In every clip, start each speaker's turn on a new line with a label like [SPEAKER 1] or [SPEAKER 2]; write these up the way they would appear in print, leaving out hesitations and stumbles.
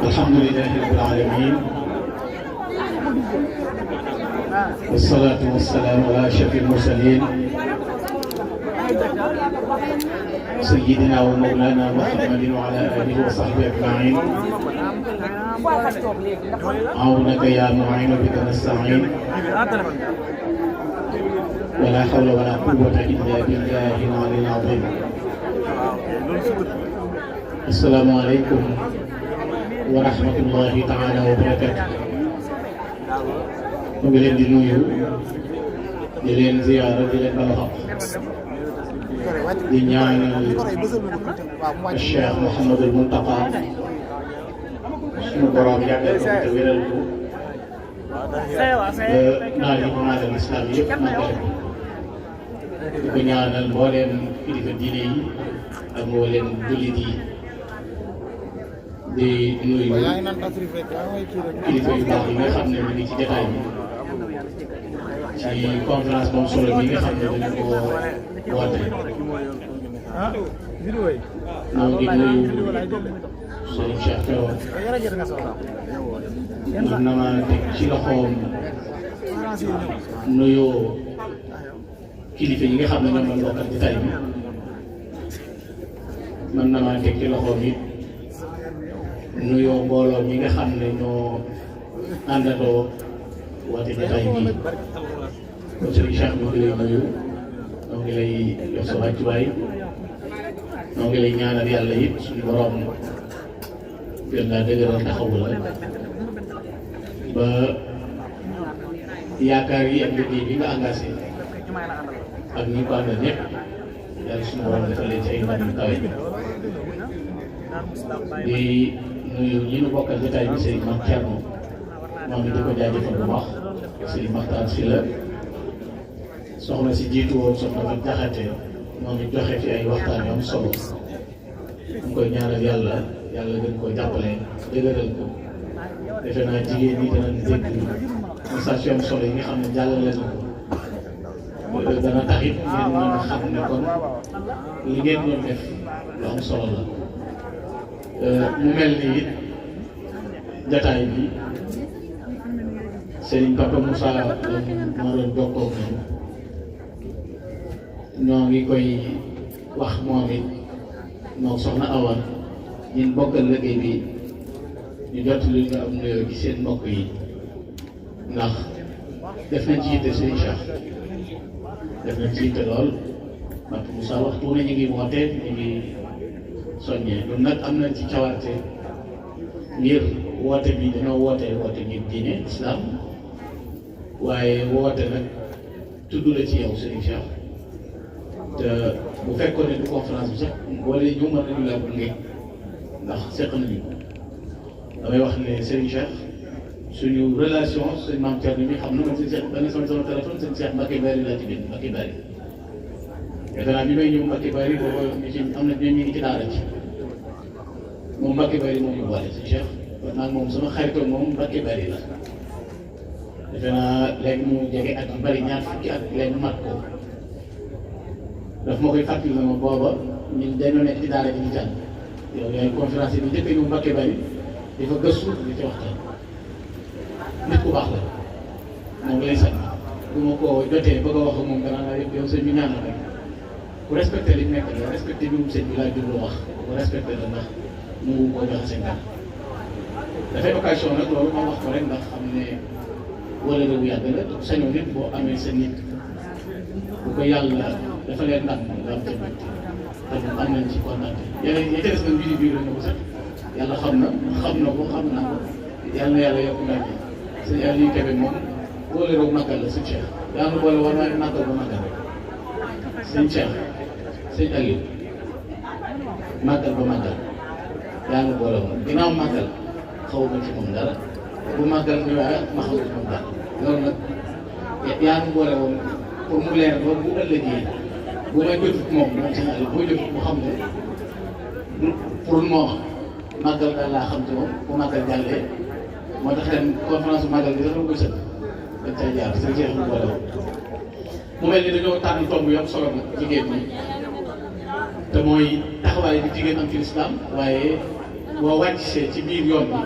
[SPEAKER 1] الحمد لله رب العالمين والصلاة والسلام على أشرف المرسلين سيدنا ومولانا محمد وعلى آله وصحبه أجمعين عونك يا معين بك نستعين ولا حول ولا قوة إلا بالله العلي العظيم السلام عليكم ورحمة الله تعالى وبركاته ñu ngi leen di nuyu di leen ziyaara di leen bala xaq di ñaanal Cheikh Mouhamadul Muntaqa suñu borom yàggal ko te wéral ko naa li mu naanal islam yëpp màggale ko di ko ñaanal mbooleem kilifa diine yi ak mbooleem jullit yi di nuyu kilifa yu baax yi nga xam ne ñu ngi ci jotaay bi ci conférence moom solo bi nga xam ne dañu ko woote ñoo ngi nuyu Serigne Cheikh Thioro mën na maa teg ci loxoom nuyoo kilifa yi nga xam ne ñoom lañ bokkal jotaay bi mën na maa teg ci loxoom it nuyoo mbooloo mi nga xam ne ñoo àndandoo woote jotaay bi kon Serigne Cheikh ñu ngi lay nuyu ñoo ngi lay jox sa wàccuwaay ñoo ngi lay ñaanal yàlla it suñu borom gën laa dëgëral taxawu la ba yaakaar yi ak liggéey bi nga engagé ak ñi ko àndal ñëpp yàlla suñu borom defal leen ci ay ndam yu kawe di nuyu ñi ñu bokkal jotaay bi Serigne Mame Thierno moom it di ko jaajëfal bu baax Serigne Makhtar Sylla soxna si jiitu woon soxna ba jaxate moom it joxe fi ay waxtaan yu am solo ñu koy ñaanal yàlla gën koo jàppale dëgëral ko defe naa jigéen ñi danañ dégg message yu am solo yi nga xam ne jàllale na ko dana taxit ngeen mën a xam ne kon li ngeen doon def lu am solo la mu mel ni it jataay bi Serigne Papa Moussa ma doon jokkoo moom ñoo ngi koy wax moom it moom soxna Awa ñun bokkal liggéey bi ñu jot li nga am nuyoo ci seen mbokk yi ndax def nañ ci yitte Serigne Cheikh def nañ ci yitte lool Papa Moussa waxtu ne ñu ngi woote ñu ngi soññee ñun nag am nañ ci cawarte ngir woote bi dañoo woote ngir diine islam waaye woote nag tudd la ci yow Serigne Cheikh te bu fekkoon ne du conférence bi sax wala ñu mën nañu la gunge ndax seq nañu damay wax ne Serigne Cheikh suñu relation sëñ Mame Thierno mi xam na man sëñ Cheikh da nga sama téléphone sëñ Cheikh Mbacke Bari laa ci bind Mbacke Bari defe naa bi may ñëw Mbacke Bari booba ñu ci am na ñu ngi ci daara ci moom Mbacke Bari moom ñu boole sëñ Cheikh kon nag moom sama xaritoon moom Mbacke Bari la defe naa léegi mu jege at yu bari ñaar fukki at léegi mat ko daf ma koy fàttali na ma booba ñun dañoo nekk ci daara ji di jàng yow yaay conférence yi njëkk ñu Mbacke Bari di fa gëstu di ci waxtaan nit ku baax la moom lay sañ bu ma ko jotee bëgg a wax ak moom danaa la yow sëñ bi ñaan la rek ku respecté li nekk la respecté bi mu sëñ bi laa jublu wax ku respecté la ndax mu ko joxe seen kàddu dafay occasion nag loolu ma wax ko rek ndax xam ne wala réew yàgg la sañoo nit boo amee sa nit bu ko yàlla dafa leen ndam nga am tamit te am nañ ci kontaan yeneen ñi ca des nag mbiri biir na ko sax yàlla xam na ko xam naa ko yàlla na yàlla yokk ndam yi sëñ Aliou Kébé moom wala réew màggal la sëñ Cheikh yaa ngi boole war naa màggal ba màggal rek sëñ Cheikh sëñ Aliou màggal ba màggal yaa ngi boole moom ginnaaw màggal xaw ma ci moom dara bu màggal ñu waaye ma xaw ci moom dara loolu nag yaa ngi boole woon pour mu leer ba bu ëllëgee bu may jotut moom sëñ Aliou bu may jotut mu xam ne pour moom màggal daal laa xam ci moom bu màggal jàllee moo tax ren conférence bu màggal bi dafa koy sëñ dañ cay jaar sëñ Cheikh ñu boole woon mu mel ni dañoo tànn tomb yu am solo nag jigéen ñi te mooy taxawaay bi jigéen am ci lislaam waaye boo wàccee ci biir yoon bi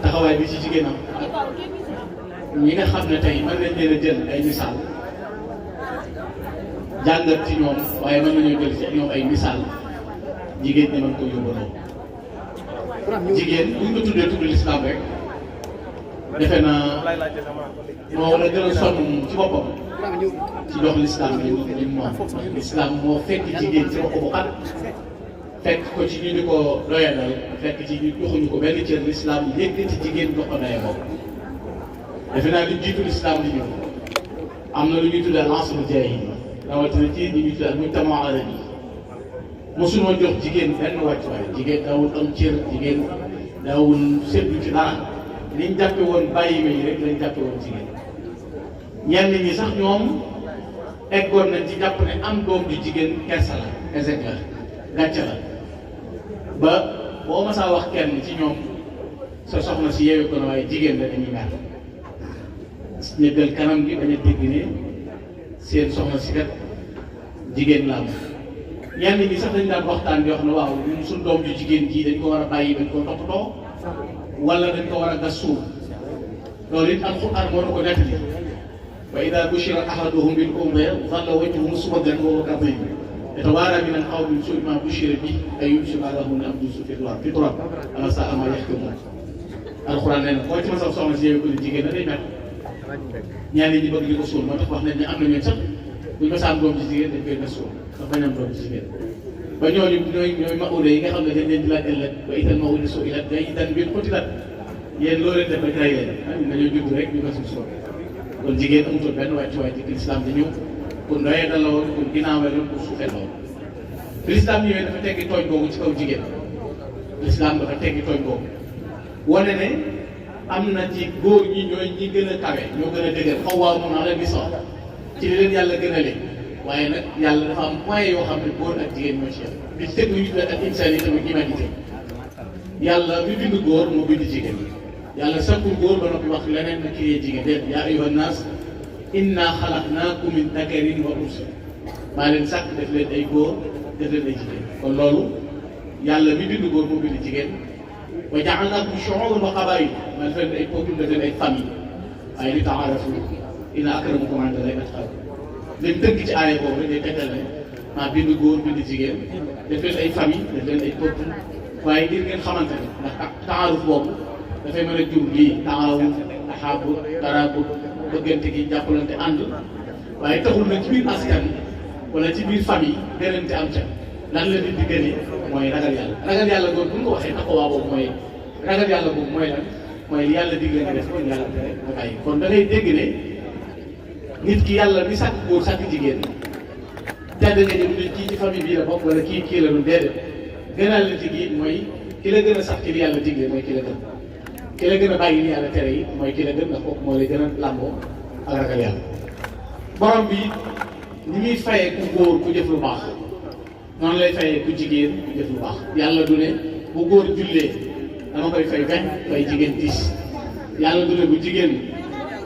[SPEAKER 1] taxawaay bi ci jigéen am ñi nga xam ne tey mën nañ leen a jël ay misaal jàngat ci ñoom waaye mën nañoo jël ci ñoom ay misaal jigéen ñi mën ko yóbbaloo jigéen buñ ko tudd lislaam rek defe naa moo war a gën a sonn ci boppam ci dox lislaam li moom lislaam moo fekk jigéen ci bopp bu xat fekk ko ci ñu di ko doyadal fekk ci ñu joxuñu ko benn cër lislaam yëkkati jigéen jox ko daye boobu defe naa li jiitu lislaam di ñëw am na lu ñuy tuddee al-asru jaahili rawatina ci li ñuy tuddee al-mujtama arabi mosunoo jox jigéen benn wàccuwaay jigéen daawul am cër jigéen daawul seetlu ci dara liñ jàppe woon bàyyi ma yi rek lañ jàppe woon jigéen ñenn ñi sax ñoom eggoon nañ ci jàpp ne am doom ju jigéen kersa la échec la gàcce la ba boo ma saa wax kenn ci ñoom sa soxna si yeewee ko na waaye jigéen la dañuy mer ñëggal kanam gi bañ a dégg ne seen soxna si kat jigéen la am ñenn ñi sax dañ daan waxtaan di wax ne waaw ñun suñ doom ju jigéen jii dañ ko war a bàyyi dañ ko toppatoo wala dañ ko war a gas suuf loolu it alxuraan moo na ko nettali wa idaa bushira ahaduhum bil unsaa zalla wajhuhu muswaddan wa huwa kadiim yatawaaraa mina al-qawmi min suu'i maa bushira bihi ayumsikuhu alaa hunin am yadussuhu fi turaab alaa saa'a maa yahkumuun alxuraan nee na boo ci ma sax soxna si yow ko jigéen na day mel ñenn ñi bëgg di ko suul moo tax wax nañ ne am na ñoom sax buñ ma saam doom ci jigéen dañ koy gas suul ndax bañ am doom ci jigéen ba ñooñu ñooy ma'uuda yi nga xam ne dañ leen di laaj ëllëg wa idal maw'uudatu su'ilat bi ayyi dhanbin qutilat yéen loo leen def ba rey leen dañoo judd rek ñu gasul suul kon jigéen amutoon benn wàccuwaay ci lislaam di ñëw pour ndoyee dal la woon pour ginnaawee la woon pour suufee la woon lislaam ñëwee dafa teggi tooñ boobu ci kaw jigéen lislaam dafa teggi tooñ boobu wane ne am na ci góor ñi ñooy ñi gën a kawe ñoo gën a dëgër qawwaamuuna ala nisaa ci li leen yàlla gën a leen waaye nag yàlla dafa am point yoo xam ne góor ak jigéen ñoo ci yem di teg ñu tuddee ak insaan yi tamit humanité yàlla mi bind góor moo bind jigéen yàlla sakkul góor ba noppi wax leneen na créé jigéen déet yaa ayyuhan naas innaa xalaqnaakum min dakarin wa unsa maa leen sàkk def leen ay góor def leen ay jigéen kon loolu yàlla mi bind góor moo bind jigéen wa ja'alnaakum shu'uuban wa qabaa'il maa def leen ay peuple def leen ay famille waaye li ta'aarafu inna akramakum 'inda Llaahi atqaakum leen tënk ci aaya boobu rek day tegtal ne maa bind góor bind jigéen def leen ay famille def leen ay peuple waaye ngir ngeen xamante ne ndax taaruf boobu dafay mën a jur lii taawun taxaabut taraabut bëggante gi jàppalante ànd waaye taxul nag ci biir askan wala ci biir famille gënante am ca lan la nit di gënee mooy ragal yàlla boobu bu ñu ko waxee taqwa boobu mooy ragal yàlla boobu mooy lan mooy li yàlla digle nga def ko yàlla tere nga bàyyi kon da ngay dégg ne nit ki yàlla mi sàkk góor sàkk jigéen tedd nga jëm ne kii ci famille bii la bokk wala kii la lu déedéet gënal la ci gi mooy ki la gën a sax ci li yàlla digle mooy ki la gën ki la gën a bàyyi li yàlla tere yi mooy ki la gën ndax kooku moo lay gën a làmboo ak ragal yàlla borom bi ni muy fayee ku góor ku jëf lu baax noonu lay fayee ku jigéen ku jëf lu baax yàlla du ne bu góor jullee dama koy fay 20 fay jigéen 10 yàlla du ne bu jigéen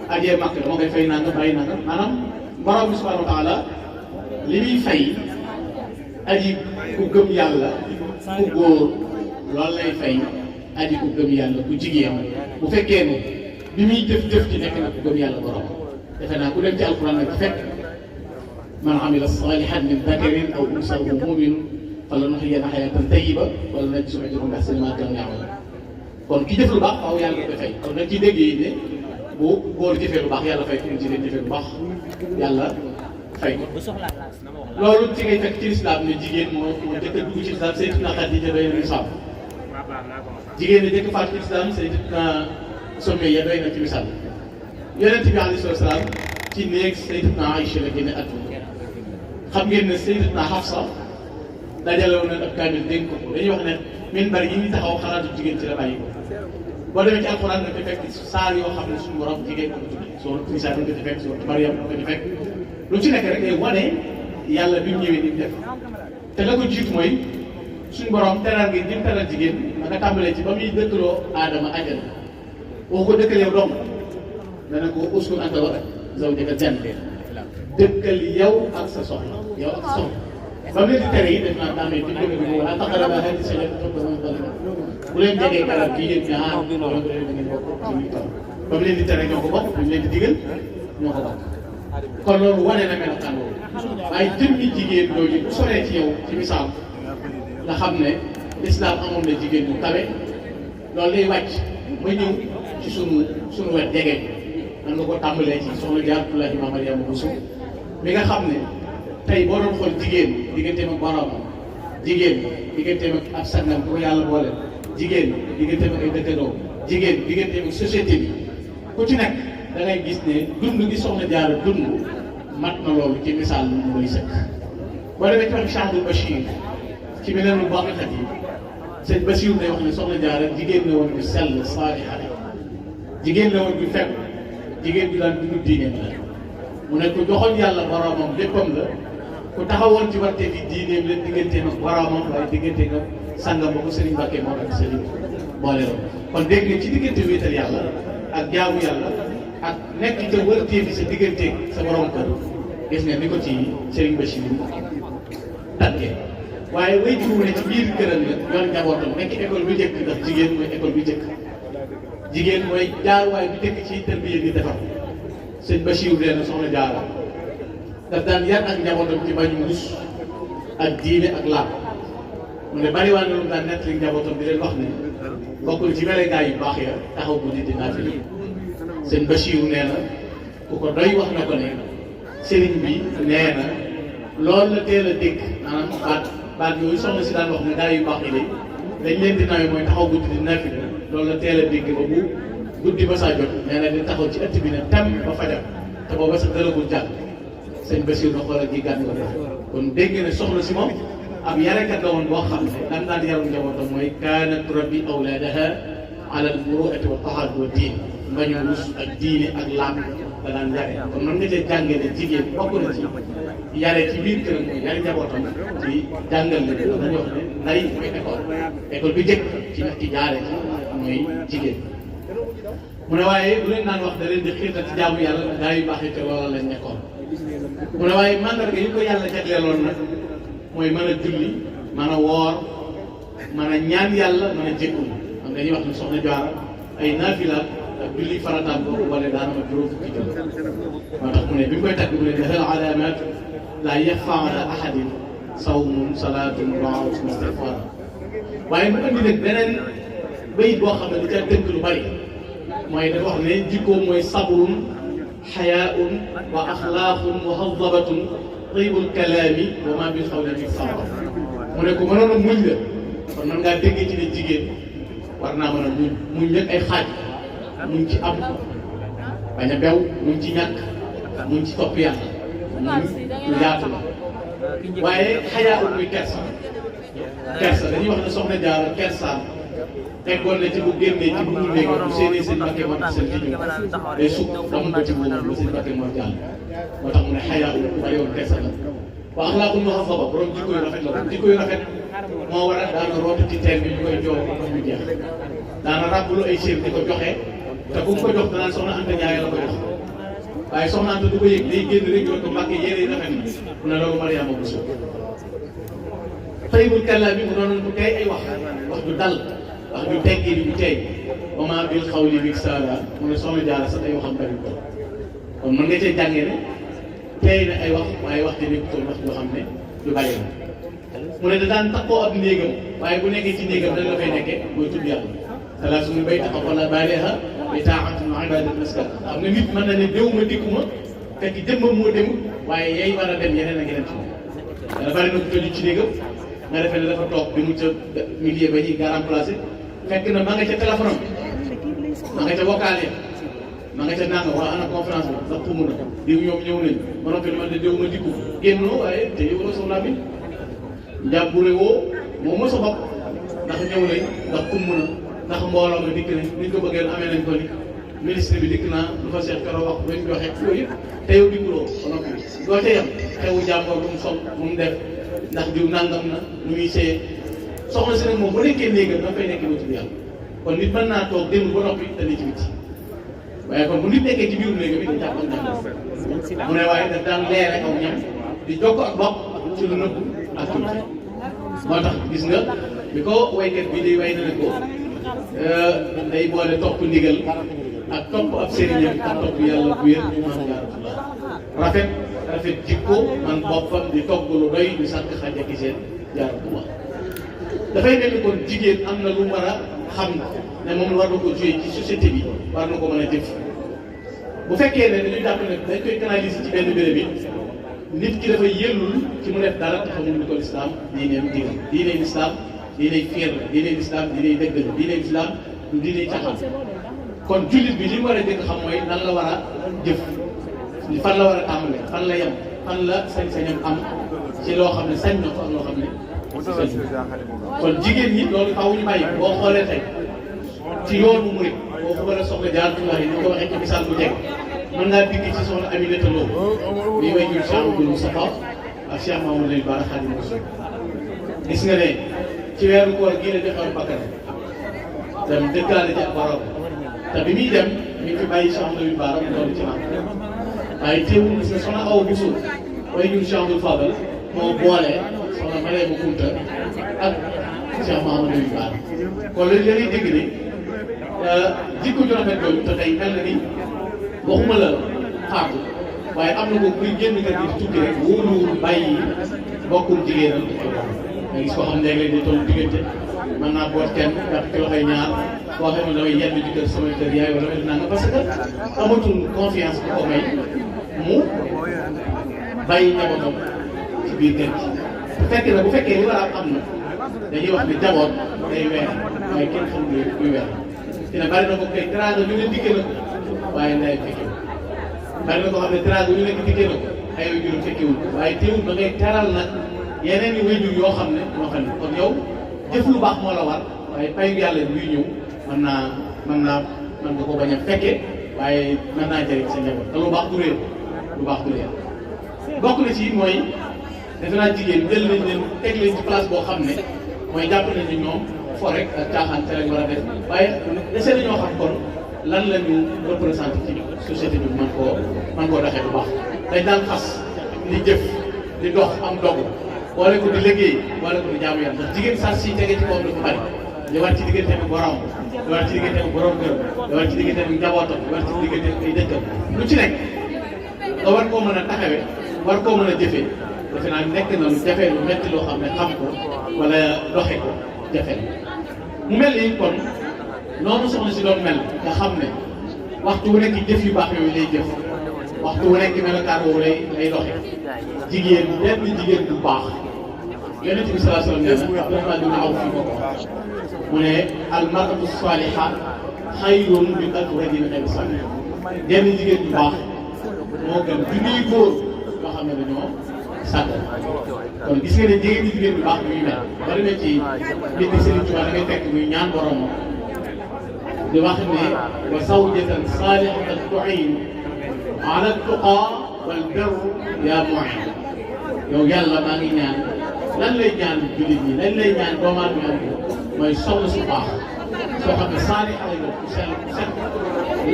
[SPEAKER 1] ajee màkk dama koy fay nangam bàyyi nangam maanaam borom bi subhanahu wa taala li muy fay aji ku gëm yàlla ku góor loolu lay fay aji ku gëm yàlla ku jigéen bu fekkee ne bi muy jëf ci nekk nag ku gëm yàlla borom defe naa ku dem ci alquran nag ci fekk man amila salihan min dakarin aw unsa wa huwa mu'min falanuhyiyannahu hayatan tayyiba wala najzihum ajrahum bi ahsani ma kanu ya'malun kon ki jëf lu baax faaw yàlla koy fay kon nag ci dégg yi ne bu góor jëfee lu baax yàlla fay ko jigéen jëfee lu baax yàlla fay ko loolu ci ngay fekk ci lislaam ne jigéen moo jëkk a dugg ci lislaam Sayyidatuna Xadiija doy na misaal jigéen ñi jëkk faat ci lislaam Sayyidatuna Sumayya doy na ci misaal Yonent bi alayhi salaam ci néeg Sayyidatuna Aïcha la génne àdduna xam ngeen ne Sayyidatuna Hafsa dajale woon na ab kaamil dénk ko dañuy wax ne minbar yi ñu taxaw xalaatu jigéen ci la bàyyi ko boo demee ci alxuraan nga fi fekk saar yoo xam ne suñu borom jigéen ko tudde sourate Nisaa nga fi fekk sourate Maryam nga fi fekk lu ci nekk rek day wane yàlla bi mu ñëwee ni mu def te la ko jiitu mooy suñu borom teral gi ni mu teral jigéen ma nga tàmbalee ci ba muy dëkkaloo Aadama àjjana boo ko dëkkal yow dong dana ko uskun anta wa zawjaka janna dëkkal yow ak sa soxna yow ak sa soxna ba mu leen di tere yi def naa daamee bi jóge bi wala taqraba haadihi shajarata bu leen jegee garab gi yëpp ñaar wala da ngeen bokk ci biir kaw ba mu leen di tere ñoo ko bokk bu ñu leen di digal ñoo ko bokk kon loolu wane na melokaan boobu waaye jëmmi jigéen jooju bu soree ci yow ci misaal nga xam ne lislaam amoon na jigéen bu kawe loolu day wàcc ba ñëw ci sunu wet jege man nga ko tàmbalee ci soxna Jaaratullaahi Maam Mariama Bousso mi nga xam ne tey boo doon xool jigéen digganteem ak boroomam jigéen digganteem ak ab sangam bu ko yàlla boole jigéen digganteem ak ay dëkkandoo jigéen digganteem ak société bi ku ci nekk da ngay gis ne dund gi soxna Jaara dund mat na loolu ci misaal mu muy sëkk boo demee ci wax Cheikh Bachir ci beneen lu baaxkat yi sëñ Bachir day wax ne soxna Jaara jigéen la woon bi sell saaliha jigéen la woon bi fekk jigéen bi daan dund diineem la mu ne ku joxoon yàlla boroomam léppam la ku taxawoon ci warte fi diineem leen digganteem ak boroomam waaye digganteem ak sangam ba ko Serigne Mbacké moo tax Serigne boole la kon dégg nga ci diggante wéetal yàlla ak jaamu yàlla ak nekk ca wërtee bi sa digganteeg sa borom kër gis nga ni ko ci Serigne Bachir tàggee waaye way jiwu ne ci biir këram la yor njabootam nekk école bu njëkk ndax jigéen mooy école bu njëkk jigéen mooy jaaruwaay bi njëkk ci tarbiya di defar sëñ Bachir nee na soxna Jaara daf daan yar ak njabootam ci bañu rus ak diine ak laab mu ne bari waa ne lu daan nettali njabootam di leen wax ne bokkul ci mele gaa yu baax ya taxaw guddi di naafila sëñ Bachir nee na ku ko doy wax na ko ne sëriñ bi nee na loolu la teel a dégg maanaam baat yooyu soxna si daan wax ne gaa yu baax yi dañ leen di nawe mooy taxaw guddi di naafila loolu la teel a dégg ba bu guddi ba saa jot nee na di taxaw ci ëtt bi ne tam ba fajar te booba sax dalagul jàll sëñ Bachir na xoolal gi gàtt ko def kon dégg ne soxna si moom ab yarekat la woon boo xam ne lan daan yaru njabootam mooy kaanat turabbi awlaadaha ala al-muru'ati wa taharat wa diin mbañu rus ak diine ak laab la daan yare kon man nga cee jàngee ne jigéen bokk na ci yare ci biir këram mooy yare njabootam ci jàngal leen dañuy wax ne nday mooy école bi jëkk ci nag ki jaare ci mooy jigéen mu ne waaye bu leen naan wax da leen di xiirtal ci jaamu yàlla gaa yu baax yi te loola lañ nekkoon mu ne waaye mandarga yi ko yàlla jagleeloon nag mooy mën a julli mën a woor mën a ñaan yàlla mën a jéggul xam nga ñuy wax ne soxna Jaara ay naafila ak julli farataam boobu boole daana ma juróom fukki jël moo tax mu ne bi mu koy tagg mu ne hal alaamaat laa yaxfaa ala ahadin sawmun salaatun du'aa'un istigfaar waaye mu andi nag beneen bayit boo xam ne da ca dënk lu bari mooy dafa wax ne jikkoom mooy sabrun xayaaun wa axlaaqun muhaddabatun tayyibul kalaami wa maa bil xawli min sabr mu ne ko mënoon a muñ la kon man ngaa déggee ci ne jigéen war naa mën a muñ nag ay xaaj muñ ci am bañ a bew muñ ci ñàkk muñ ci topp yàlla muñ lu yaatu la waaye xayaaun muy kersa dañuy wax ne soxna Jaara kersaam teggoon na ci bu génnee ci bu mu néegam bu séenee seen Mbacké moo tax seen ci ñëw day sukk damu ko ci boobu ba seen Mbacké moo jàll moo tax mu ne xayaa u bari woon kersa la wa axlaaqul muhazzaba borom jikko yu rafet la woon jikko yu rafet moo waral daana roota ci teen bi ñu koy jox ko ñu jeex daana ràbblu ay séer di ko joxe te bu mu ko jox danaan soxna Anta Njaay la ko jox waaye soxna Anta du ko yëg day génn rek yoon ko Mbacké yére yi rafet na mu ne loolu Mariama Bousso tayyibul kalaam bi mu doonoon bu tey ay wax ju dal wax ju teggee ni bu tey wa maa bil xawli miksaara mu ne soxna Jaara sax ay waxam bari ko kon mën nga cee jàngee ne tey na ay wax waaye wax dëgg yëpp wax yoo xam ne lu bari la mu ne da daan takkoo ab néegam waaye bu nekkee ci néegam da nga fay nekkee mooy tudd yàlla salaasu min bayt aqbala baaliha bi taaxatin wa ibaadatin maskan xam nga nit mën na ne déw ma dikkuma fekk jëmmam moo demul waaye yay war a dem yeneen ak yeneen ci moom dana bari na ku tëju ci néegam nga defee ne dafa toog bi mu ca milieu ba ñuy garam placé fekk na ma nga ca téléphone ma nga ca vocal ya ma nga ca nanga waa ana conférence bi ndax xumu na diw ñoom ñëw nañ ma noppi man de déw ma dikku génnoo waaye te yow la soxlaa bi njàmbure woo moom moo sa bopp ndax ñëw nañ ndax xumu na ndax mbooloo ma dikk nañ niñ ko bëggee amee nañ ko ni ministre bi dikk naa lu fa seet karo wax bañ joxe yooyu yëpp te yow dikkuloo ba noppi doo ca yem xewu jàmboor bu mu sol bu mu def ndax diw nangam na nu muy see soxna si nag moom bu nekkee néegam da fay nekk wutul yàlla kon nit mën naa toog démb ba noppi te ne ci biti waaye kon bu nit nekkee ci biiru néegam it dañ jàppal ñam mu ne waaye daf daan leere aw ñam di jokk ak bopp ci lu nëbbu ak tuuti moo tax gis nga bi ko waykat bi di way na ne ko day boole topp ndigal ak topp ab sëriñam ak topp yàlla bu wér ñu maam Jaaratullaah rafet jikko man boppam di togg lu doy di sàkk xaja ki seen Jaaratullaah dafay mel ni kon jigéen am na lu war a xam ne moom war na ko jouer ci société bi war na ko mën a jëf bu fekkee ne dañuy jàpp ne dañ koy canaliser ci benn béréb bi nit ki dafay yëllul ci mu def dara te xamul ni ko lislaam diineem digal diine lislaam diiney fiir la diine lislaam diiney dëgg la diine lislaam du diiney caaxaan kon jullit bi li mu war a jëkk xam mooy nan la war a jëf fan la war a tàmbale fan la yem fan la sañ-sañam am ci loo xam ne sañ na ko ak loo xam ne sañ kon jigéen ñi loolu faaw ñu bàyyi boo xoolee tey ci yoonu murid boo ko mën a soxla Jaaratullaah yi ni ko waxee ci misaal bu jeg mën ngaa digg ci soxna Aminata Lo bii way jur Cheikh Abdoul Moustapha ak Cheikh Mamadou Lamine Bara Khadimu Rasuul gis nga ne ci weeru koor gii la joxoon bakkan dem dëkkaale ci ak borom te bi muy dem mi ngi fi bàyyi Cheikh Mamadou Lamine Bara mu doon ci naan waaye teewul gis nga soxna Awa Bousso way jur Cheikh Abdoul Fadal moo boole soxna Mariama Kunta ak Cheikh Mamadou Lamine Bara kon loolu dañuy dégg ni jikko ju rafet jooju te tey mel na ni waxuma la faatu waaye am na ko kuy génn kër gi di tukki rek wóoluwul bàyyi bokkum jigéenam nga gis ko xam ne léeg-léeg di toll diggante mën naa boot kenn jàpp ci loxoy ñaar boo xam ne damay yenn ci kër sama kër yaay wala mel nanga parce que amatul confiance bu ko may mu bàyyi njabootam ci biir kër gi bu fekkee li war a am na dañuy wax ni jaboot day weer waaye kenn xamul kuy weer dina bari na ko kay teraanga ñu ne dikkee na ko waaye ndey fekke bari na ko xam ne teraanga ñu nekk dikkee na ko ay waajur fekkewul waaye teewul da ngay teral nag yeneen i waajur yoo xam ne kon yow jëf lu baax moo la war waaye payu yàlla buy ñëw mën nga ko bañ a fekke waaye mën naa jëriñ sa njaboot te lu baax du réer bokk na ci mooy defe naa jigéen jël nañ leen teg leen ci place boo xam ne mooy jàpp nañ ne ñoom fo rek ak caaxaan te lañ war a def waaye dese nañoo xam kon lan la ñu représenté ci société bi man koo doxee bu baax dañ daan xas di jëf di dox am dogu boole ko di liggéey boole ko di jaamu yàlla ndax jigéen saa si tege ci kawam dafa bari li war ci diggante ak borom li war ci diggante ak borom kër li war ci diggante ak njabootam li war ci diggante ak ay dëkkam lu ci nekk nga war koo mën a taxawee war koo mën a jëfee defe naa nekk na lu jafe lu metti loo xam ne xam ko wala doxe ko jafe mu mel ni kon noonu soxna si doon mel nga xam ne waxtu wu nekk jëf yu baax yooyu lay jëf waxtu wu nekk melokaan boobu lay doxe jigéen jigéen bu baax Yonent bi sallallahu alayhi wa sallam nee na Abdurahmaan ibn Awf fi ko mu ne al mar'atu saaliha xayrun min alfi rajulin ghayri saalih jenn jigéen bu baax moo gën junniy góor yoo xam ne dañoo sàgg kon gis nga ne jigéen bu baax bi muy mel bari na ci nit ñi Sëriñ Tuubaa da ngay fekk muy ñaan boromam di wax ne wa zawjatan saalihatan tu'iin ala tuqaa wal birri yaa mu'iin yow yàlla maa ngi ñaan lan lay ñaan jullit ñi lan lay ñaan doomu aadama am ko mooy soxna su baax soo xam ne saaliha la ku sell ku set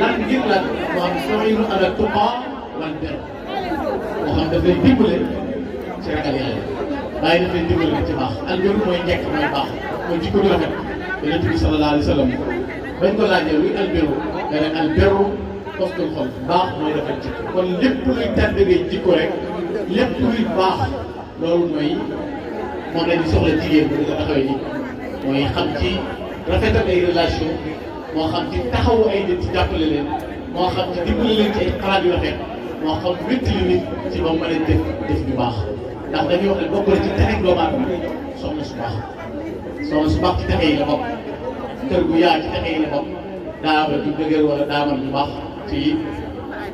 [SPEAKER 1] lan ngir lan moo xam ne tu'iinu ala tuqaa wal birri moo xam daf lay dimbale ci ragal yàlla waaye daf lay dimbale ci baax albir mooy njëkk mooy baax mooy jikko ju rafet Yonent bi sallallahu alayhi wa sallam bañ ko laajee luy albiru nga ne albiru xosnul xol baax mooy rafet jikko kon lépp luy tàddagee jikko rek lépp luy baax loolu mooy moom la ñu soxla jigéen bu ko taxawee nii mooy xam ci rafetal ay relation moo xam ci taxawu ay nit ci jàppale leen moo xam ci dimbali leen ci ay xalaat yu rafet moo xam wéttali nit ci ba mën a def bu baax ndax dañuy wax ne bokk na ci texe doomu aadama soxna su baax ci texe yi la bokk kër gu yaa ci texe yi la bokk daama du dëgër wala daamal bu baax ci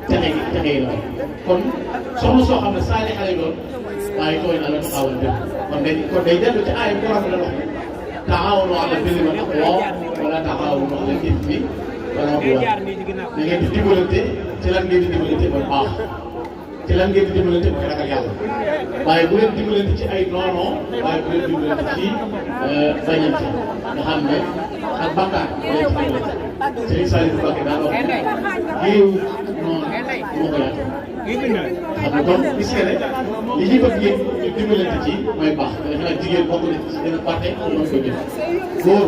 [SPEAKER 1] texe yi la bokk kon soxna soo xam ne saali xale doon waaye tooy na la taxawal dëgg kon day dellu ci aay borom la wax taawanu ala birri wa taqwa wala taawanu ala ismi wala udwan da ngeen di dimbalante ci lan ngeen di dimbalante ba baax ci lan ngeen di dimbalante ba ragal yàlla waaye bu leen dimbalante ci ay noonoo waaye bu leen dimbalante ci bañante nga xam ne ak bakkaar wala ci dimbalante Serigne Saliou Mbacké daan wax géew noonu moo ko yaatu xam ne kon gis nga ne li ci bëgg yëpp ñu dimbalante ci mooy baax te defe naa jigéen bokk na ci gën a parte ak mën ko jëf góor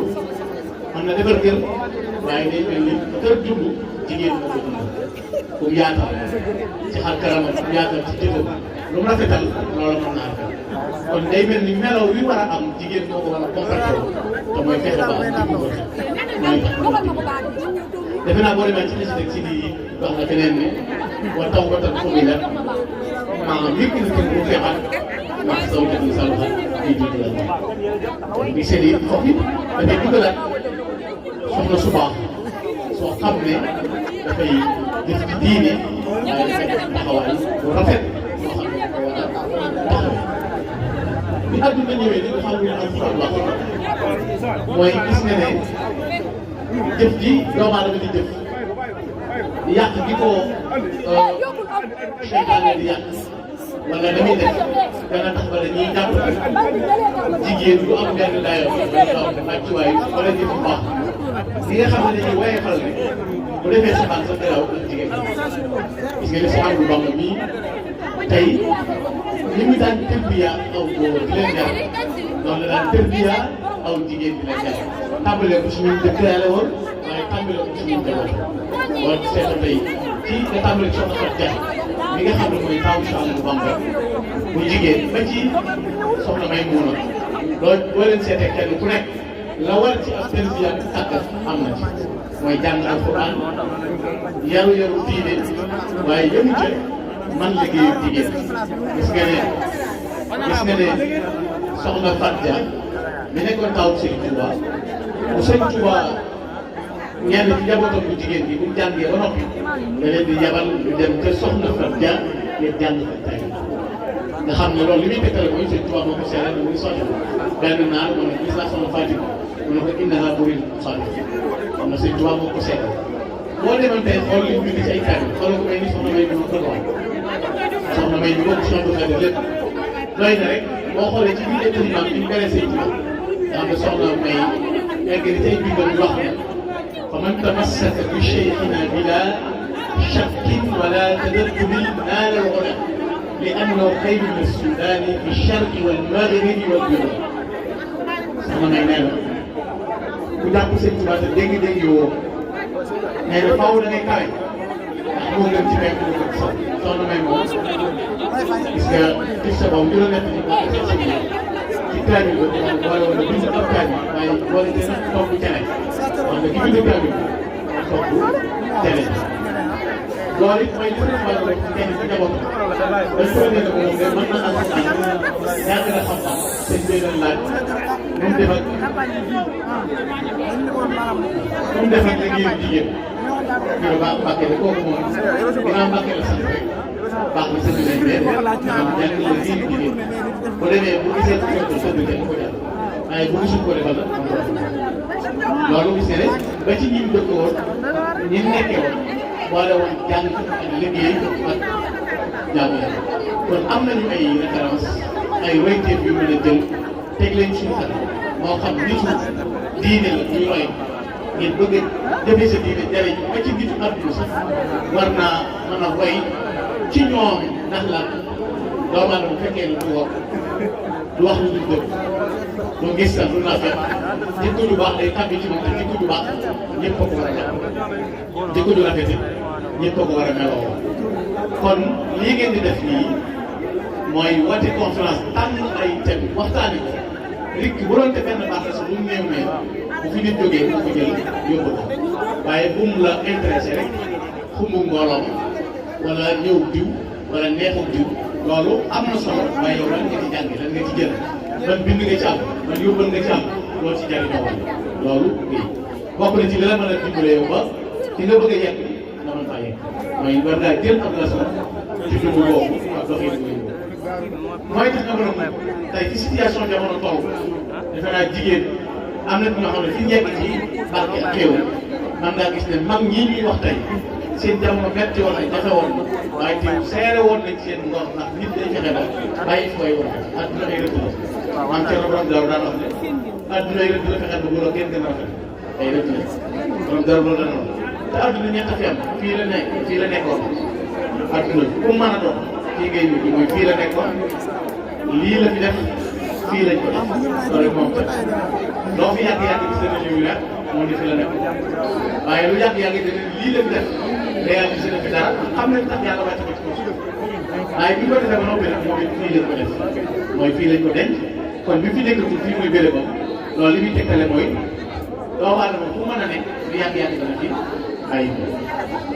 [SPEAKER 1] mën na defar kër waaye day mel ni kër dund jigéen moo ko dund comme yaatal ci xar karamam yaatal ci jëfam lu mu rafetal loolu mën naa rafet kon day mel ni melaw wi war a am jigéen moo ko war a comporté te mooy fexe ba ci bu ko mooy tax defe naa boo demee ci liste ci di wax na keneen ne wa taw ba tax ko muy la maanaam yëpp na kenn bu feexal wax saw jëf ni saluxal ay dugalaat bi seen yi foofu it dafay dugalaat soxna su baax soo xam ne dafay def ci diine waaye dafay def taxawaay bu rafet yoo xam ne ko war a taxawee bi àdduna ñëwee li nga xam ne am fan wax mooy gis nga ne jëf ji doomu aadama di jëf yàq gi ko seytaane di yàq wala dañuy def dana tax ba dañuy jàpp jigéen du am benn dayoo wala am wàccuwaay wala jëf bu baax li nga xam ne dañuy waye xal ne bu defee sabaan sa daraw ak jigéen gis nga ne si Ahmadou Bamba mii tey li mu daan tërbiya aw góor di leen jàpp noonu la daan tërbiya aw jigéen di leen jàpp tàmbalee ko suñu dëkkaale woon waaye tàmbalee ko suñu njaboot woon seeta tey ci nga tàmbalee soxna Fatou Dia mi nga xam ne mooy taw si Ahmadou Bamba bu jigéen ba ci soxna May Muuna loolu boo leen seetee kenn ku nekk la war ci ab tërbiya tàggat am na ci mooy jàng alxuraan yaru diine waaye yëmu ca man liggéeyu jigéen gis nga ne soxna Fatou Dia mi nekkoon taw Serigne Touba bu Serigne Touba ñenn ci njabootam bu jigéen bi bu ñu jàngee ba noppi da leen di yabal ñu dem ca soxna Fatou Dia ngeen jàng fa tey nga xam ne loolu li muy tekkale mooy Serigne Touba moo ko seeral ne muy sotti benn naar moo ne gis naa soxna Fatou mu ne ko innaha burin sotti xam na Serigne Touba moo ko seeral boo demoon tey xool li mu bind ci ay kàddu xoolal ko may ni soxna may bi ma ko soxna may bi bokk si soxna Fatou lépp doy na rek boo xoolee ci biir établissement bi ñu gëree Serigne Touba nga xam ne soxna may egg ni tey bindal wax ne fa man tamassaka bi cheikhina bila shakkin wala tadabburi naala al-ula li annahu xayrun min as-sudani fi sharqi wal maghribi wal junub soxna may nee na ku jàpp Serigne Touba te dégg-dégg woo nee na faaw da ngay kawe ndax moo gën ci benn moo gën soxna may moom gis nga gis sa boobu ñu la nekk ci boo ko seet ci kaamil ba dafa boole woon bind ab kaamil waaye boole te nag togg cere wax nga ki bind kaamil togg cere loolu it mooy li nga xamal rek ci kenn ci njabootam dañ ko ne moom de mën na alxuraan yàgg na xam-xam sëñ bi leen laaj mu def ak liggéeyu jigéen ñu ne baax Mbàkke de kooku moom dinaa Mbàkke la sant rek baax na sëñ bi lay dee maanaam jàng la liggéeyu jigéen bu demee bu gisee ci kër sëñ bi kenn ko jàll waaye bu gisul ko defal la loolu gis nga ne ba ci ñi dëkk woon ñi nekkee woon boole woon jàng ak liggéey ak jaamu yàlla kon am nañu ay référence ay royteef yu mën a jël teg leen suñu xel moo xam nitu diine la ñuy roy ngeen bëgg a jëfee sa diine jariñ ba ci nitu àdduna sax war naa mën a roy ci ñoom ndax la doomu aadama bu fekkee lu wor du wax lu dul dëgg du gis sax du naa fekk jikko ju baax day tàbbi ci moom te jikko ju baax ñëpp a ko war a jàpp jikko ju rafet ñëpp a ko war a meloo kon lii ngeen di def nii mooy woote conférence tànn ay thèmes waxtaane ko rikk bu doon te benn baax la sax lu mu néew néew bu fi nit jógee moo ko jël yóbbu ko waaye bu mu la intéressé rek xumbu mbooloo wala ñëw diw wala neexu diw loolu am na solo waaye yow lan nga ci jàng lan nga ci jël ban bind nga ci am ban yóbbal nga ci am loolu ci jariñoo woon loolu bokk na ci li la mën a dimbale yow ba ki nga bëgg a yegg nga mën faa yegg mooy war ngaa jël ab leçon ci dundu boobu ak doxin boobu mooy tax nga mën a tey ci situation jamono toll defe naa jigéen am na ñoo xam ne fi njëkk ci barke ak xéew man ngaa gis ne mag ñii ñuy wax tey seen jamono metti woon ay jafe woon waaye teew seere woon nañ seen ngor ndax nit day fexe ba bàyyi fooy woon adduna ay rëdd la man ca borom daru daan wax ne adduna ay rëdd la fexe ba bu la kenn gën a rafet ay rëdd la borom daru loolu daan wax te adduna ñett fi am fii la nekkoon adduna ku mën a doon fii ngay ñëw mooy fii la nekkoon lii la fi def fii lañ ko def loolu moom tam loo fi yàgg-yàgg gis nañu ñu leer moo di fi la nekk waaye lu yàgg-yàgg dina lii la fi def réalisé na fi dara xam nañ tax yàlla wàcc ko ci kaw waaye bi ñu ko defee ba noppi nag moom it fii lañ ko def mooy fii lañ ko denc kon bi fi nekkatul fii mooy bérébam loolu li muy tegtale mooy doomu aadama fu mën a nekk lu yàgg-yàgg dana fi bàyyi ko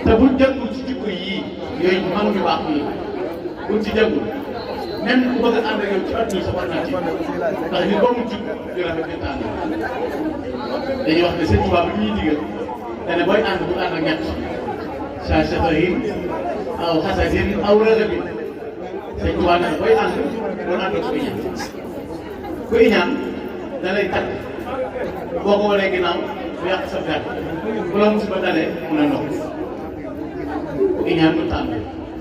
[SPEAKER 1] te buñ jàngul ci jikko yii yooyu mag ñu baax yi buñ ci jàngul même ku bëgg a ànd ak yow ci àdduna sa war naa ci ndax nit boo mu jub di rafet di ànd dañuy wax ne sëñ Tuubaa bi ñuy digal te ne booy ànd bu ànd ak ñett saa safarin aw xasasin aw rëgabin sëñ Tuubaa ne booy ànd doon ànd ak ku iñaan ku iñaan da lay tàgg boo ko waree ginnaaw mu yàq sa gàtt bu la musiba dalee mun a ndox ku iñaan du tànn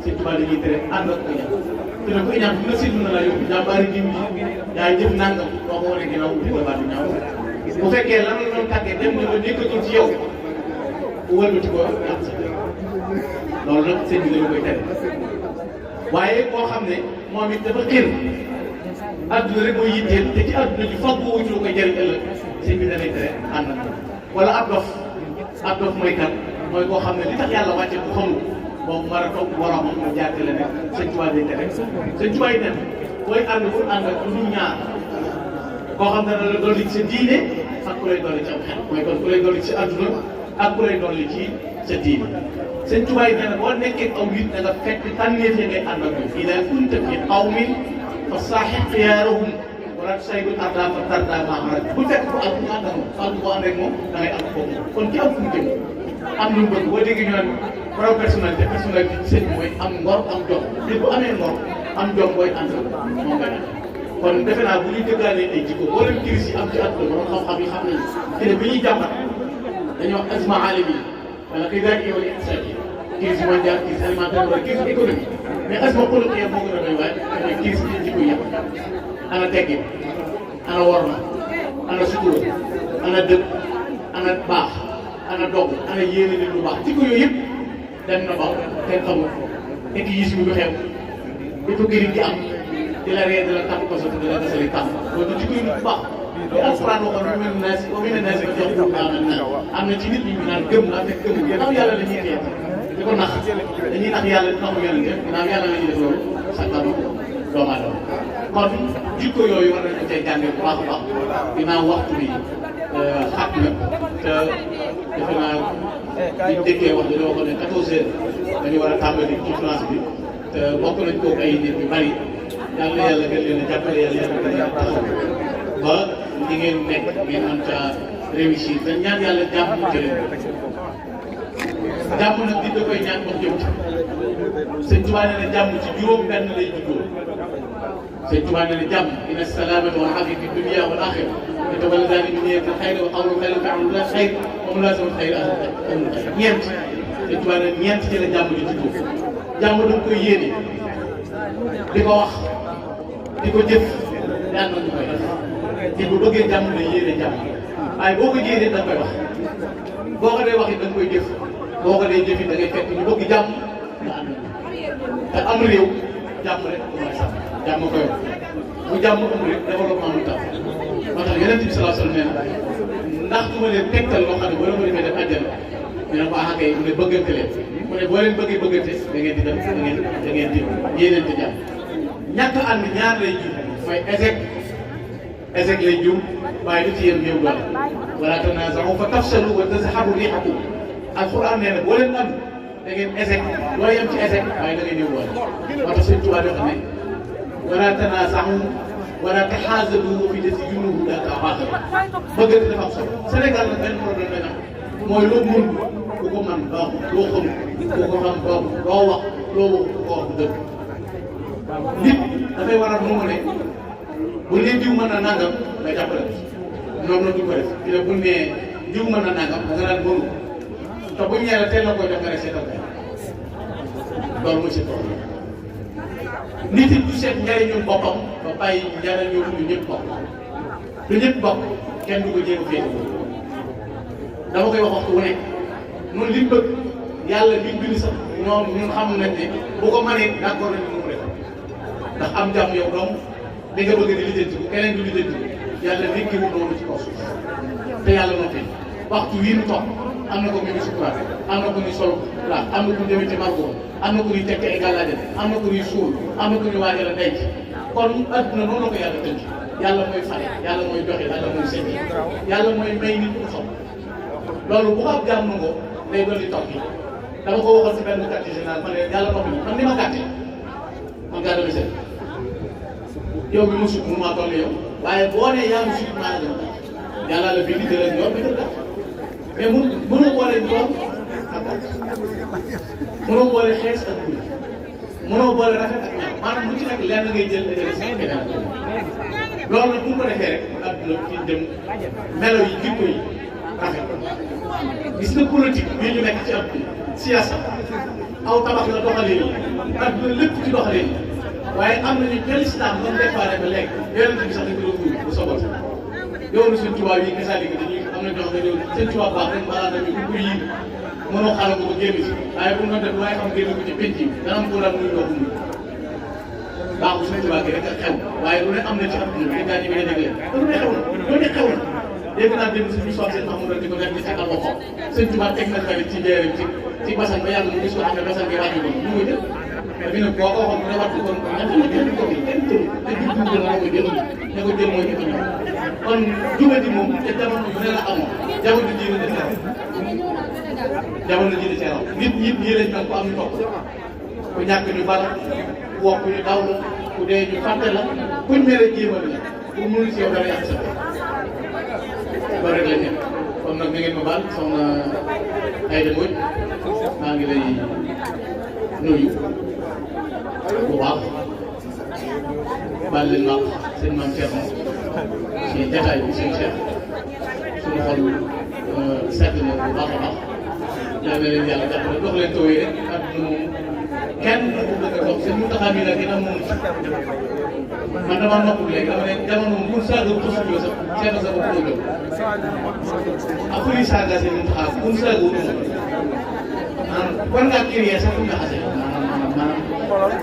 [SPEAKER 1] sëñ Tuubaa dañuy tere ànd ak ku iñaan te ne ku iñaan bu la séddu na la yóbbu jàmbaari jiw ji yaay jëf nangam boo ko waree ginnaaw di la baat di ñaaw bu fekkee lan la doon tàggee dem na ba nekkatul ci yow bu wëlbati ko yàq sa gàtt loolu nag sëñ bi dañu koy tere waaye koo xam ne moom it dafa xir adduna rek mooy yitteel te ci adduna ji foog boo wuti lu koy jëriñ ëllëg sëñ bi da lay tere ànd ak wala ab dof mooy kan mooy koo xam ne li tax yàlla wàcce bu xamul moom war a toog boromam mu jaarte la ne sëñ Tuubaa day tere sëñ Tuubaa yi nen booy ànd pour ànd ak lu dul ñaar koo xam ne dana la dolli ci sa diine ak ku lay dolli ci am xel mooy kon ku lay dolli ci adduna ak ku lay dolli ci sa diine sëñ Tuubaa yi nee na boo nekkee aw nit da nga fekk tànneef ya ngay ànd ak ñoom idaa kunta fi qawmin fa saaxib xiyaarahum wala saydul arda fa tarda maamara bu fekk bu àgg nga ànd ak moom àgg boo ànd ak moom da ngay àgg foofu kon ci am fu mu jëm am lu mu bëgg boo déggee ñu naan borom personnalité ci sëñ bi mooy am ngor am jom te bu amee ngor am jom booy ànd moom nga def kon defe naa bu ñu dëggaalee ay jikko boo leen crise yi am ci àdduna borom xam-xam yi xam nañu te ne bi ñuy jàmbat dañuy wax azma alami wala xidaay wala iqtisaadi crise mondiale crise alimentaire wala crise économique mais asma xuluqiya moo gën a doy waaye mooy crise ci jikko yëpp ana teggin ana worma ana sutura ana dëgg ana baax ana dogg ana yéene nit lu baax jikko yooyu yëpp dem na ba kenn xamul égoïsme bi xew hypocrisie gi am di la ree di la tàmm ko sotti di la desali tàmm loolu jikko yi nit bu baax li alquran waxoon min naasi wa mina naasi man yaqulu amanna am na ci nit ñi ñu naan gëm naa fekk gëmul ginnaaw yàlla la ñuy xeex di ko nax dañuy nax yàlla di naxu yonente ginnaaw yàlla la ñuy def loolu sàkkanu doomu aadama kon jikko yooyu war nañ ko cay jàngee bu baax a baax ginnaaw waxtu bi xat na te defe naa liñ déggee wax dañoo waxoon ne 14 heures dañu war a tàmbali conférence bi te bokk nañ ko ay nit yu bari yàlla yàlla gën leen a jàppale yàlla yàlla gën leen taxaw ba li ngeen nekk ngeen am ca réussir te ñaan yàlla jàmm mu jëlee jàmm nag nit da koy ñaan wax jëm ci sëñ Tuubaa nee na jàmm ci juróom benn lay juddoo sëñ Tuubaa nee na jàmm inna salaamata wal aafiya fi dunya wal aaxira yatawalladaani min niyatil xayri wa qawlul xayri wa fi'lul xayri wa mulaazamatul xayri ahlul xayri ñeent sëñ Tuubaa nee na ñeent ci la jàmm di juddoo jàmm da nga koy yéene di ko wax di ko jëf daan na ñu koy def te bu bëggee jàmm ne yéene jàmm waaye boo ko yéenee da nga koy wax boo ko dee wax it da nga koy jëf boo ko dee jëf it da ngay fekk ñu bëgg jàmm nga ànd te am réew jàmm rek ko may sax jàmm koy wax bu jàmm am rek développement mu tax moo tax Yonent bi sallallahu alayhi wasallam nee na ndax du ma leen tegtal loo xam ne boo leen ko defee def àjjana ñu ne ko ah kay mu ne bëggante leen mu ne boo leen bëggee bëggante da ngeen di dem da ngeen di yéeneente jàmm ñàkk ànd ñaar lay jur mooy échec lay jur waaye du ci yéen néew doole wala tanaaza'u fa tafshalu wa tazhabu riihukum alxuraan nee na boo leen ànd da ngeen échec doo yem ci échec waaye da ngay néew doole moo tax Sëñ Tuubaa dafa ne wala tanaaza'u wala tahaazadu fi des junubu daa kaa baax bëggante dafa am solo Sénégal nag benn problème lañ am mooy loo mën ku ko mën baaxul loo xam ku ko xam baaxul loo wax loo wax ku ko wax bu dëgg nit dafay war a moomu ne bu nee diw mën na nangam nga jàppale ko ñoom la duñ ko def fi ne bu nee diw mën na nangam da nga naan mënu te buñ ñëwee teel na koy def nga ne seetal ko loolu mooy si tool nit it du seet njëriñu boppam ba bàyyi njëriñu ñu ñëpp bokk lu ñëpp bokk kenn du ko jéem a féete dama koy wax waxtu wu nekk noonu liñ bëgg yàlla liñ bind sax ñoom ñun xam nañ ne bu ko mënee d'accord nañ mu def ndax am jàmm yow donc li nga bëgg di lijjanti ko keneen du lijjanti ko yàlla nekki wu noonu ci kaw suuf te yàlla noppi waxtu wii nu toog am na ko ñu ngi sukuraat am na ko ñu sol laat am na ko ñu demee ci margo am na ko ñu tekki ay gàllaajal am na ko ñu suul am na ko ñu waajal a denc kon adduna noonu la ko yàlla tënk yàlla mooy fay yàlla mooy joxe yàlla mooy seeti yàlla mooy may nit ku xam loolu bu ko ab jaam nangoo day doon di toog yi dama ko waxoon si benn quartier général ma ne yàlla noppi man ni ma gàttee man gaa dama seet yow mi musut mu maa toll yow waaye boo nee yaa musut maa la gën a yàlla la bind jëlee ñoom bi gën mais mënoo boole ñoom ak gàtt mënoo boole xees ak gudd mënoo boole rafet ak ñaaw maanaam lu ci nekk lenn ngay jël dajale si keneen loolu nag bu ñu ko defee rek adduna fi jëm melo yi jikko yi rafet gis nga politique bii ñu nekk ci adduna siyaasa aw tabax la doxalee yi adduna lépp ci doxalee yi waaye am nañu benn islam ba mu déparé ba léegi yonent bi sax dañ ko doon wuyu bu sobal yow suñ tubaab yi gisaa léegi dañuy am na ñoo xam ne ñoom seen tubaab baax rek balaa nañu bu yi mënoo xaaral ko ba génn si waaye bu ñu doon def waaye xam génn ko ci penc yi dana am ko daan muy doog muy baaxul suñ tubaab gi rek ak xew waaye lu ne am na ci adduna bi gaa ñi bi nga déglee lu ne xew na lu ne xew na dégg naa démb suñu soxla seen Mahmoud di ko def di tegal boppam sëñ tubaab teg na xarit ci njëriñ ci basan ba yàgg mu gis ko xam ne basan bi wàcc ko ñu ko jël bi nag boo ko waxoon ne wàcc kon dama jël ko kenn tëru te jub jub la ko jël ne ko jël mooy ñu ko ñëw kon jubati moom te jamono yu ne la amoon jamono jii la seeraw jamono jii la seeraw nit ñii lañ mel ku am ñu topp ku ñàkk ñu bala ku wax ñu daw la ku dee ñu fàtte la kuñ mere jéemal la pour mënu si yow dara yàq sa loolu rek lañ nekk kon nag na ngeen ma baal soxna Aïda Mbodj maa ngi lay nuyu bu baax baal leen wax seen maam Thierno ci jataay bi seen Cheikh suñu xol sedd na bu baax a baax yal na leen yàlla jàppale dox leen tawee rek àdduna moom kenn du bëgg a toog seen mu taxaw mi nag dina mun man damaa noppul léegi dama ne jamono moom pour saaga bu xasuñoo sax seen sa bopp moo jóg ak fu ñuy saaga seen mu taxaw pour saaga wu ñu maanaam war ngaa créer sax fu ñu la xasee maanaam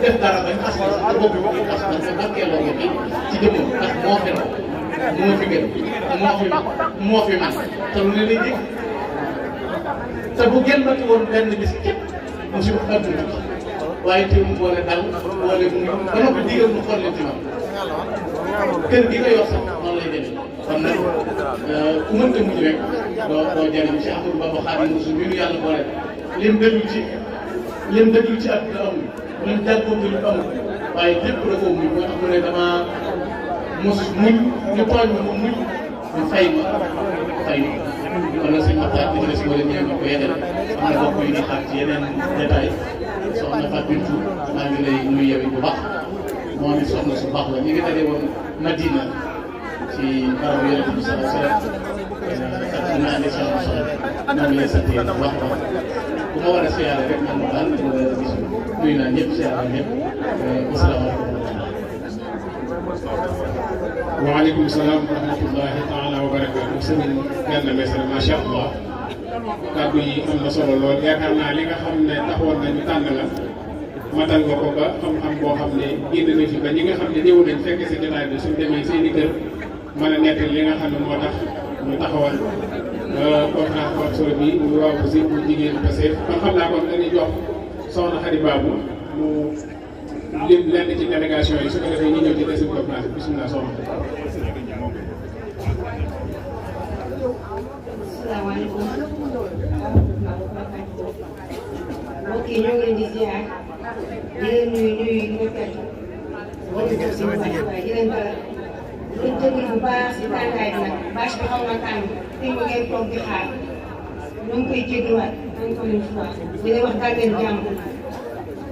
[SPEAKER 1] def dara bañ xas la sax bopp bi xas parce que barkeeloo ko ci jëmmam ndax moo fi moo fi gën moo fi man te lu ne lay dégg te bu gën bati woon benn bis képp mu si wax adduna waaye teewul boole dal boole mu ba noppi digal mu xool leen ci man kër gi nga yor sax noonu lay demee kon nag ku mënta mujj rek doo jëriñ ci Ahmadou Bamba Xaadimu Rasuul bi nu yàlla boole lim dëggul ci adduna amul lim jàppoonte lu amul waaye lépp da koo muñ moo tax mu ne damaa mos muñ ñu tooñ ma muñ ñu fay ma kon nag sëñ Maxtaar bi ci des wala ñëw ñu ko yeggale am na mbokk yu ñuy xaar ci yeneen détail soxna Fatou Bintou maa ngi lay nuyu yow bu baax moom it soxna su baax la ñu ngi daje woon Madina ci barabu Yonent bi sallallahu alayhi wa sallam ak ñu andi soxna soxna maa ngi lay sant yéen bu baax a baax bu ma war a siyaare rek man ma daal dama la gis nuyu naa ñëpp siyaare ñëpp asalaamaaleykum.
[SPEAKER 2] waaleykum salaam wa rahmatullahi taala wa barakaatu sëriñ Gana Messere macha allah kàddu yi am na solo lool yaakaar naa li nga xam ne taxoon nañu tànn la matal nga ko ba xam-xam boo xam ne génn na fi ba ñi nga xam ne ñëw nañ fekk si jotaay bi suñ demee seeni kër mën a nekk li nga xam ne moo tax ñu taxawal conférence bu am solo bi mu waaw aussi mu jigéen Pastef man xam naa kon dañuy jox soxna Khady Babou mu lim lenn ci délégation yi su ko defee ñu ñëw ci deuxième conférence bisimilah soxna.
[SPEAKER 3] asalaamaaleykum mbokk yi ñoo ngi leen di ziar di leen nuyu yu rafet di leen jox seen wàccuwaay di leen dalal di leen jégalu bu baax si tàngaay bi nag bâche bi xaw na tàng te mu ngeen toog di xaar ñoo ngi koy jégaluwaat encore une fois di leen wax daal leen jàmm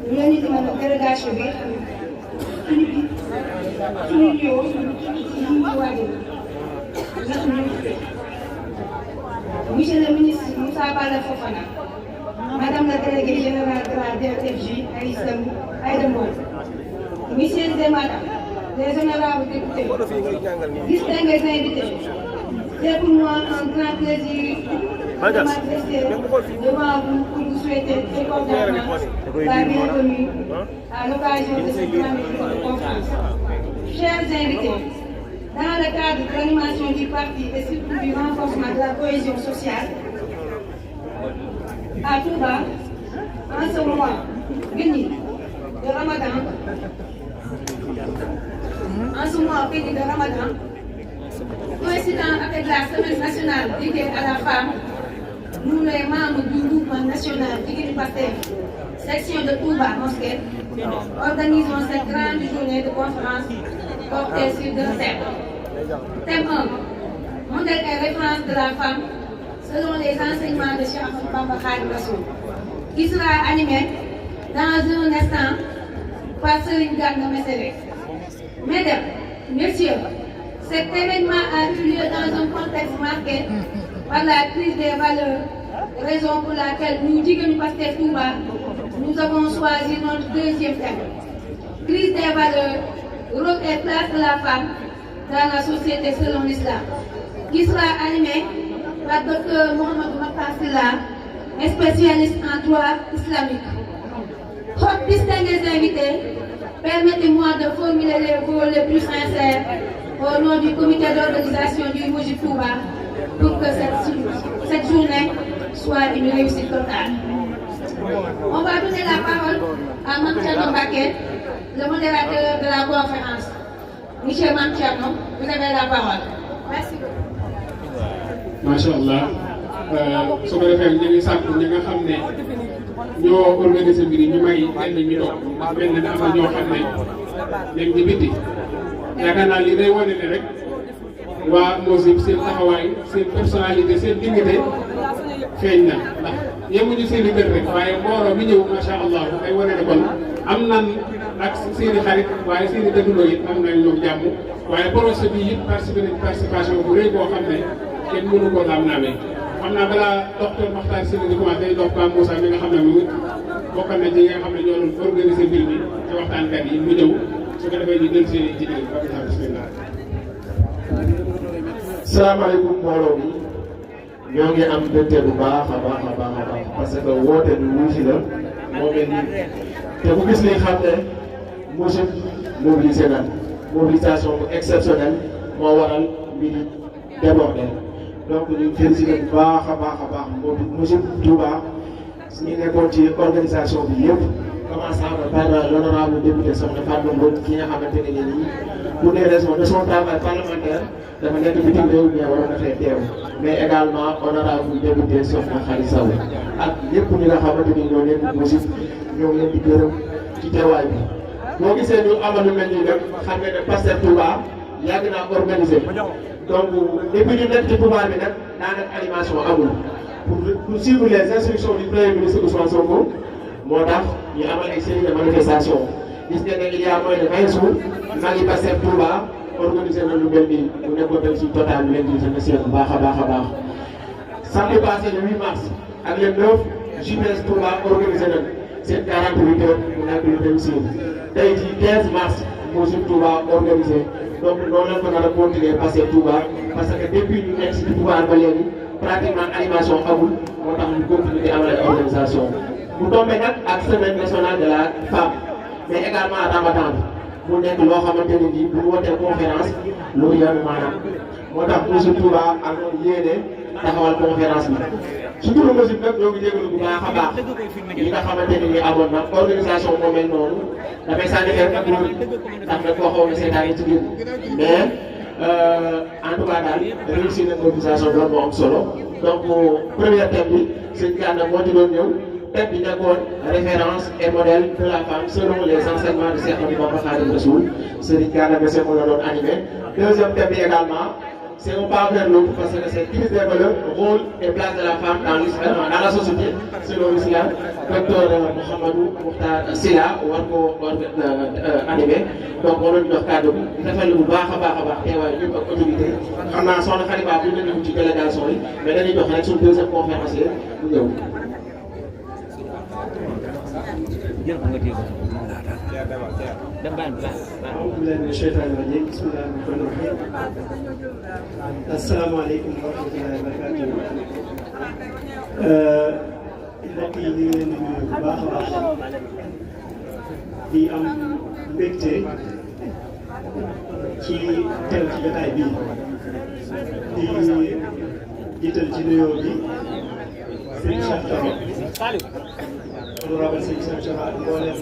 [SPEAKER 3] ñu leen di demal délégation bi nga xam ne suñu ñëw suñu waajal ndax ñu Monsieur le ministre Moussa Balla Fofana, Madame la déléguée générale de la DRFJ, Aïda Mbodj, Messieurs et Madame, les honorables députés, distingués invités, c'est pour moi un grand plaisir m'adresser devant vous pour vous souhaiter très cordialement la bienvenue à l'occasion de cette grande conférence. Chers invités, dans le cadre de l'animation du parti et surtout du renforcement de la cohésion sociale, à Touba, en ce mois béni de Ramadan, coïncidant avec la semaine nationale dédiée à la femme, nous, les membres du mouvement national Jigéenu Pastef, section de Touba Mosquée, organisons cette grande journée de conférence portée sur deux thèmes. Thème 1, modèle et référence de la femme selon les enseignements de Cheikh Ahmadou Bamba Khadimou Rassoul, qui sera animé dans un instant par Serigne Gana Messere. Mesdames, Messieurs, cet événement a eu lieu dans un contexte marqué par la crise des valeurs, raison pour laquelle nous, Jigéenu Pastef Touba, nous avons choisi notre deuxième thème. Crise des valeurs, rôle et place de la femme dans la société selon l'islam, qui sera animé par Dr Mohamedou Makhtar Sylla, spécialiste en droit islamique. Trop distingués invités, permettez-moi de formuler les vœux les plus sincères au nom du comité d'organisation du Moujib Touba pour que cette journée soit une réussite totale. On va donner la parole à Mame Thierno Mbacké, le modérateur de la conférence. Monsieur Mame Thierno, vous avez la parole. Merci beaucoup.
[SPEAKER 2] macha allah su ko defee ñu ngi sàkku ñi nga xam ne ñoo organisé mbir yi ñu may ñenn ñu toog mel na ne am na ñoo xam ne nekk ci biti yaakaar naa lii day wane ne rek waa Moujib seen taxawaay seen personnalité seen dignité feeñ na ndax yemuñu seen i kër rek waaye mbooloo mi ñëw macha allah day wane ne kon am nan ak seen i xarit waaye seen i dëkkandoo it am nañ ñoom jàmm waaye projet bi it participation bu rëy boo xam ne kenn mënu koo laam-laamee xam naa balaa docteur Makhtar Sylla di commencé dox Pape Moussa mi nga xam ne mu bokk na ci nga xam ne ñoo doon organisé mbir mi ci waxtaankat yi mu ñëw su ko defee ñu jël seen i jigéen ba bisimilah bisimilah.
[SPEAKER 4] salaamaaleykum mbooloo mi ñoo ngi am mbégte bu baax a baax parce que woote bi wuy si la moo mel ni te bu gis li xam ne Moujib mobilisé na mobilisation bu exceptionnelle moo waral mbir yi débordé donc ñu félicité bu baax a baax Moujib Touba ñu nekkoon ci organisation bi yëpp commençant par l'honorable député Sokhna Fatma Mbodj ki nga xamante ne nii pour des raisons de son travail parlementaire dafa nekk bitim réew mais waroon na fee teew mais également honorable député Sokhna Khady Sow ak ñëpp ñi nga xamante ni ñoo nekk Moujib ñoo ngi leen di gërëm ci teewaay bi. boo gisee ñu amal lu mel nii nag xam ne Pastef Touba yàgg naa organisé donc depuis ñu nekk ci pouvoir bi nag daanaka animation amul pour suivre les instructions du premier ministre Ousmane Sonko moo tax ñu amal ay série de manifestations gis ngeen ne il y a moins de 20 jours maa ngi Pastef Touba organisé na lu mel nii mu nekkoon dem si total bi leen di remercier bu baax a baax. samedi passé le 8 mars ak le 9 JPS Touba organisé nañ seen 48 heures mu nekk lu réussir tey jii 15 mars Moujib Touba organisé donc noonu la ko nar a continuer Pastef Touba parce que depuis ñu nekk si pouvoir ba léegi pratiquement animation amul moo tax ñu continuer di amal ay organisation bu tombé nag ak semaine nationale de la femme mais également Ramadan bi mu nekk loo xamante ne nii bu ñu wootee conférence loolu yanu maanaam moo tax Moujib Touba amoon yéene taxawal conférence bi su turu Moujib nag ñoo ngi jégalu bu baax a baax yi nga xamante ne nii amoon na organisation moo mel noonu dafay sànni xeer nag loolu ndax nag koo xaw ma seetaan yi ci biir mais en tout cas daal réussir nañ mobilisation bi moo am solo donc première thème bi sëñ Gana moo ci doon ñëw thème bi nekkoon référence et modèle de la femme selon les enseignements de Cheikh Ahmadou Bamba Khadimou Rassoul Serigne Gana Messere moo la doon animé. Deuxième thème bi également c'est un pas vers l'autre parce que c'est crise des valeurs, rôle et place de la femme dans la société selon l'islam. Docteur Mohamedou Makhtar Sylla war ko animé donc moo doon jox kàddu bi di rafetlu bu baax a baax teewaay ñëpp ak autorité xam naa soxna Khady Ba bu ñu leen ci délégation yi mais dañuy jox rek suñu deuxième conférencier mu ñëw.
[SPEAKER 5] أعوذ بالله من الشيطان الرجيم بسم الله الرحمن الرحيم السلام عليكم ورحمة الله وبركاته mbokk yi ñu ngi leen di nuyu bu baax a baax di am mbégte ci teew ci jotaay bi di jiital ci nuyoo bi sëñ Cheikh Thioro honorable sëñ Cheikh Thioro ak mboolem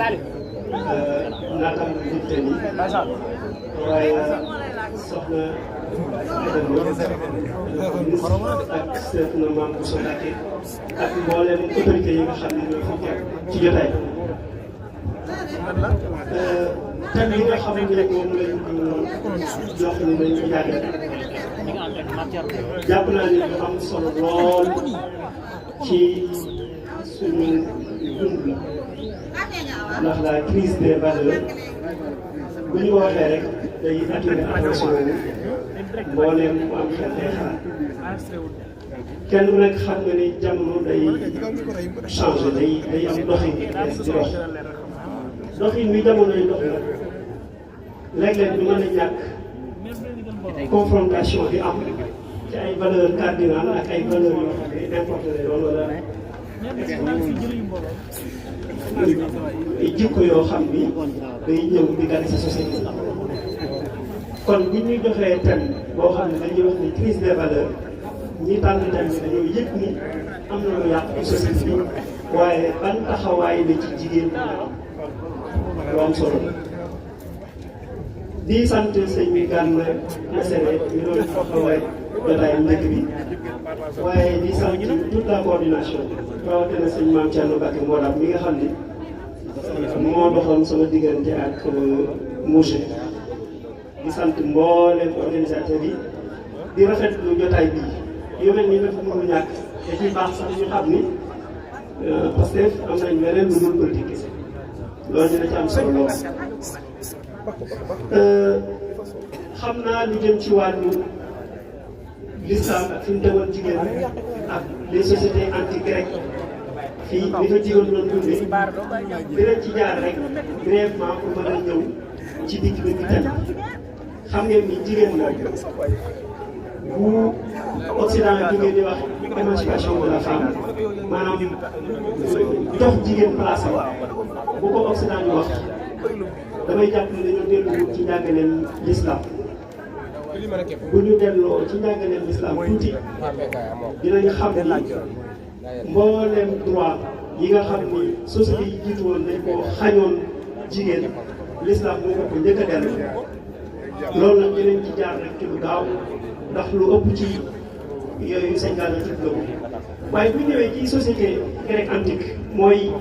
[SPEAKER 5] naatam mbégte ni waaye soxna ak seet na maam bu Mbàkke ak mboolem autorité yi nga xam ne ñoo fi teew ci jotaay thème yi nga xam ne moom lañ jox ni nañ ci jàngale jàpp naa ni lu am solo lool ci suñu dund la ndax la crise des valeurs bu ñu ko waxee rek day attirer attention wu mbooleem mu am xel day xalaat kenn ku nekk xam nga ni jamono day changé day am doxin di dox doxin wi jamono yi dox la léeg-léeg ñu mën a ñàkk confrontation bi am ci ay valeurs cardinales ak ay valeurs yoo xam ne importé lay doon wala ay jikko yoo xam ni day ñëw di gane sa société kon bu ñuy joxee thème boo xam ne dañuy wax ni crise des valeurs ñi tànn thème bi dañoo yëg ni am na lu yàq ci société bi waaye ban taxawaay la ci jigéen lu am solo di sant sëñ Gana Messere ñu doon taxawaay jotaay njëkk bi waaye di sant toute la coordination rawatina sëñ Maam Thierno Mbacke Mbodam mi nga xam ni moo doxoon sama diggante ak Mouche di sant mboolem organisateurs yi di rafetlu jotaay bi yu mel ni dafa mënu ñàkk te ci baax sax ñu xam ni parce que am nañ leneen lu dul politique kese loolu dina ci am solo lool. xam naa lu jëm ci wàllu l'islam ak fi mu tegoon jigéen ak les sociétés anti-grecques fii li fa jigéen doon dundee dinañ ci jaar rek brièvement pour mën a ñëw ci digg bi thème xam ngeen ni jigéen moom bu Occident bi ngeen di wax émancipation de la femme maanaam jox jigéen place bu ko Occident ñu wax damay jàpp ne dañoo dellu ci njàngaleem l'islam bu ñu delloo ci njàngaleem l'islam tuuti dinañ xam ni mbooleem droit yi nga xam ni société yi jiitu woon dañ ko xañoon jigéen l'islam moo ko njëkk a dellu loolu nag dinañ ci jaar rek ci lu gaaw ndax lu ëpp ci yooyu sëñ Gana tudd la ko waaye bu ñëwee ci société grecque antique mooy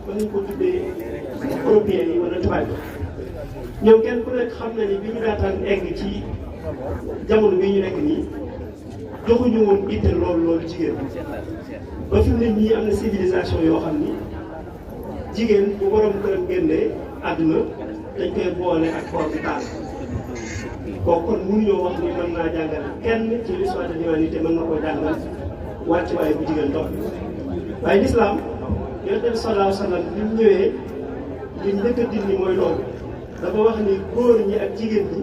[SPEAKER 5] mën nañ ko tuddee européens yi wala tubaab yi ñoom kenn ku nekk xam na ni bi ñu daataan egg ci jamono bi ñu nekk nii joxuñu woon itte loolu jigéen ba fi mu ne nii am na civilisation yoo xam ni jigéen bu borom këram génnee àdduna dañ koy boole ak borom bi taal kooku kon mënuñoo wax ni mën naa jàngal kenn ci l'histoire de l'humanité mën na koo jàngal wàcc waaye bu jigéen topp waaye l'islam Yonent bi sallallahu alayhi wa sallam bi mu ñëwee li njëkk a dindi mooy loolu dafa wax ni góor ñi ak jigéen ñi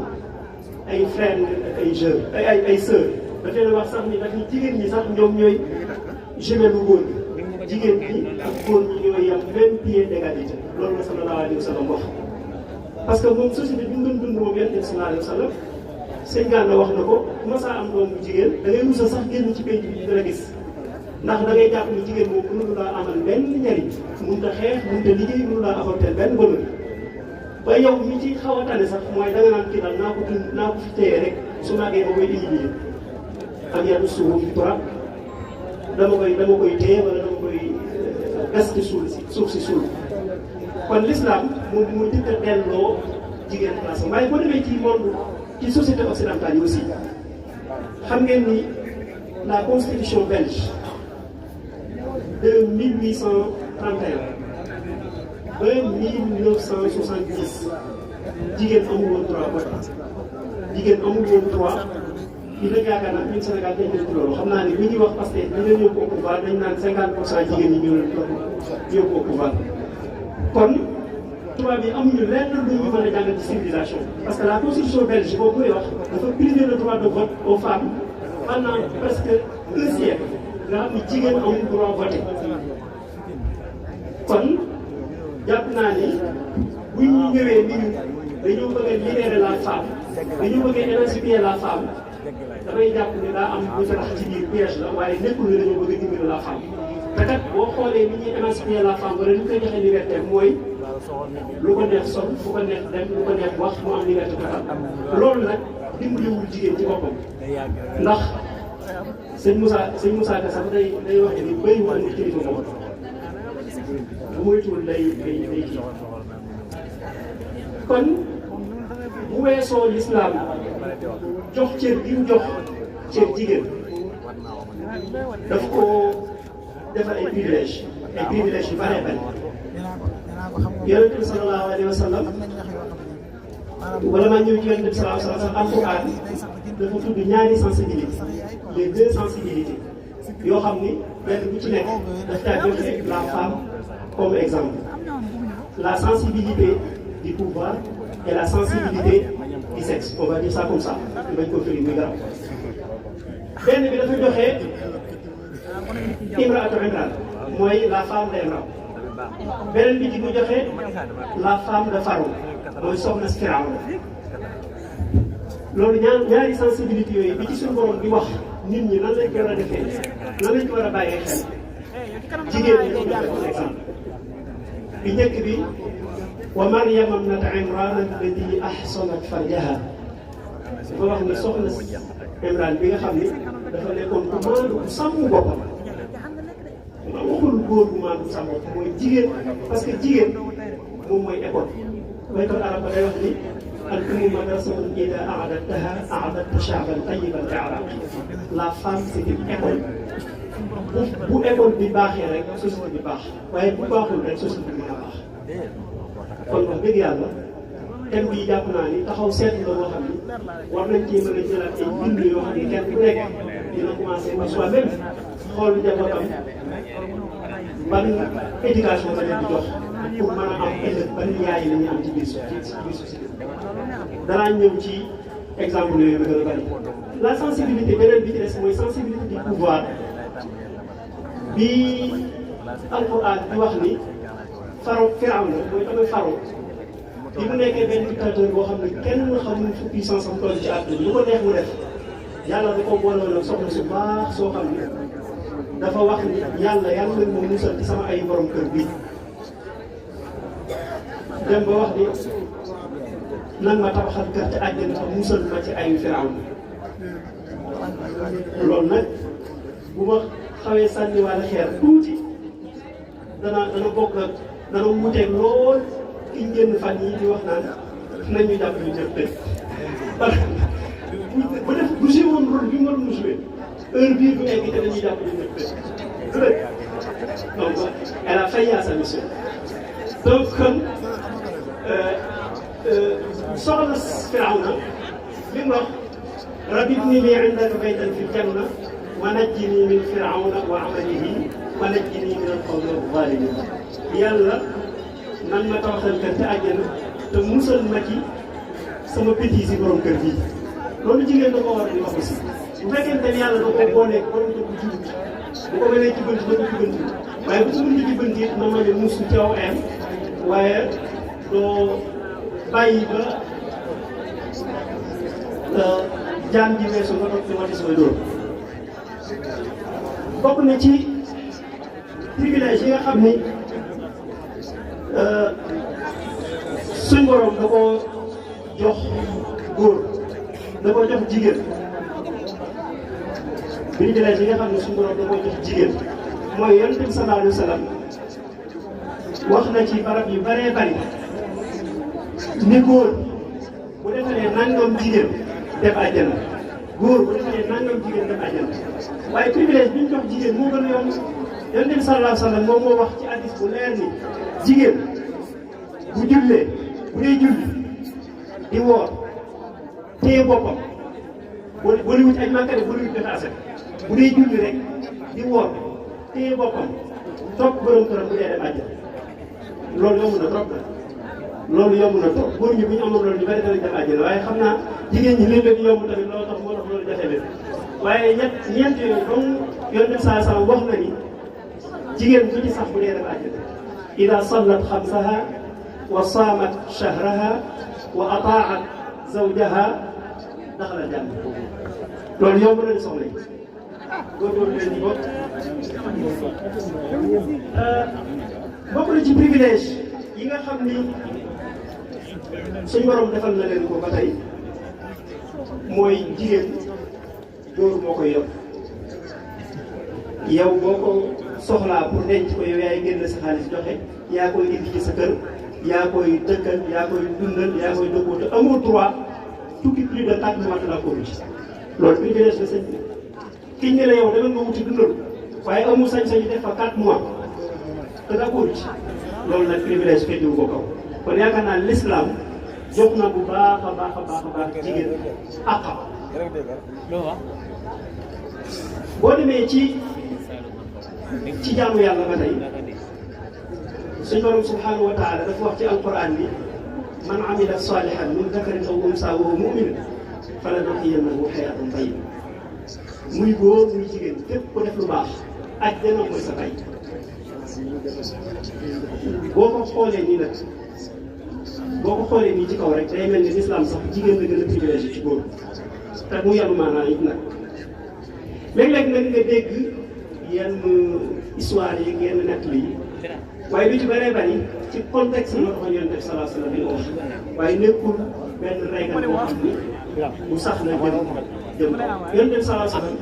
[SPEAKER 5] ay frères ak ay jeunes ay sœurs dafa leen wax sax ni daf ni jigéen ñi sax ñoom ñooy gemelu góor ñi jigéen ñi ak góor ñi ñooy yam même pied d'égalité loolu la sallallahu alayhi wa sallam wax. parce que moom société bi mu doon dund moom Yonent bi sallallahu alayhi wa sallam sëñ Gana wax na ko ku ma saa am doom bu jigéen da ngay musa sax génn ci penc bi dina gis. ndax da ngay jàpp ni jigéen moom mënul laa amal benn njariñ mënut a xeex mënut a liggéey mënul laa apporter benn bonheur ba yow mi ci xaw a tane sax mooy da nga naan kii daal naa ko dund naa ko fi téye rek su màggee ba koy éliminer am yenn suuf bi trop dama koy téye wala dama koy gas ci suuf si suul kon l'islam moom mu njëkk a delloo jigéen place waaye boo demee ci monde ci société occidentale yi aussi xam ngeen ni la constitution belge de 1831 ba 1970 jigéen amul woon droit vote jigéen amul woon droit di la yaakaar naa ñun Sénégal dañ leen ci loolu xam naa ne bu ñuy wax parce que ñu leen yóbbu au pouvoir dañ naan 50% jigéen ñi ñoo leen yóbbu au pouvoir kon tubaab yi amuñu lenn lu ñu mën a jàngal ci civilisation parce que la constitution belge boobu koy wax dafa priver le droit de vote aux femmes pendant presque 2 siècles nga xam ne jigéen amul droit voté kon jàpp naa ni bu ñu ñëwee ni dañoo bëgg a libérer la femme dañoo bëgg a émanciper la femme damay jàpp ne daa am lu fi rax ci biir piège la waaye nekkul ne dañoo bëgg a dimbali la femme te kat boo xoolee ni ñuy émanciper la femme wala ni ñu koy joxee liberté mooy lu ko neex sol fu ko neex dem lu ko neex wax mu am liberté total loolu nag dimbaliwul jigéen ci boppam ndax sëñ Moussa Ka sax day wax ni béy wu andi kilifa moom bu moytuwul day kii kon bu weesoo lislaam jox cër gi mu jox cër jigéen daf ko defal ay privilège yu bare bare yonent bi sallallahu alayhi wa sallam wala maa ñëw ci yonent bi sallallahu alayhi wa sallam alquran dafa tudd ñaari sensibilité les deux sensibilités yoo xam ni benn bu ci nekk daf caa joxe la femme comme exemple la sensibilité du pouvoir et la sensibilité du sexe on va dire ça comme ça ñu bañ ko firi muy garab benn bi dafa joxe imraatu Imran mooy la femme d'Imran beneen bi ci mu joxe la femme de Pharaon mooy soxna si Firawna loolu ñaari sensibilité yooyu bi ci suñu borom di wax nit ñi nan lañ ko war a defee nan lañ ko war a bàyyee xel jigéen ñi ñu joxe comme exemple bi njëkk bi wa Maryama ibnata Imran allati ahsanat farjaha dafa wax ni soxna si Imran bi nga xam ni dafa nekkoon ku maandu ku sàmm boppam waxul góor bu maandu sàmm boppam mooy jigéen parce que jigéen moom mooy école baykat arab ba day wax ni al-ummu madrasatun idha a'dadtaha a'dadta sha'ban tayyiban ka'araqi la femme c'est une école bu école bi baaxee rek société bi baax waaye bu baaxul rek société bi mën a baax kon wax dëgg yàlla thème bi jàpp naa ni taxaw seetlu la boo xam ni war nañ cee mën a jëlaat ay bind yoo xam ni kenn ku nekk dina commencé par soi-même xool njabootam ban éducation la leen di jox pour mën a am ëllëg ban yaay la ñuy am ci biir société danaa ñëw ci exemple yooyu ba gën a bari la sensibilité beneen bi ci des mooy sensibilité du pouvoir bi alquran di wax ni Firawna mooy tamit Pharaon bi mu nekkee benn dictateur boo xam ne kenn xamul fu puissance am toll ci àdduna bi lu ko neex mu def yàlla da ko booloon ak soxna su baax soo xam ne dafa wax ni yàlla nag moom musal ci sama ay borom kër bi dem ba wax ni nan ma tabaxal kër ci àjjana fa musal ma ci ayu Firawna loolu nag bu ma xawee sànniwaale xeer tuuti dana bokk ak dana wuteeg lool ki génn fan yi di wax naan nañu jàpp ñu ñëpp tey parce que bu def bu joué woon rôle bi mu waroon joué heure bii bu egg te dañuy jàpp ñu ñëpp tey donc elle a failli à sa mission donc kon soxna Firawna li mu wax rabbi ibni li indaka baytan fil janna wa najjini min firawna wa amalihi wa najjini min al-qawmi adh-dhalimin yàlla nan ma tabaxal kër te àjjana te musal ma ci sama petit si borom kër bii loolu jigéen da ko war di wax aussi bu fekkente ne yàlla da ko booleeg borom kër bu jubut bu ko mënee jubbanti da ko jubbanti waaye bu ko mënee jubbanti it na ma ne mus ci aw ayam waaye doo bàyyi ba jaan ji weesu nga toog ci wati sama dóor bokk na ci privilège yi nga xam ni suñ borom da ko jox góor da ko jox jigéen privilège yi nga xam ne suñ borom da ko jox jigéen mooy yonent bi sallallahu alayhi wa sallam wax na ci barab yu bëree bëri ni góor bu defalee nangam jigéen def àjjana góor bu defalee nangam jigéen def àjjana waaye privilège bi ñu jox jigéen moo gën a yomb yonent bi sallallahu alayhi wa sallam moom moo wax ci hadis bu leer ni jigéen bu jullee bu dee julli di woor téye boppam boliwut aj Makka de boliwut def asaka bu dee julli rek di woor téye boppam topp borom këram bu dee dem àjjana loolu yomb na trop la loolu yomb na trop góor ñi bu ñu amoon loolu ñu bari danañ dem àjjana waaye xam naa jigéen ñi léeg-léeg yomb tamit loolu tax moo tax loolu jafe leen waaye ñeent yooyu donc yonent saa salaam wax na ni jigéen bu ci sax bu dee def àjjana ida sallat xamsaha wa saamat shahraha wa ataat zawjaha daxala janna loolu yomb na di soxla yi góorgóorlu leen di bopp bokk na ci privilège yi nga xam ni suñu borom defal na leen ko ba tey mooy jigéen góor moo koy yor yow boo ko soxlaa pour denc ko yow yaay génn sa xaalis joxe yaa koy indi ci sa kër yaa koy dëkkal yaa koy dundal yaa koy dëkkoo te amoo droit tukki plus de 4 mois la ko ci loolu privilège la sëñ bi kiñ ne la yow dama nga wuti dundal waaye amul sañ-sañu def fa 4 mois te d'accord ci loolu nag privilège féetewu ko kaw kon yaakaar naa l'islam jox na bu baax a baax a baax a baax jigéen àqam boo demee ci jaamu yàlla ba tey suñu borom subhanahu wa taala dafa wax ci alquran ni man amila salihan min dakarin aw unsa wa huwa mu'min falanuhyiyannahu hayatan tayyiba muy góor muy jigéen képp ko def lu baax àjjana mooy sa fay boo ko xoolee nii nag boo ko xoolee nii ci kaw rek day mel ni l'islam sax jigéen la gën a privilégié ci góor te mu yanu maanaa it nag léeg-léeg nag nga dégg yenn histoire yi yenn nettali yi waaye lu ci bëree bëri ci contexte moo taxoon Yonent bi sallallahu alayhi wa sallam di wax waaye nekkul benn règle boo xam ni bu sax la jëm Yonent bi sallallahu alayhi wa sallam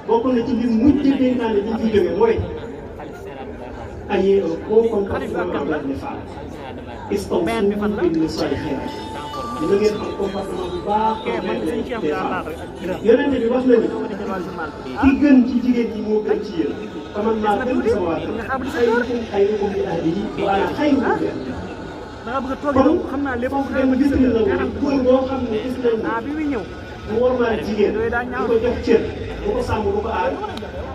[SPEAKER 5] bokk na ci li mujj dénkaane li ñu fiy jógee mooy ayez un bon comportement envers les femmes. istawsu bin-nisaa'i xayran. da ngeen am comportement bu baax envers les femmes. Yonent bi wax na ni ki gën ci jigéen ñi moo gën ci yéen. man maa gën ci sama waa kër xayrukum li ahlihi wa ana xayrukum li ahlihi. kon foofu dem gis nañ la woon góor boo xam ne gis nañ ne bu warmaal jigéen du ko jox cër bu ko sàmm bu ko aar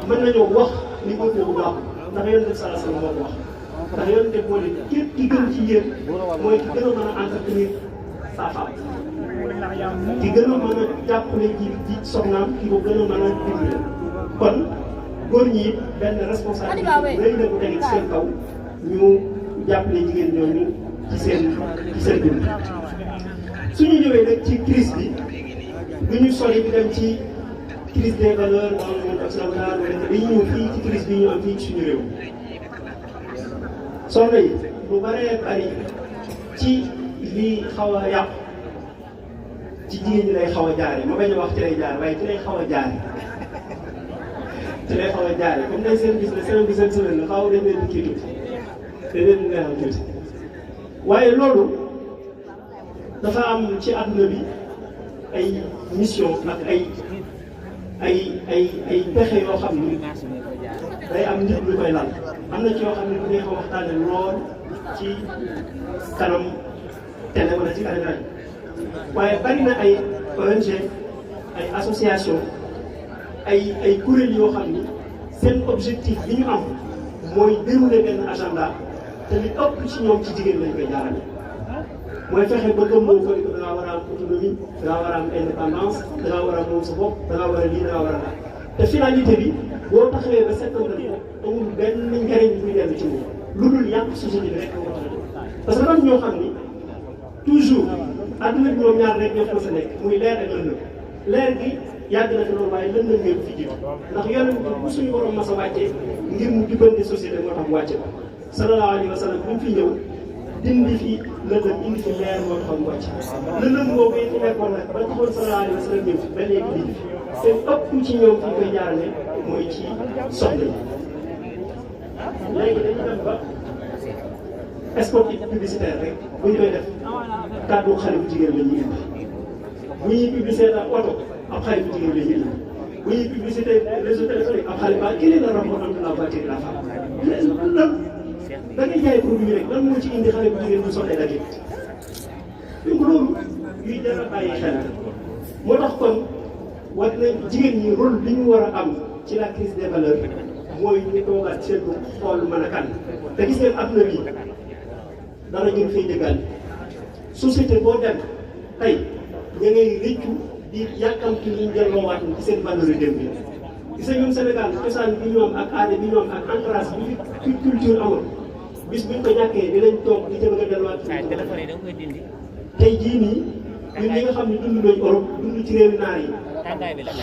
[SPEAKER 5] mën nañoo wax ni góor boobu baaxul ndax Yonent bi sallallahu alayhi wa sallam moo ko wax. ndax Yonent bi moo ne képp ki gën ci yéen mooy ki gën a mën a entretenir sa femme ki gën a mën a jàppale ji soxnaam ki ko gën a mën a dimbali kon góor ñi it benn responsabilité rëy na bu tege ci seen kaw ñu jàppale jigéen ñooñu ci seen dund. suñu ñëwee nag ci crise bi bu ñu sori bi dem ci crise des valeurs dans le monde occidental dañuy ñëw fii ci crise bi ñu am fii ci suñu réew. soxna yi lu bëree bëri ci li xaw a yàqu ci jigéen ñi lay xaw a jaare ma bañ a wax ci lay jaar waaye ci lay xaw a jaare ci lay xaw a jaare comme day seen gis ne seen bi seen semaine la xaw dañ leen di kii tuuti te leen di neexal tuuti waaye loolu dafa am ci àdduna bi ay mission ak ay pexe yoo xam ni day am nit lu koy lal am na ci yoo xam ne bu dee ko waxtaane lool ci kanam télé wala ci kanam rajo waaye bari na ay ONG ay association ay kuréel yoo xam ni seen objectif bi ñu am mooy dérouler benn agenda te li ëpp ci ñoom ci jigéen lañ koy jaarale mooy fexe ba gëmmoo ko ni ko da ngaa war a am autonomie da ngaa war a am indépendance da ngaa war a moom sa bopp da ngaa war a lii da ngaa war a laaj te finalité bi boo taxawee ba settantal ko amul benn njariñ bu muy dellu ci moom lu dul yàq société bi rek moo tax parce que dafa am ñoo xam ni toujours àdduna bi ñoom ñaar rek ñoo fa sa nekk muy leer ak lëndëm leer gi yàgg na fi loolu waaye lëndëm ngeen fi jiw ndax yoon bu suñu borom mas a wàccee ngir mu jubbante société moo tax mu wàcce ko sallallahu alayhi wa sallam bu mu fi ñëw dindi fi lëndëm indi fi leer moo taxoon mu wàcce lëndëm boobu yi fi nekkoon nag ba taxoon sallallahu alayhi wa sallam ñëw fi ba léegi lii seen ëpp ci ñoom fi koy jaarale mooy ci soxna yi léegi dañu dem ba spot publicitaire rek bu ñu koy def kàddu xale bu jigéen la ñuy indi bu ñuy publicité ak oto ab xale bu jigéen la ñuy indi bu ñuy publicité réseau téléphonique ab xale ba quel est le rapport entre la voiture et la femme lan da ngay jaay produit rek lan moo ci indi xale bu jigéen bu soxlee daje donc loolu yuy jar a bàyyi xel moo tax kon war na jigéen ñi rôle bi ñu war a am ci la crise des valeurs mooy ñu toogaat seen bopp xool mën a kan te gis ngeen adduna bi dara ñu fay déggal société boo dem tey ña ngay rëccu di yàkkamti ñu delloowaat ci seen valeur démb gis nga ñun Sénégal cosaan bi ñu am ak aada bi ñu am ak ancrage bi fi culture amoon bis buñ ko ñàkkee dinañ toog di ca bëgg a delluwaat tey jii nii ñun ñi nga xam ne dund nañ Europe dund ci réewi naar yi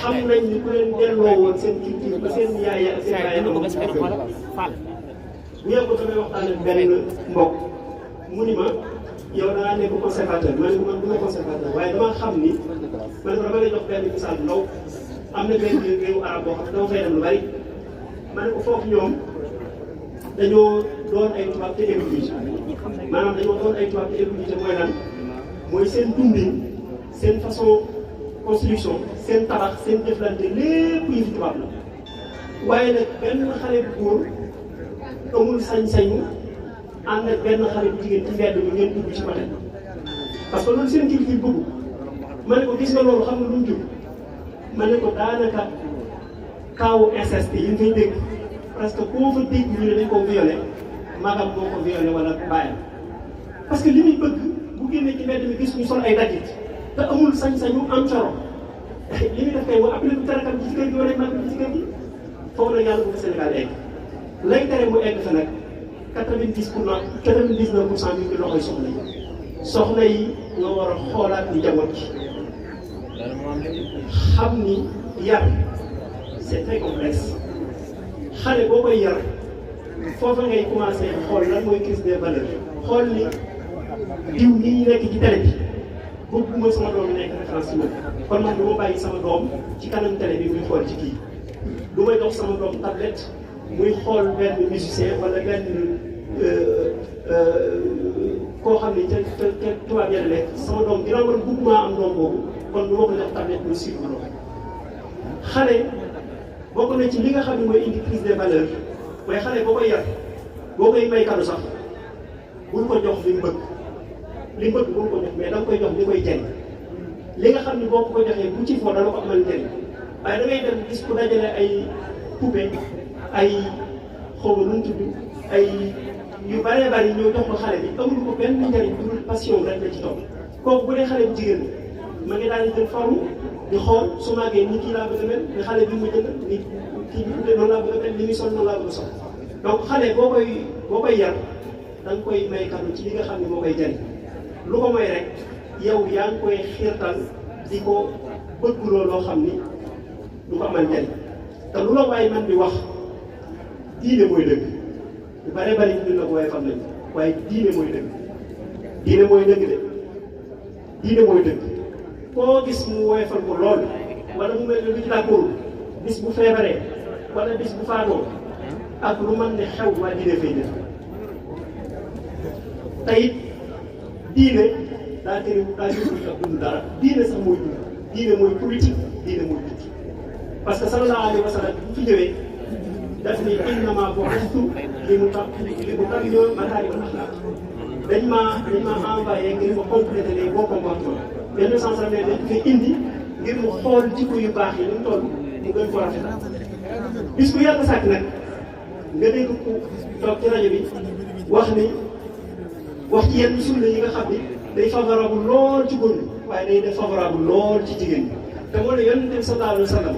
[SPEAKER 5] xam nañ ni ku leen delloo woon seen culture ba seen yaay ak seen baay amoon bu yàgg damay waxtaan ak benn mbokk mu ni ma yow da ngaa nekk conservateur ma ne ko man du ma conservateur waaye dama xam ni man dama lay jox benn misaal ndaw am na benn réewu arab boo xam dama fay dem lu bari ma ne ko foofu ñoom dañoo doon ay tubaab te évolué maanaam dañoo doon ay tubaab te évolué mooy lan mooy seen dundin seen façon construction seen tabax seen jëflante lépp yi fi tubaab la waaye nag benn xale bu góor amul sañ-sañu ànd ak benn xale bu jigéen ci mbedd mi ngeen dugg ci côté parce que loolu seen culture bëgg ma ne ko gis nga loolu xam nga lu mu jur ma ne ko daanaka kaawu inceste yi ñu fay dégg parce que koo fa dégg ñu ne dañ koo violé magam moo ko violé wala bàyyam parce que li muy bëgg bu génnee ci mbedd mi gis ñu sol ay dajit te amul sañ-sañu am coro li muy def kay mu appelé bu terakam ci kër gi wala mag bi ci kër gi foofu nag yàlla bu ko Sénégal egg lay tere mu egg fa nag 99% bi ngi loxoy soxna yi soxna yi ñoo war a xoolaat ni njaboot gi xam ni yar c'est très complexe xale boo koy yar foofa ngay commencé xool lan mooy crise des valeurs xool ni diw nii ñu nekk ci télé bi bëgguma sama doom nekk référence ci moom kon man du ma bàyyi sama doom ci kanam télé bi muy xool ci kii du may dox sama doom tablette muy xool benn musicien wala benn koo xam ne ca tubaab ya nekk sama doom dina war a bëgguma am doom boobu kon du ma ko jox tablette muy suivre loolu xale bokk na ci li nga xam ne mooy indi crise des valeurs mooy xale boo koy yar boo koy may kàddu sax bul ko jox li mu bëgg bul ko jox mais da nga koy jox li koy jëriñ li nga xam ne boo ko joxee bu ci foo dana ko amal njëriñ waaye da ngay dem gis ku dajale ay poupée ay xaw ma nu mu tudd ay yu bëree bëri ñëw jox ko xale bi amul ko benn njëriñ bu dul passion rek la ci topp kooku bu dee xale bu jigéen ma ngi daal di jël forme di xool su màggee ni kii laa bëgg a mel ni xale bi mu jënd ni kii bi tuddee noonu laa bëgg a mel li muy sol noonu laa bëgg a sol donc xale boo koy yar da nga koy may kàddu ci li nga xam ne moo koy jëriñ lu ko may rek yow yaa ngi koy xiirtal di ko bëggloo loo xam ni du ko amal njëriñ te lu la waay man di wax diine mooy dëgg lu bare bari ñu la ko waaye xam nañ waaye diine mooy dëgg diine mooy dëgg de diine mooy dëgg koo gis mu woyofal ko lool wala mu mel ne lu ci d'accord bis bu feebaree wala bis bu faatoo ak lu mën ne xew waa diine fay def te it diine daa tëriw daa yóbbu ak dund dara diine sax mooy dund diine mooy politique diine mooy dund parce que sallallahu alayhi wa sallam bu fi ñëwee daf ni innamaa bu'ithtu li utammima makaarimal axlaaq dañ maa envoyé ngir ma complété les bons comportements benn sens la dañ koy indi ngir mu xool jikko yu baax yi ni mu toll mu gën ko rafetal bis bu yàlla sàkk nag nga dégg ku toog ci rajo bi wax ci yenn sunna yi nga xam ni day favorable lool ci góor ñi waaye day def favorable lool ci jigéen ñi te moo ne yonent bi sallallahu alayhi wa sallam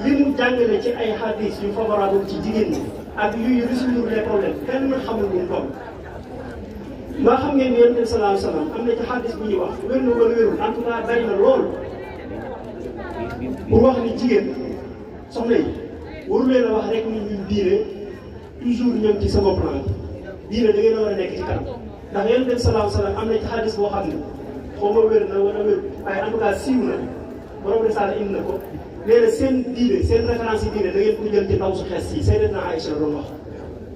[SPEAKER 5] li mu jàngale ci ay hadis yu favorable ci jigéen ñi ak yuy résoudre les problèmes kenn xamul lu mu toll. maa xam ngeen ne yonent bi sallallahu alayhi wa sallam am na ci hadis bu ñuy wax wér na wala wérul en tout cas bari na lool pour wax ni jigéen soxna yi waru leen a wax rek ni ñun diine toujours ñoom ci sama plan diine da ngeen a war a nekk ci kanam ndax yonent bi sallallahu alayhi wa sallam am na ci hadis boo xam ne xaw ma wér na wala wér waaye en tout cas siiw na borom risaala indi na ko. nee na seen diine seen référence yi diine da ngeen ko jël ci ndaw su xees yi Sayyidatuna Aïcha la doon wax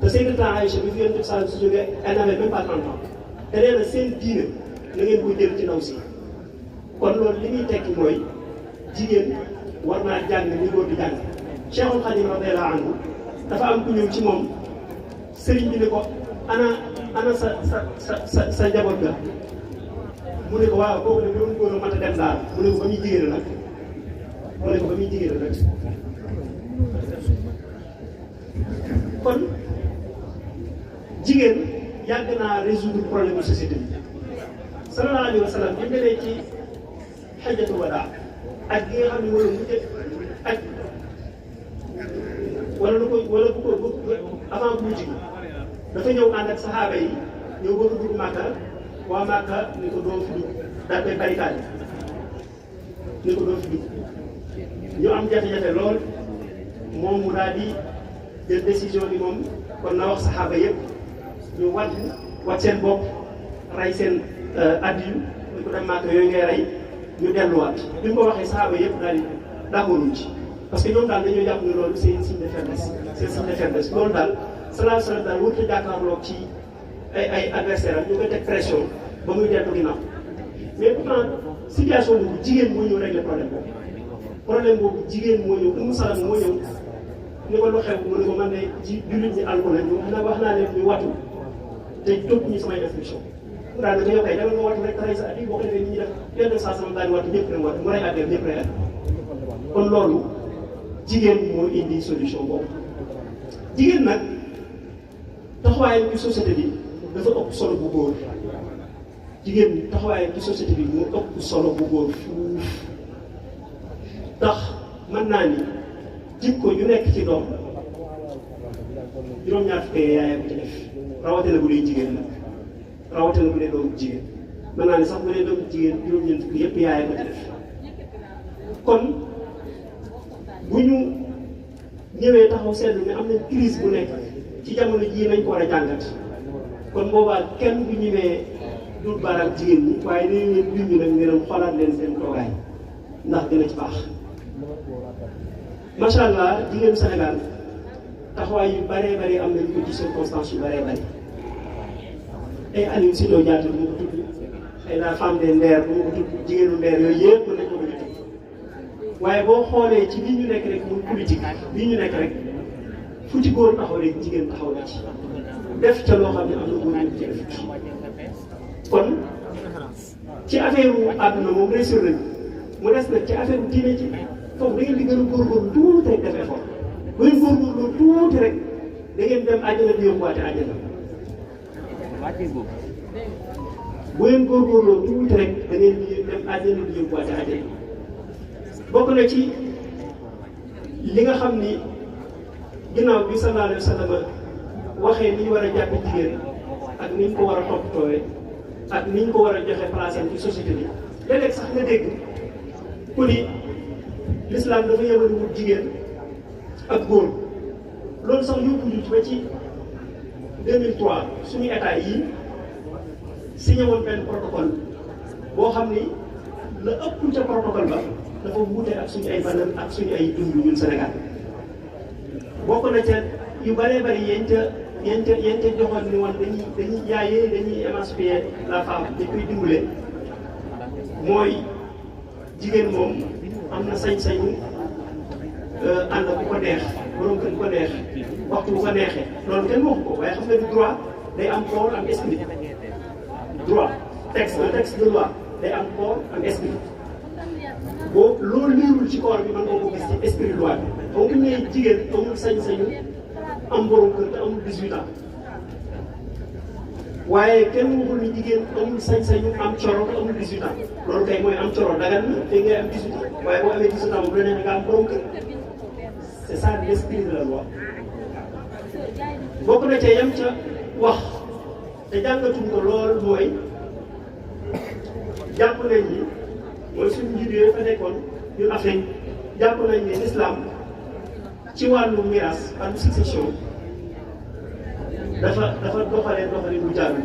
[SPEAKER 5] te Sayyidatuna Aïcha bi fi yonent bi sallallahu alayhi wa sallam su jógee elle n'avait même pas 30 ans te nee na seen diine da ngeen ko jël ci ndaw si kon loolu li muy tekki mooy jigéen war naa jàng ni góor di jàng Cheikhul Khadim radiyallahu anhu dafa am ku ñëw ci moom sëriñ bi ne ko ana sa njaboot ga mu ne ko waaw kooku ne doon góor a mat a dem daal mu ne ko ba muy jigéen nag mu ne ko ba muy jigéen nag kon jigéen yàgg naa résoudre problème société bi sallallahu alayhi wa sallam bi demee ci xajjatul wadaa ak gi nga xam ne mooy mujj ak wala lu ko wala bu ko avant bu mujj dafa ñëw ànd ak saxaaba yi ñëw bëgg a dugg Màkka waa Màkka ni ko doo fi dugg daal koy barricade ni ko doo fi dugg ñu am jafe-jafe lool moom mu daal di jël décision bi moom kon na wax saxaaba yëpp ñu wat seen bopp rey seen addiyu ñu ko dem Màkka yooyu ngay rey ñu delluwaat bi mu ko waxee saxaaba yëpp daal di d'accorduñ ci parce que ñoom daal dañoo jàpp ne loolu c'est un signe de faiblesse c'est un signe de faiblesse loolu daal sallallahu alayhi wa sallam daal warut a jàkkaarloog ci ay adversaire am ñu koy teg pression ba muy dellu ginnaaw mais pourtant situation boobu jigéen moo ñëw régler problème boobu jigéen moo ñëw Umu Salama moo ñëw ni ko lu xew mu ne ko man de ji jullit ñi alko nañu wax naa leen ñu watu te topp ñu samay instruction mu daal di ko yow kay dama nga watu rek taray sa at yi boo ko defee ñi def yenn saa sama daal di watu ñëpp dem watu mu rey àddee ñëpp rey kon loolu jigéen moo indi solution boobu jigéen nag taxawaayam ci société bi dafa ëpp solo bu góor jigéen taxawaayam ci société bi moo ëpp solo bu góor fuuf tax mën naa ni jikko ñu nekk ci doom juróom-ñaar fukki yaayam ci def rawatina bu dee jigéen nag rawatina bu dee doomu jigéen mën naa ni sax bu dee doomu jigéen juróom-ñeent fukki yëpp yaayam ci def kon bu ñu ñëwee taxaw seetlu ne am nañ crise bu nekk ci jamono jii nañ ko war a jàngat kon boobaa kenn du ñëwee dul baaraam jigéen ñi waaye dañu leen junj nag ngeen xoolaat leen seen toogaay ndax gën a ci baax macha allah jigéenu Sénégal taxawaay yu bëree bëri am nañu ko ci circonstance yu bëree bëri ay Aline Sitoé Diatta bu ma ko tudd ay la femme des Nder bu ma ko tudd jigéenu Nder yooyu yëpp mën nañ ko bëgg a tudd waaye boo xoolee ci li ñu nekk rek muy politique li ñu nekk rek fu ci góor taxaw rek jigéen taxaw na ci def ca loo xam ne am na góor ñu ci def kon ci affaire àdduna moom réussir nañu mu des nag ci affaire diine ci foofu da ngeen di gën a góorgóorlu tuuti rek def effort bu ngeen góorgóorlu tuuti rek da ngeen dem àjjana di yóbbuwaate àjjana bu ngeen góorgóorloo tuuti rek da ngeen di dem àjjana di yóbbuwaate àjjana bokk na ci li nga xam ni ginnaaw bi sallallahu alayhi wa sallam waxee ni ñu war a jàpp jigéen ak ni ñu ko war a toppatoowee ak ni ñu ko war a joxe place am ci société bi léeg-léeg sax nga dégg ku ni l'islam dafa yemale wut jigéen ak góor loolu sax yóbbu ñu ba ci 2003 suñu état yi signé woon benn protocole boo xam ni la ëpp ca protocole ba dafa wuute ak suñu ay valeur ak suñu ay dund ñun Sénégal bokk na ca yu bëree bëri yéen ca joxoon ni woon dañuy yaayee dañuy émanciper la femme dañ koy dimbale mooy jigéen moom am na sañ-sañu ànd ku ko neex borom kër ko neex waxtu bu ko neexee loolu kenn waxu ko waaye xam nga ni droit day am corps am esprit droit texte de loi day am corps am esprit boo loolu liirul ci corps bi mën nga ko gis ci esprit loi bi donc bu ñu nee jigéen amul sañ-sañu am borom kër te amul 18 ans waaye kenn waxul ni jigéen amul sañ-sañu am coro te amul 18 ans loolu kay mooy am coro dagan na te ngay am 18 ans waaye boo amee 18 ans bu la neexee nga am borom kër c'est ça l'esprit de la loi bokk na ca yem ca wax te jàngatuñ ko lool mooy jàpp nañ ni mooy suñu njiit yooyu fa nekkoon ñun Afrique jàpp nañ ni l'islam ci wàllu miraas wàllu succession dafa doxalee bu jaarul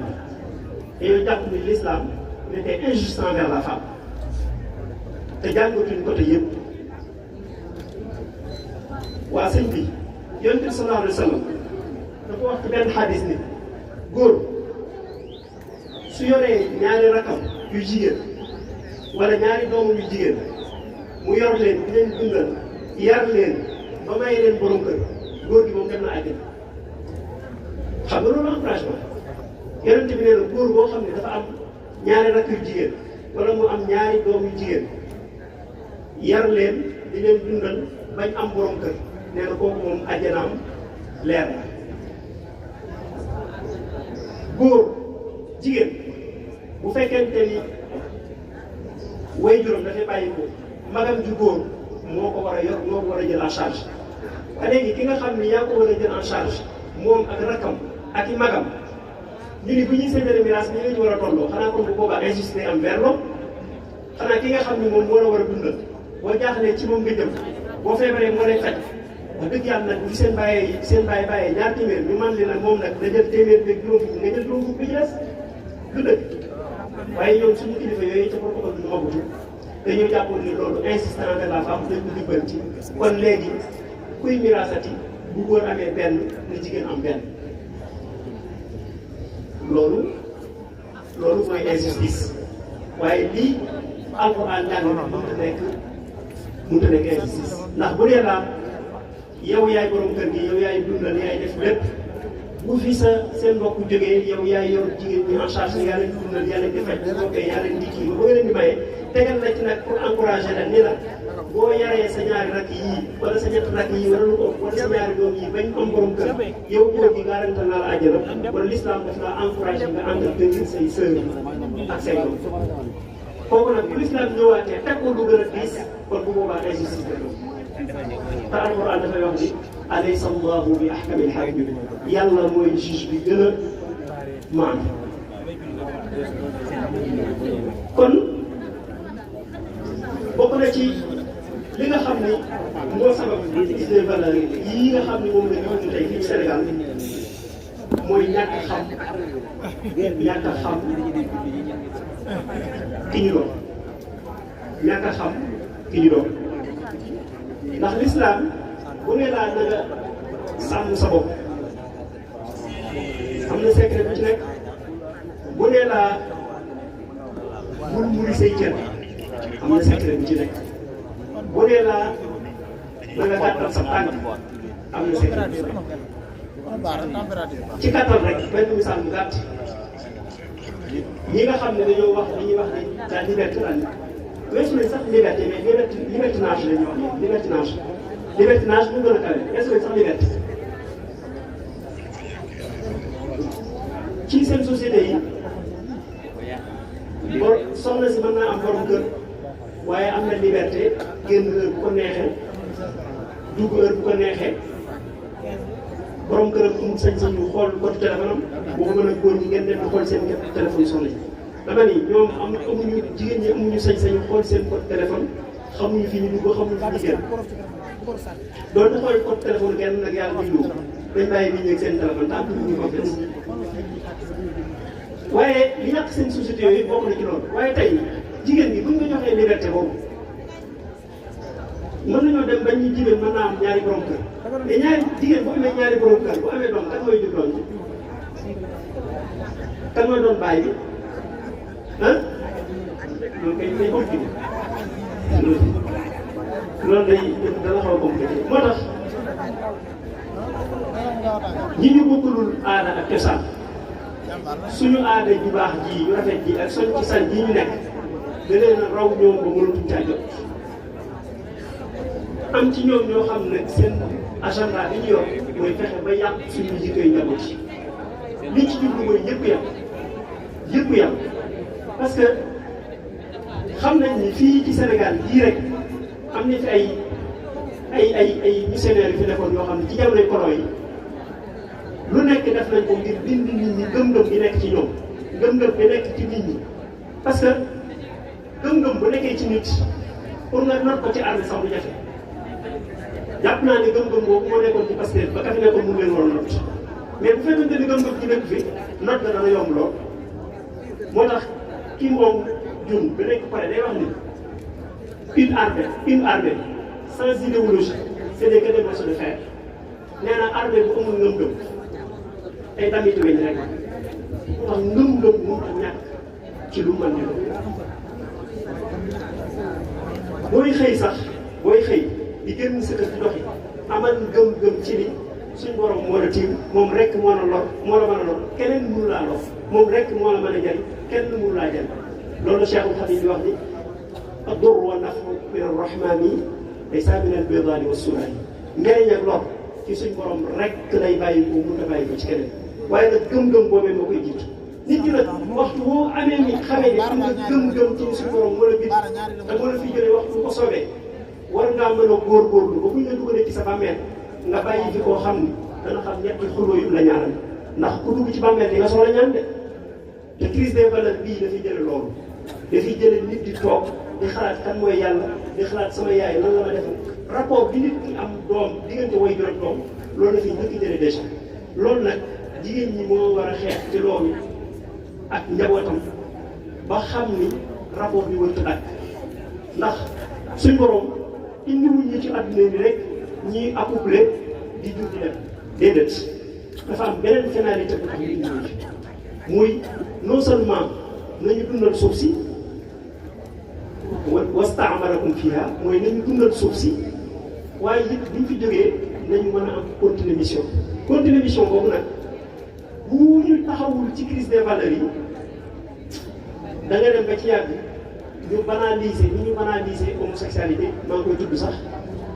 [SPEAKER 5] te yow jàpp ni l'islam était injuste envers la femme te jàngatuñ côté yëpp waa sëñ bi yonent bi sallallahu alayhi wa sallam dafa wax ci benn xadis ni góor su yoree ñaari rakam yu jigéen wala ñaari doomam yu jigéen mu yor leen di leen dundal yar leen ba may leen borom kër góor gi moom dem na àjjana xam nga loolu encouragement yonent bi nee na góor boo xam ne dafa am ñaari rakk yu jigéen wala mu am ñaari doom yu jigéen yar leen di leen dundal bañ am borom kër nee na kooku moom àjjanaam leer na góor jigéen bu fekkente ni way juróom dafay bàyyi ko magam ju góor moo ko war a yor moo ko war a jël en charge léegi ki nga xam ni yaa ko war a jël en charge moom ak rakkam ak i magam ñu ni bu ñuy séddale miraas ni nga ñu war a tolloo xanaa kon bu boobaa injustice am vers l'homme xanaa ki nga xam ni moom moo la war a dundal boo jaaxlee ci moom nga jëm boo feebaree moo lay faj wax dëgg yàlla nag bu seen bàyyee ñaar téeméer ñu man li nag moom nag da jël téeméer beeg juróom fukk nga jël juróom fukk bi ci des du dëgg waaye ñoom suñu kilifa yooyu ca protocole bi ñu magutu dañoo jàppoon ni loolu insistant de la femme dañ ko jubbanti kon léegi kuy miraasati bu góor amee benn na jigéen am benn loolu mooy injustice waaye lii alxuraan jàng mënut a nekk injustice ndax bu dee laa yow yaay borom kër gi yow yaay dundal yaay def lépp bu fi seen mbokk jógee yow yaay yor jigéen ñi en charge yaa leen dundal yaa leen di faj bu bokkee yaa leen di kii ba nga leen di maye tegal la ci nag pour encourager la ni la boo yaree sa ñaari rakk yii wala sa ñetti rakk yii wala lu ko wala sa ñaari doom yii bañ am borom kër yow góor gi garantal naa la àjjana wala l'islam daf laa encouragé nga entretenir say sœur ak say doom kooku nag bu l'islam ñëwaatee teg ko lu gën a diis kon bu boobaa injustice la te alquran dafay wax ni alaysa allahu bi ahkamil hakimin yàlla mooy juge bi gën a maan kon bokk na ci li nga xam ni moo sabab gis ne valeur yi nga xam ni moom la ñu tey fii Sénégal mooy ñàkk a xam ki ñu doon ñàkk a xam ki ñu doon ndax l'islam bu ne laa na nga sàmm sa bopp am na secret bu ci nekk bu ne laa bul muri say cër am na secret bu ci nekk bu dee laa na nga gàttal sa tànk am na secret bu ci nekk ci gàttal rek benn misaal bu gàtt ñi nga xam ne dañoo wax li ñuy wax ne la liberté la weesu nañ sax liberté mais libertinage la ñuy wax libertinage bu gën a kawe weesu nañ sax liberté ci seen société yi soxna si mën naa am borom kër waaye am na liberté génn heure bu ko neexee dugg heure bu ko neexee borom këram amul sañ-sañu xool code téléphone am boo ko mën a góor ñi ngeen dem di xool seen téléphone soxna yi dama ni ñoom amuñu jigéen ñi amuñu sañ-sañu xool seen code téléphone xamuñu fi ñu dugg xamuñu fi ñu génn doon na xool code téléphone kenn nag yàlla muy dugg dañ bàyyi nit ñi ak seen téléphone tant que ñu confiance waaye li ñàkk seen société yooyu bokk na ci loolu waaye tey jigéen gi buñ ko joxee liberté boobu mën nañoo dem bañ ñu jigéen mën naa am ñaari borom kër te ñaari jigéen bu amee ñaari borom kër bu amee doom kan mooy jur doom bi kan mooy doon baay bi ah loolu kay day bokk loolu day dana xaw a compliqué moo tax ñi ñu bokkulul aada ak cosaan suñu aada ju baax ji yu rafet ji ak soñ ci san ji ñu nekk da leen a raw ñoom ba mënatuñ caa jot am ci ñoom ñoo xam ne seen agenda bi ñu yor mooy fexe ba yàq suñu jikkoy njaboot yi li ci jublu mooy yëpp yam parce que xam nañ ni fii ci Sénégal gii rek am na fi ay missionnaires yu fi nekkoon yoo xam ne ci jamonoy colon yi lu nekk def nañ ko ngir dindi nit ñi gëm-gëm gi nekk ci ñoom gëm-gëm bi nekk ci nit ñi parce que gëm-gëm bu nekkee ci nit pour nga not ko ci armée sax du jafe jàpp naa ne gëm-gëm boobu moo nekkoon ci Pastef ba ka fi nekkoon mu leen waroon not mais bu fekkente ni gëm-gëm ci nekk fi not ga dana yomb lool moo tax kii moom jun bi nekk pare day wax ni une armée sans idéologie c'est des que des morceaux de fer nee na armée bu amul ngëm-ngëm ay damitu weñ rek moo tax ngëm-ngëm mënut a ñàkk ci lu mën di booy xëy di génn sa kër di doxi amal ngëm-ngëm ci ni suñ borom moo la tiim moom rek moo la lor moo la mën a lor keneen mënu laa lor moom rek moo la mën a jëriñ kenn mënu laa jëriñ loolu Cheikhul Khadim di wax ni ad-durru wa naf'u min ar-rahmani laysa min al-bidaani wa as-sulaani njëriñ ak lor ci suñ borom rek lay bàyyi ko mun a bàyyi ko ci keneen waaye nag gëm-gëm boobee moo koy jiitu nit ñi nag waxtu boo amee ni xamee ni am nga gëm-gëm ci suñ borom moo la bind te moo la fi jëlee waxtu bu ko soobee war ngaa mën a góorgóorlu ba buñ la dugalee ci sa bàmmeel nga bàyyi fi koo xam ni dana xam ñetti xuloo yu la ñaanal ndax ku dugg ci bàmmeel di nga soxla ñaan de te crise des valeurs bii dafay jële loolu dafay jële nit di toog di xalaat kan mooy yàlla di xalaat sama yaay lan la ma defal rapport bi nit ki am doom diggante way jur ak doom loolu dafay njëkk jële déjà loolu nag jigéen ñi moo war a xeex ci loolu ak njabootam ba xam ni rapport bi wërta dakk ndax suñ borom indiwuñ ñu ci adduna bi rek ñuy accouplé di jur di dem déedéet dafa am beneen finalité bu tax ñu indi muy non seulement nañu dundal suuf si wastaamarakum fiha mooy nañu dundal suuf si waaye it buñ fi jógee nañu mën a am continuer mission boobu nag bu ñu taxawul ci crise des valeurs yi da nga dem ba ci yàgg ñu banaliser ni ñu banaliser homosexualité maa ngi koy tudd sax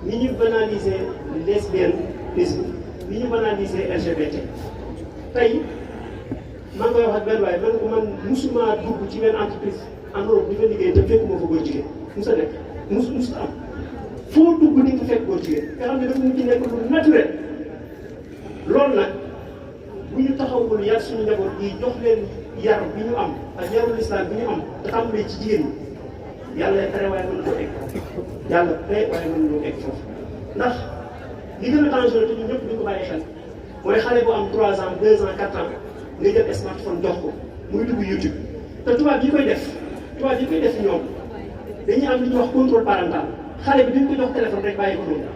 [SPEAKER 5] ni ñu banaliser lesbianisme ni ñu banaliser LGBT tey maa ngi koy wax ak benn waaye man ko man musuma dugg ci benn entreprise en Europe di fa liggéey te fekkuma fa góor jigéen musa nekk musta am foo dugg di nga fekk góor jigéen nga xam ne dafa mujj nekk lu naturel loolu nag bu ñu taxawul yar suñu njaboot yi jox leen yar bi ñu am ak yarul islam bi ñu am te tàmbalee ci jigéen ñi yàlla tere waaye mën na ko egg yàlla tere waaye mën na ko egg foofu ndax li gën a dangereux te ñun ñëpp duñ ko bàyyi xel mooy xale bu am 3 ans 2 ans 4 ans nga jël smartphone jox ko muy dugg YouTube te tubaab yi koy def ñoom dañuy am li ñuy wax contrôle parental xale bi duñ ko jox téléphone rek bàyyi ko noonu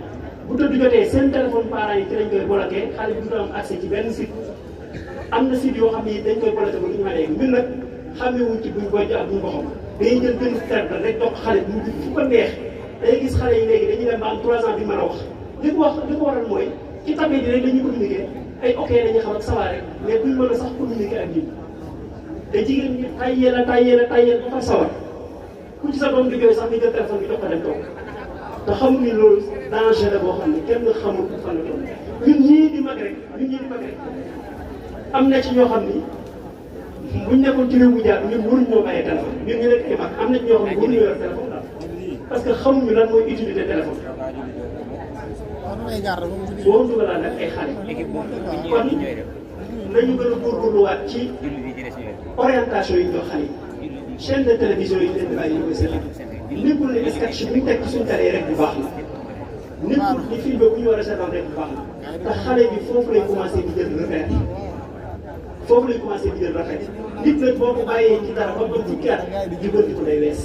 [SPEAKER 5] bu tëdd jotee seen téléphone parents yi ci lañ koy bloqué xale bi du am accès ci benn site am na site yoo xam ne dañ koy bloqué ba du ñu mën a yegg ñun nag xamewuñ ci buñ bojj ak buñ ko xam dañuy jël benn téléphone rek jox xale bi mu dugg fu ko neex day gis xale yi léegi dañuy dem ba am 3 ans bi mën a wax li ko waral mooy ci tablette yi rek dañuy communiquer ay ok dañuy xam ak sawa rek mais duñ mën a sax communiquer ak nit te jigéen ñi tayyeel dafa sawar ku ci sa doom di jooy sax nga jël téléphone bi jox ko dem toog te xamul ni loolu danger la boo xam ne kenn xamul fan la toll ñun ñii di mag rek am na ci ñoo xam ni buñ nekkoon ci réew mu jaar ñun waruñoo bàyyi téléphone ñun ñu nekk ay mag am na ci ñoo xam ne waruñoo yor téléphone daal parce que xamuñu lan mooy utilité téléphone boo dugalaa nag ay xale kon nañu gën a góorgóorluwaat ci orientation yi ñu jox xale yi chaîne de télévision yi leen di bàyyi ñu koy seetaan nekkul ne sketch bi ñu teg ci suñu télé rek bu baax la nekkul ni film bu ñu war a seetaan rek bu baax la te xale bi foofu lay commencé di jël repère foofu lay commencé di jël rafet nit nag boo ko bàyyee ci dara ba ba fukki at jubbanti ko day wees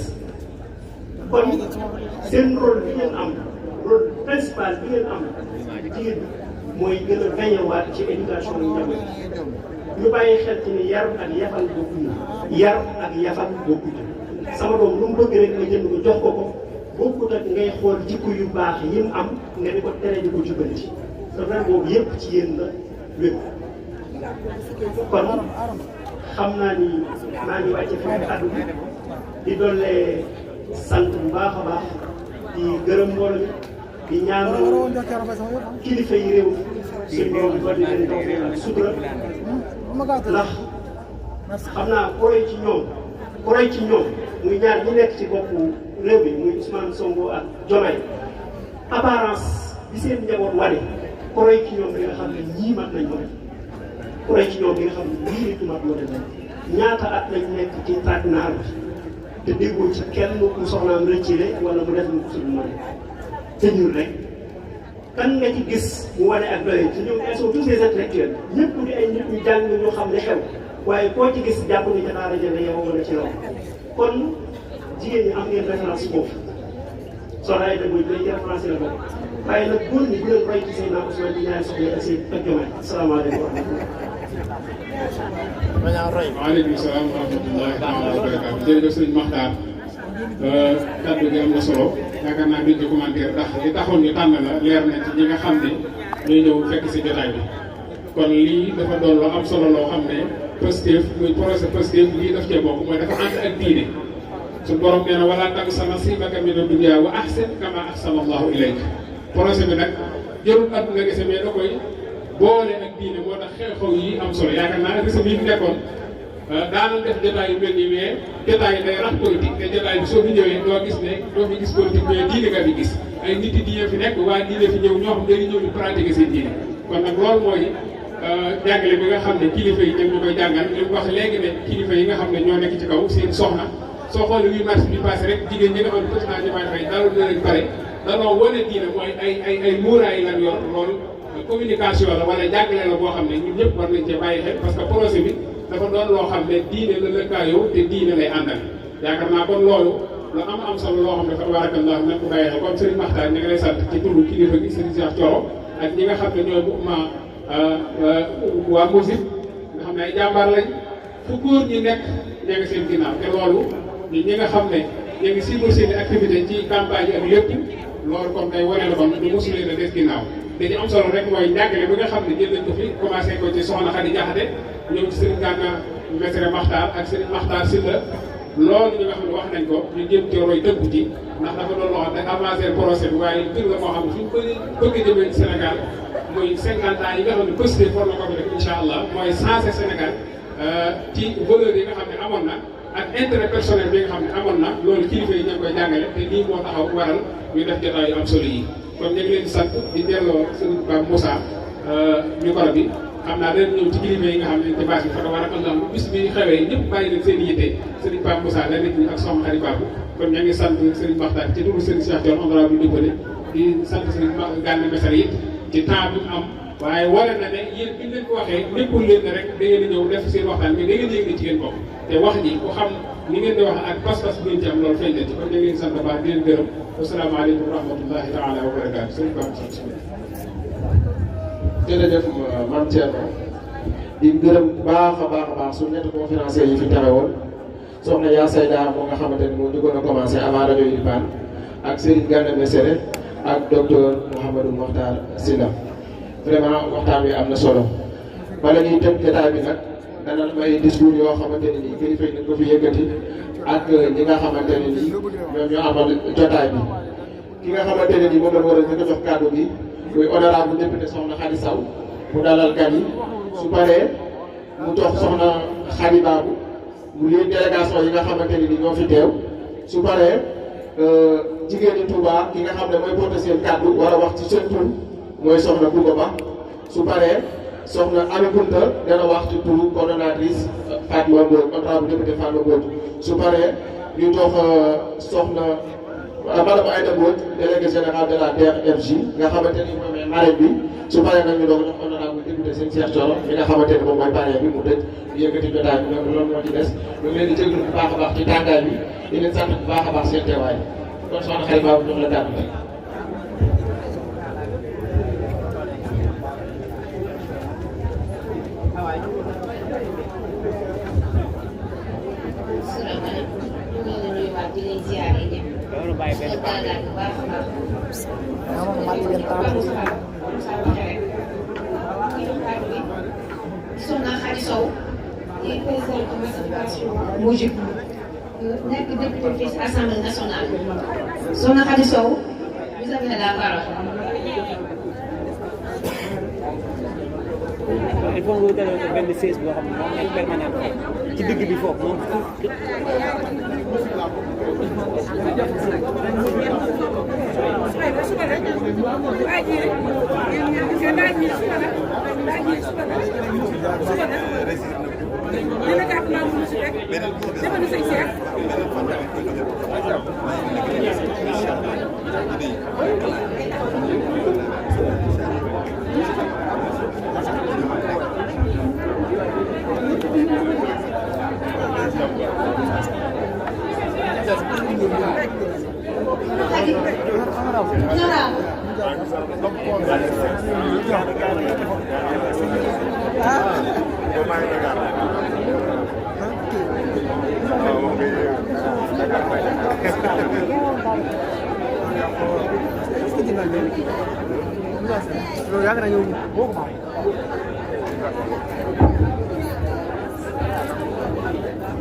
[SPEAKER 5] kon seen rôle bi ngeen am rôle principal bi ngeen am jigéen mooy gën a veillewaat ci éducation yu njaboot ñu bàyyi xel ci ni yar ak yafal bokkuñu sama doom lu mu bëgg rek nga jënd ko jox ko bokkut ak ngay xool jikko yu baax yi mu am nga di ko tere di ko jubbanti te ren boobu yëpp ci yéen la wépp kon xam naa ni maa ngi wàcce foofu addu bi di doole sant bu baax a baax di gërëm mbooloo mi di ñaanal kilifa yi réew suñu borom ba di leen toog ak sutura ndax xam naa koy ci ñoom muy ñaar ñi nekk ci boppu réew mi muy Ousmane Sonko ak Diomaye apparence bi seen njaboot wane koy ci ñoom bi nga xam ne ñii mat nañ ko def koy ci ñoom bi nga xam ne lii nit mat moo def ñaata at lañ nekk ci tractinaar bi te déggoo ci kenn ku soxnaam rëccile wala mu def lu ko suñu mën te ñun rek kan nga ci gis mu wane ak doyee ci ñoom ils sont tous des intellectuels ñëpp di ay nit ñu jàng ñoo xam ne xew waaye koo ci gis jàpp ni ca daara jële yow wala ci loolu kon jigéen ñi am ngeen référence foofu soxna ay dëgg yi référence la bokk waaye nag góor ñi bu leen roy ci Seydina Ousmane di ñaari soxna ak seen ak Diomaye asalaamaaleykum wa rahmatulah.
[SPEAKER 2] waaleykum salaam wa rahmatullahi taala wa barakaatu jërëjëf sëriñ Maxtaar kaddu gi am na solo yaakaar naa duñ ci commentaire ndax li taxoon ñu tànn la leer na ci ñi nga xam ne ñooy ñëw fekk si jotaay bi kon lii dafa doon lu am solo loo xam ne Pastef muy projet Pastef lii daf cee bokk mooy dafa ànd ak diine su borom nee na wala tansa nasiibaka mina dunya wa ahsin kama ahsana Allahu ilayk projet bi nag jërul at nga gise mais da koy boole ak diine moo tax xew-xew yi am solo yaakaar naa ne réseau bi fi nekkoon daanoon def jotaay yu mel nii mais jotaay yi day rax politique te jotaay bi soo fi ñëwee doo fi gis politique mais diine nga fi gis ay nit yi diine fi nekk waa diine fi ñëw ñoo xam dañuy ñëw di pratiquer seen diine kon nag loolu mooy jàngale bi nga xam ne kilifa yi ñoom ñu koy jàngal li mu wax léegi ne kilifa yi nga xam ne ñoo nekk ci kaw seen soxna soo xoolee 8 mars bi passé rek jigéen ñi nga xam ne président Diomaye Faye dalal na leen pare danoo wane diine mooy ay muuraay lan yor loolu communication la wala jàngale la boo xam ne ñun ñëpp war nañ cee bàyyi xel parce que projet bi dafa doon loo xam ne diine la lëkkaayoo te diine lay àndal yaakaar naa kon loolu lu am solo loo xam ne fa tabarakallah nañ ko bàyyi xel kon Serigne Makhtar ñu ngi lay sant ci turu kilifa gi Serigne Cheikh Thioro ak ñi nga xam ne ñooy mouvement waa Mouride nga xam ne ay jàmbaar lañ fu góor ñi nekk ña ngi seen ginnaaw te loolu ñi nga xam ne ñu ngi suivre seen activité ci campagne yi ak lépp loolu comme day wane la kon ñu mosulee na des ginnaaw te ci am solo rek mooy njàngale bi nga xam ne jël nañ ko fi commencé ko ci Soxna Khady Diakhaté ñëw ci Serigne Gana Messere Makhtar ak Serigne Makhtar Sylla loolu ñi nga xam ne wax nañ ko ñu jéem ci roy tënku ci ndax dafa doon loo xam ne avancé projet bi waaye mbir la moo xam ne fi ñu bëgg a jëmee ci Sénégal muy 50 ans yi nga xam ne possible for na ko fi rek incha allah mooy changé Sénégal ci valeur yi nga xam ne amoon na ak intérêt personnel bi nga xam ne amoon na loolu kilifa yi ñoo koy jàngale te lii moo taxaw waral ñu def jotaay yu am solo yi kon ñu ngi leen di sant di delloo Serigne Pape Moussa micro bi xam naa dañ ñëw ci kilifa yi nga xam ne ci base bi fa war a am bis bi xewee ñëpp bàyyi leen seen yitte Serigne Pape Moussa la nit ñi ak Soxna Khady Babou kon ñu ngi sant Serigne Makhtar ci turu Serigne Cheikh Thioro honorable député di sant Serigne Gana Messere it ci temps bi mu am waaye wane na ne yéen bi ñu leen ko waxee nekkul leen ne rek da ngeen di ñëw def seen waxtaan mais da ngeen di yëg ne ci ngeen bokk te wax ji ku xam ni ngeen di wax ak pas-pas bi ngeen ci am loolu feeñ na ci kon ñu ngi leen sant baax di leen gërëm asalaamaaleykum wa rahmatullahi taala wa barakaatu Serigne Pape Moussa
[SPEAKER 4] jërëjëf Mame Thierno di gërëm baax a baax su ñetti conférenciers yi fi teewe woon soxna yaa Sayda moo nga xamante ni moo njëkkoon a commencé avant rajo yi baan ak Serigne Gana Messere ak docteur Mouhamadou Mokhtar Sylla vraiment waxtaan wi am na solo bala ñuy tënk jotaay bi nag dana am ay discours yoo xamante ne nii kilifa yi nañ ko fi yëkkati ak ñi nga xamante ne nii ñoom ñoo amal jotaay bi ki nga xamante ne nii moom la war a njëkk a jox kàddu gi muy honorable député Soxna Khady Sow mu dalal gan yi su paree mu jox Soxna Khady Babou mu lii délégation yi nga xamante ne nii ñoo fi teew su paree jigéen ñi Touba ki nga xam ne mooy porté seen kàddu war a wax ci seen tur mooy Soxna Bouba Ba su paree Soxna Ami Kunta dana wax ci turu coordonnatrice Fatma Mbodj honorable député Fatma Mbodj su paree ñu jox Soxna madame Aïda Mbodj délégué général de la DRFJ nga xamante ni moom mooy marraine bi su paree nag ñu doog jox honorable député seen Cheikh Thioro mi nga xamante ni moom mooy parrain bi mu tëj yëkkati jotaay bi donc loolu moo ci des ñu ngi leen di jégalu bu baax a baax ci tàngaay bi di leen sant bu baax a baax seen teewaay kon Soxna Khady Babou jox la kàddu bi.
[SPEAKER 3] Soxna Khady Sow di présidente de l'association Mouride nekk député fii ci Assemblée nationale. Soxna Khady Sow vous avez la parole.
[SPEAKER 6] il faut nga wutal benn siège boo xam ne moom nekk permanent ci digg bi foofu moom.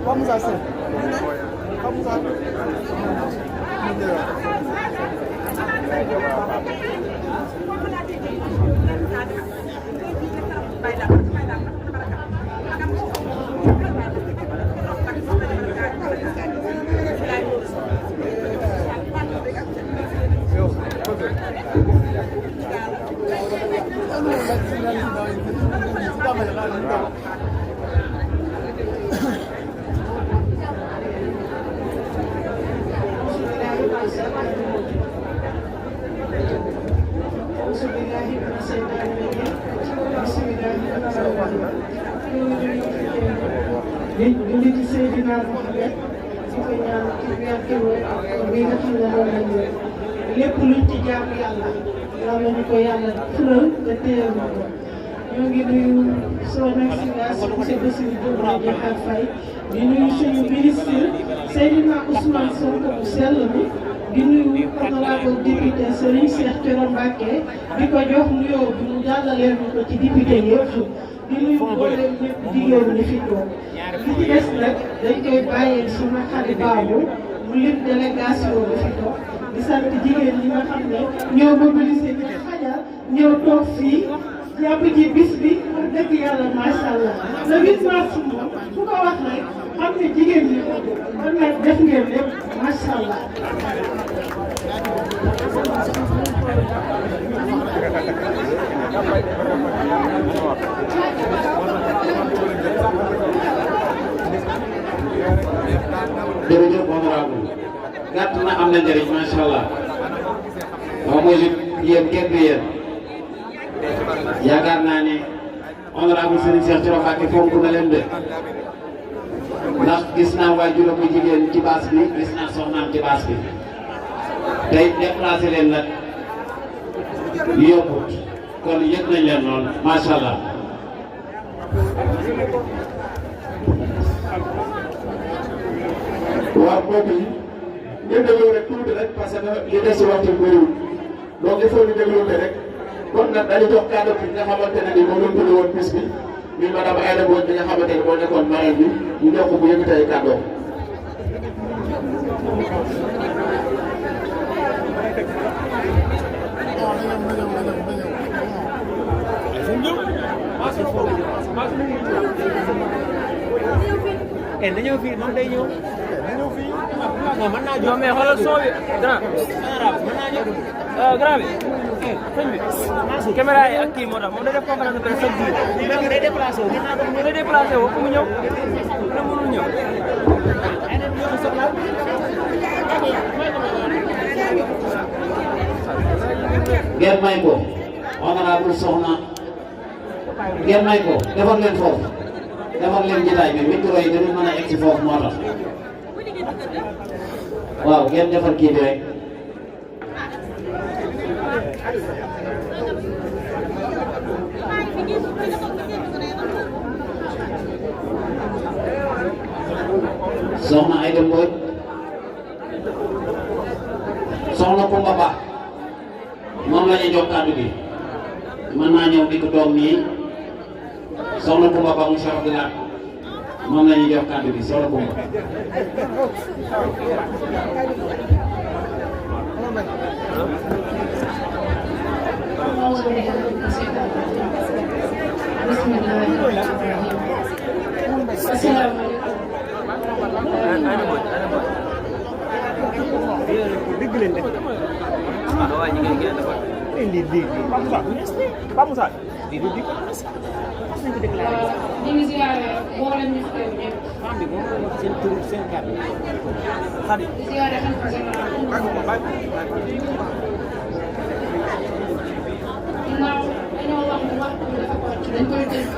[SPEAKER 7] Vamos assim. Vamos lá.
[SPEAKER 8] di ci Seydina Mohamed di ko ñaan ci weer bi nga xam ne moom lañ yor lépp luñ ci jaamu yàlla yàlla ñu ko yàlla fulal te téyal ñu ko ñoo ngi nuyu son excellence monsieur Bassirou Diomaye Diakhar Faye di nuyu suñu ministre Seydina Ousmane Sonko bu sell mi di nuyu honorable député Serigne Cheikh Thioro Mbacké di ko jox nuyoo bi mu jàllaleel ñu ko ci député yëpp di nuyu mboolem ñëpp jigéen ñi fi toog li ci des nag dañ koy bàyyee suma xarit baabu mu lim délégation bi fi toog di sant jigéen ñi nga xam ne ñoo mobilisé ñu xajal ñëw toog fii jàpp ci bis bi wax dëgg yàlla macha allah le 8 mars moom fu ko wax rek xam ne jigéen ñi ko kon nag def ngeen lépp macha allah.
[SPEAKER 9] jërëjëf honorable gàtt na am na njëriñ macha allah waaw mooy yéen kenn du yéen yaakaar naa ne honorable Serigne Cheikh Thioro Mbacké fonk na leen de ndax gis naa waajuram bu jigéen ci baas bi gis naa soxnaam ci baas bi tey déplacé leen nag yokkut kon yëg nañ leen noonu macha allah.
[SPEAKER 4] waaw mbokk yi ngeen dégloo rek tuuti rek parce que li des si waxtu bëriwul donc il faut ñu dégloote rek kon nag dañu jox kàddu bi nga xamante ne ni moom lañ tudd woon bis bi muy madame Aïda Mbodj bi nga xamante ne moo nekkoon marraine bi ñu jox ko bu yëkkati ay kàddoom.
[SPEAKER 6] dañoo fii moom day ñëw. non mën naa jóg mais xoolal soo bi grand mën naa ñëw grand bi sëñ bi caméra yi ak kii moo tax moom day def conférence de presse chaque jour mais day déplacé wu gis naa ko day déplacé wu mu ñëw na mënul ñëw
[SPEAKER 9] ngeen may ko honorable soxna ngeen may ko defar leen foofu defar leen jotaay bi micro yi dañu mën a egg si foofu moo tax waaw ngeen defar kii bi rek soxna Aïda Mbodj soxna Koumba Ba moom la ñuy jox kàddu gi mën naa ñëw di ko toog nii soxna Koumba Ba mu Cheikh Abdoulaye moom la ñuy jox kàddu gi soxna Koumba.
[SPEAKER 10] ñu ngi ziare mboolem ñu fi teew ñëpp.
[SPEAKER 6] seen tur seen kàddu.
[SPEAKER 10] di ziare xalifa général. ginnaaw dañoo wax ni waxtu bi dafa kocc dañ koy tënk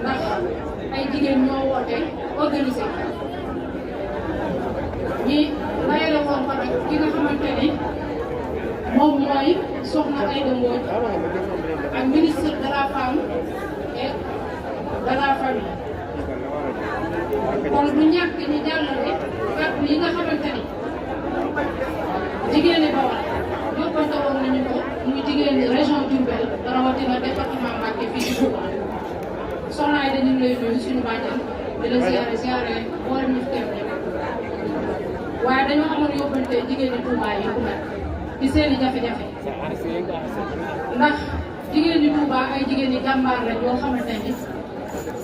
[SPEAKER 10] ndax ay jigéen ñoo woote organisé ñi dajale woon ko nag ki nga xamante ni moom mooy soxna Aïda Mbodj ak ministre de la femme et de la famille kon du ñàkk ñu jàllale kàddu yi nga xamante ni jigéen ñi Bawol jokkante woon nañu ko muy jigéen ñi région Diourbel rawatina département Mbacké fii ci Touba soxna Aïda ñu ngi lay nuyu suñu bàjjan di la ziare ziare boole ñu fi teew ñëpp waaye dañoo amoon yóbbante jigéen ñi Touba yi ku nekk ci seen i jafe-jafe ndax jigéen ñi Touba ay jigéen ñi jàmbaar lañ yoo xamante ni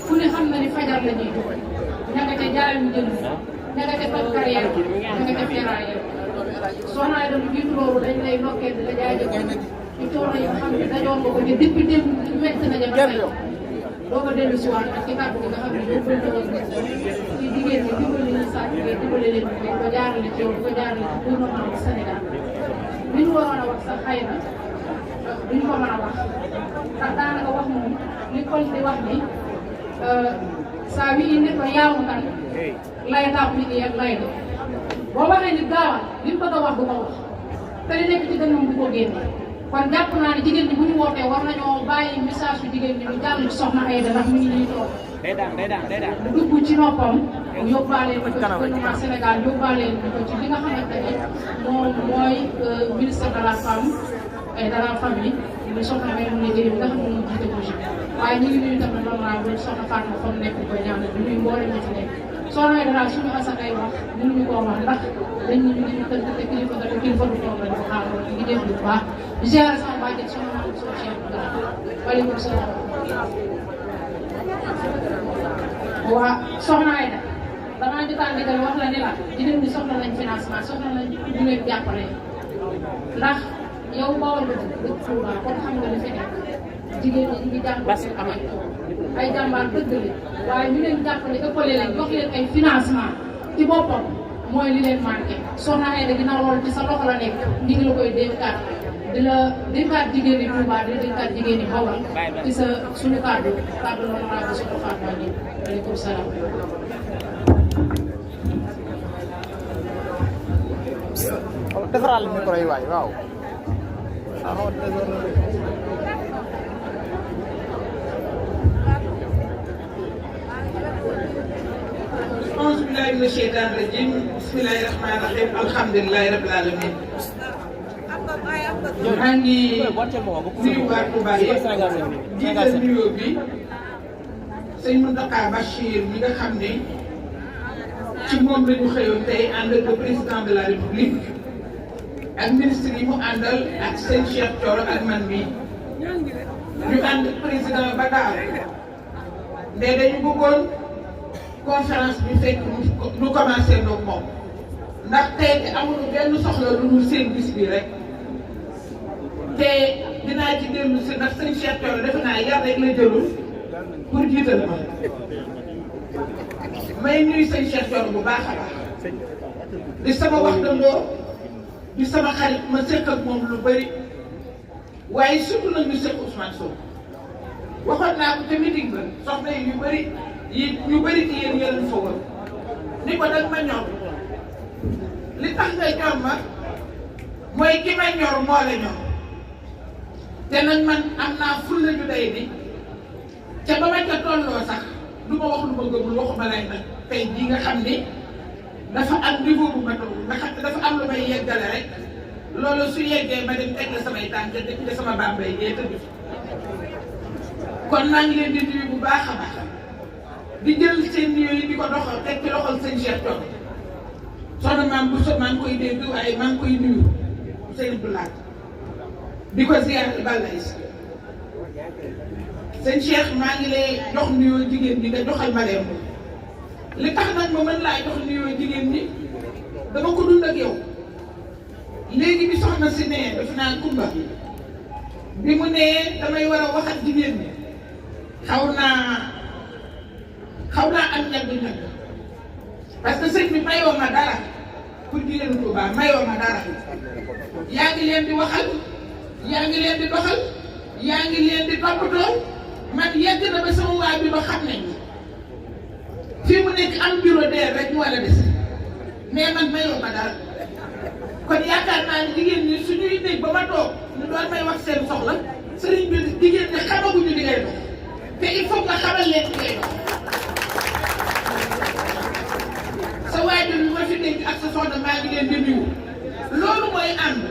[SPEAKER 10] ku ne xam na ni fajar la ñuy dugg ña nga ca jaayum jënd ña nga ca toog carrière ña nga ca ferraille soxna Aïda lu jiitu loolu dañ lay ndokkee di la jaajëfal ci coono yi nga xam ne dajoon nga ko ci depuis démb métti na ja ba tey doo ko dellu si waat ak ci kàddu gi nga xam ne ñoo koy tëral ci jigéen ñi dimbali leen sàcc bi dimbali leen di ko jaarale ci yow di ko jaarale ci gouvernement bu Sénégal li ñu waroon a wax sax xëy na duñ ko mën a wax ndax daanaka wax moom li Kol di wax ni saa wi indi ko yaamu kan lay tax nit ñi ak lay do boo waxee nit gaawal li mu bëgg a wax du ko wax te li nekk ci gënnam du ko génne kon jàpp naa ne jigéen ñi bu ñu wootee war nañoo bàyyi message yu jigéen ñi ñu jàll ci soxna Aïda ndax mi ngi nii toog dugg ci noppam yóbbaale ko ci gouvernement Sénégal yóbbaale ko ci li nga xamante ne moom mooy ministre de la femme et de la famille muy soxna may mu ne jëriñ nga xam ne moo jiite ko ci waaye ñu ngi nuyu tamit honorable soxna Fatma fa mu nekk di ko ñaanal di nuyu mboolem ñi ci nekk soxna Aïda daal suñu asakay wax mënuñu koo wax ndax dañ ñu ngi tënk te kilifa nga te kilifa du toog lañu xaar ñu ngi déglu bu baax di ziare sama bàjjen soxna Maam Sow Cheikh Gara waaleykum salaam waa soxna Aïda damaa jotaan ndigal wax la ni la jigéen ñi soxla nañ financement soxla nañ ñu leen jàppale ndax yow Bawol ba dëkk Touba kon xam nga li fi nekk jigéen ñi ñu ngi jàppale ay jàmbaar dëgg la waaye ñu leen jàppale ëppale leen jox leen ay financement ci boppam mooy li leen manqué soxna Aïda ginnaaw loolu ci sa loxo la nekk ñu ngi la koy dénkaat di la dénkaat jigéen ñi Touba di la dénkaat jigéen ñi Bawol ci sa suñu kàddu honorable soxna Fatma Ly aleykum salaam
[SPEAKER 7] defaral micro yi waay waaw
[SPEAKER 11] auzu billaahi mina sheytaani rajiim bismillaahi rahmaani rahiim alhamdulillaahi rabbil aalamiin maa ngi nuyu waa Touba yëpp jiital nuyoo bi sëñ Mountakha Bachir mi nga xam ne ci moom la ñu xëyoon tey ànd ak le président de la république ak ministre yi mu àndal ak sëñ Cheikh Thioro ak man mii ñu ànd président ba daaw ndee dañu bëggoon conférence bi fekk ñu commencé ndoog moom ndax tey te amuñu benn soxla lu dul seen bis bi rek te dinaa ci dellu si ndax sëñ Cheikh Thioro defe naa yar rek la jëlul pour jiital ma may nuyu sëñ Cheikh Thioro bu baax a baax di sama waxtandoo di sama xarit ma seq ak moom lu bëri waaye surtout nag ñu seq Ousmane Sow waxoon naa ko te meeting ba soxna yi ñu bëri ci yéen yéen fa woon ni ko nag ma ñor li tax nga ñor ma mooy ki ma ñor moo la ñor te nag man am naa fulla ju day ni ca ba ma ca tolloo sax du ma wax lu ma gëmul waxuma lay nag tey jii nga xam ni dafa am niveau bu ma toll nga xam ne dafa am lu may yeggale rek loolu su yeggee ma dem teg la samay tànk te sama bambay gee tëdd fi kon maa ngi leen di nuyu bu baax a baax di jël seen nuyoo yi di ko doxal teg ci loxol sëñ Cheikh Thioro soxna maam bu so maa ngi koy dégg waaye maa ngi koy nuyu sëñ Abdoulaye di ko ziar balay sëñ Cheikh maa ngi lay jox nuyoo jigéen ñi nga joxal ma leen li tax nag ma mën laa jox nuyoo jigéen ñi dama ko dund ak yow léegi bi soxna si nee daf naa Kumba bi mu nee damay war a wax ak jigéen ñi xaw naa am ñagg-ñagg parce que sëñ bi mayoo ma dara pour jigéenu Touba mayoo ma dara yaa ngi leen di waxal yaa ngi leen di doxal yaa ngi leen di toppatoo man yegg na ba sama waa bi ba xam nañ fii mu nekk am bureau de rek ñu war a des mais man mayoo ma dara kon yaakaar naa ne jigéen ñi suñuy dégg ba ma toog ñu doon may wax seen soxla sëriñ bi jigéen ñi xamaguñu li ngay dox te il faut nga xamal leen li ngay dox sa waajur bi ma fi dégg ak sa soxna maa ngi leen di nuyu loolu mooy ànd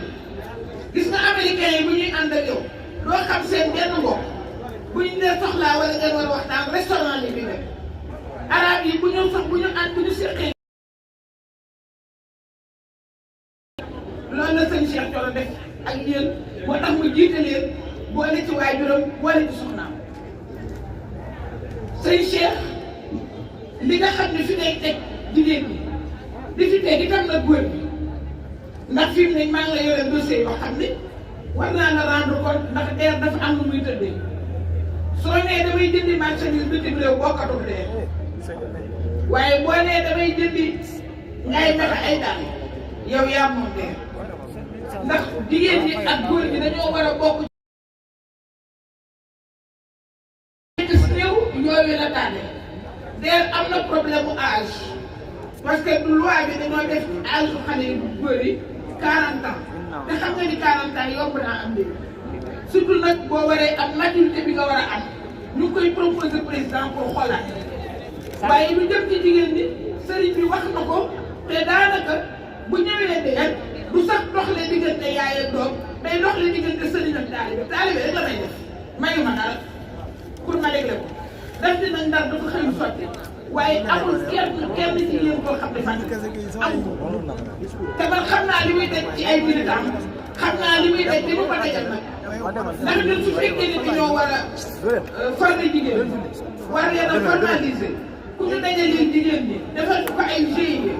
[SPEAKER 11] gis nga américain yi bu ñuy ànd ak yow doo xam seen benn mbokk bu ñu nee soxlaa wala ngeen war a waxtaan restaurant yi bi rek arab yi bu ñu ànd bu ñu seqee loolu la sëñ Cheikh Thioro def ak yéen moo tax mu jiite leen boole ci waajuram boole ci soxnaam sëñ Cheikh li nga xam ne fi ngay teg jigéen ñi di fi teg itam nag góor ñi ndax fi mu ne maa ngi la yore dossier yoo xam ne war naa la rendre compte ndax DER dafa am lu muy tëddee soo nee damay jëndi marchandise bitim réew bokkatu DER waaye boo nee damay jëndi ngay mexe ay daal yow yaa moom DER ndax jigéen ñi ak góor ñi dañoo war a bokk yooyu la tànne DER am na problème mu âge parce que loi bi dañoo def âge su xale yu góor yi 40 ans te xam nga ni 40 ans yomb naa am léegi surtout nag boo waree am maturité bi nga war a am ñu ngi koy proposer président pour xoolaat waaye lu jëm ci jigéen ñi sëriñ bi wax na ko te daanaka bu ñëwee DER du sax doxle diggante yaay ak doom day doxle diggante sëriñ ak taalibe rek la may def mayu ma dara pour ma régler ko. daf di nag ndar dafa xëy sotti waaye amul kenn ci yéen koo xam ne fan amul te man xam naa li muy daj ci ay militant xam naa li muy daj li mu ko dajal nag ndax ñun su fekkee ni dañoo war a former jigéen war leen a formaliser ku ñu dajalee jigéen ñi defal ko ay GIE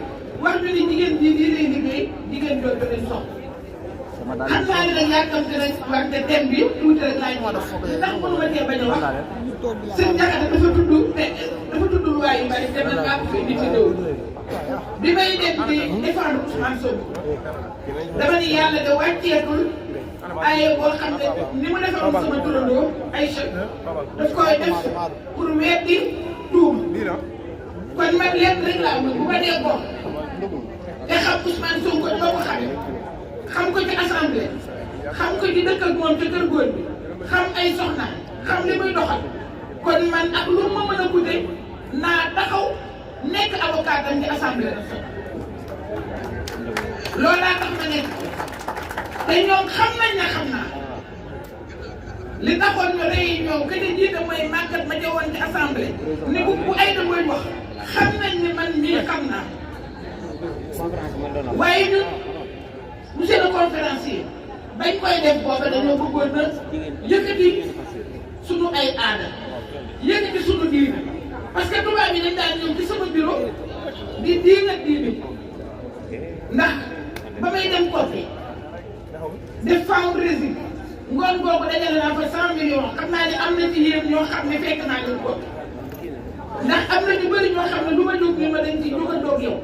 [SPEAKER 11] wax ñu ni jigéen ñi lii lay liggéey jigéen jooju dañ soxla xam naa ne nag yàkkamte nañ wante thème bi tuuti rek laay moo dox ndax mënuma cee bañ a wax seen jaxate dafa tudd loi yu bari te man maa ko fi indi ci réew bi may dem di défendre Ousmane Sonko dama ni yàlla de wàcceetul ay boo xam ne ni mu defaroon sama turandoo ay chèque daf koy def pour weddi tuum kon man lépp rek laa mën bu ma dee bokk te xam Ousmane Sonko doo ko xamee xam ko ci assemblée xam ko ci dëkk ak moom ca kër góor bi xam ay soxna xam li muy doxal kon man ak lu ma mën a gudde naa taxaw nekk avocat am ci assemblée nationale loolu laa tax ma nekk te ñoom xam nañ ne xam naa li taxoon ñu réunion que ne jiite mooy màggat ma jawoon ci assemblée ni bu ay da mooy wax xam nañ ne man mii xam naa waaye ñun monsieur le conférencier bañ koy def booba dañoo bëggoon na yëkkati sunu ay aada yëkkati sunu diine parce que tubaab yi dañ daan ñëw ci sama bureau di diine ndax ba may dem Kopi def fundraising ngoon googu dajale naa fa 100 millions xam naa ne am na ci yéen ñoo xam ne fekk naa leen Kopi ndax am na ñu bëri ñoo xam ne lu ma jóg ni ma dañ ci jóg a toog yow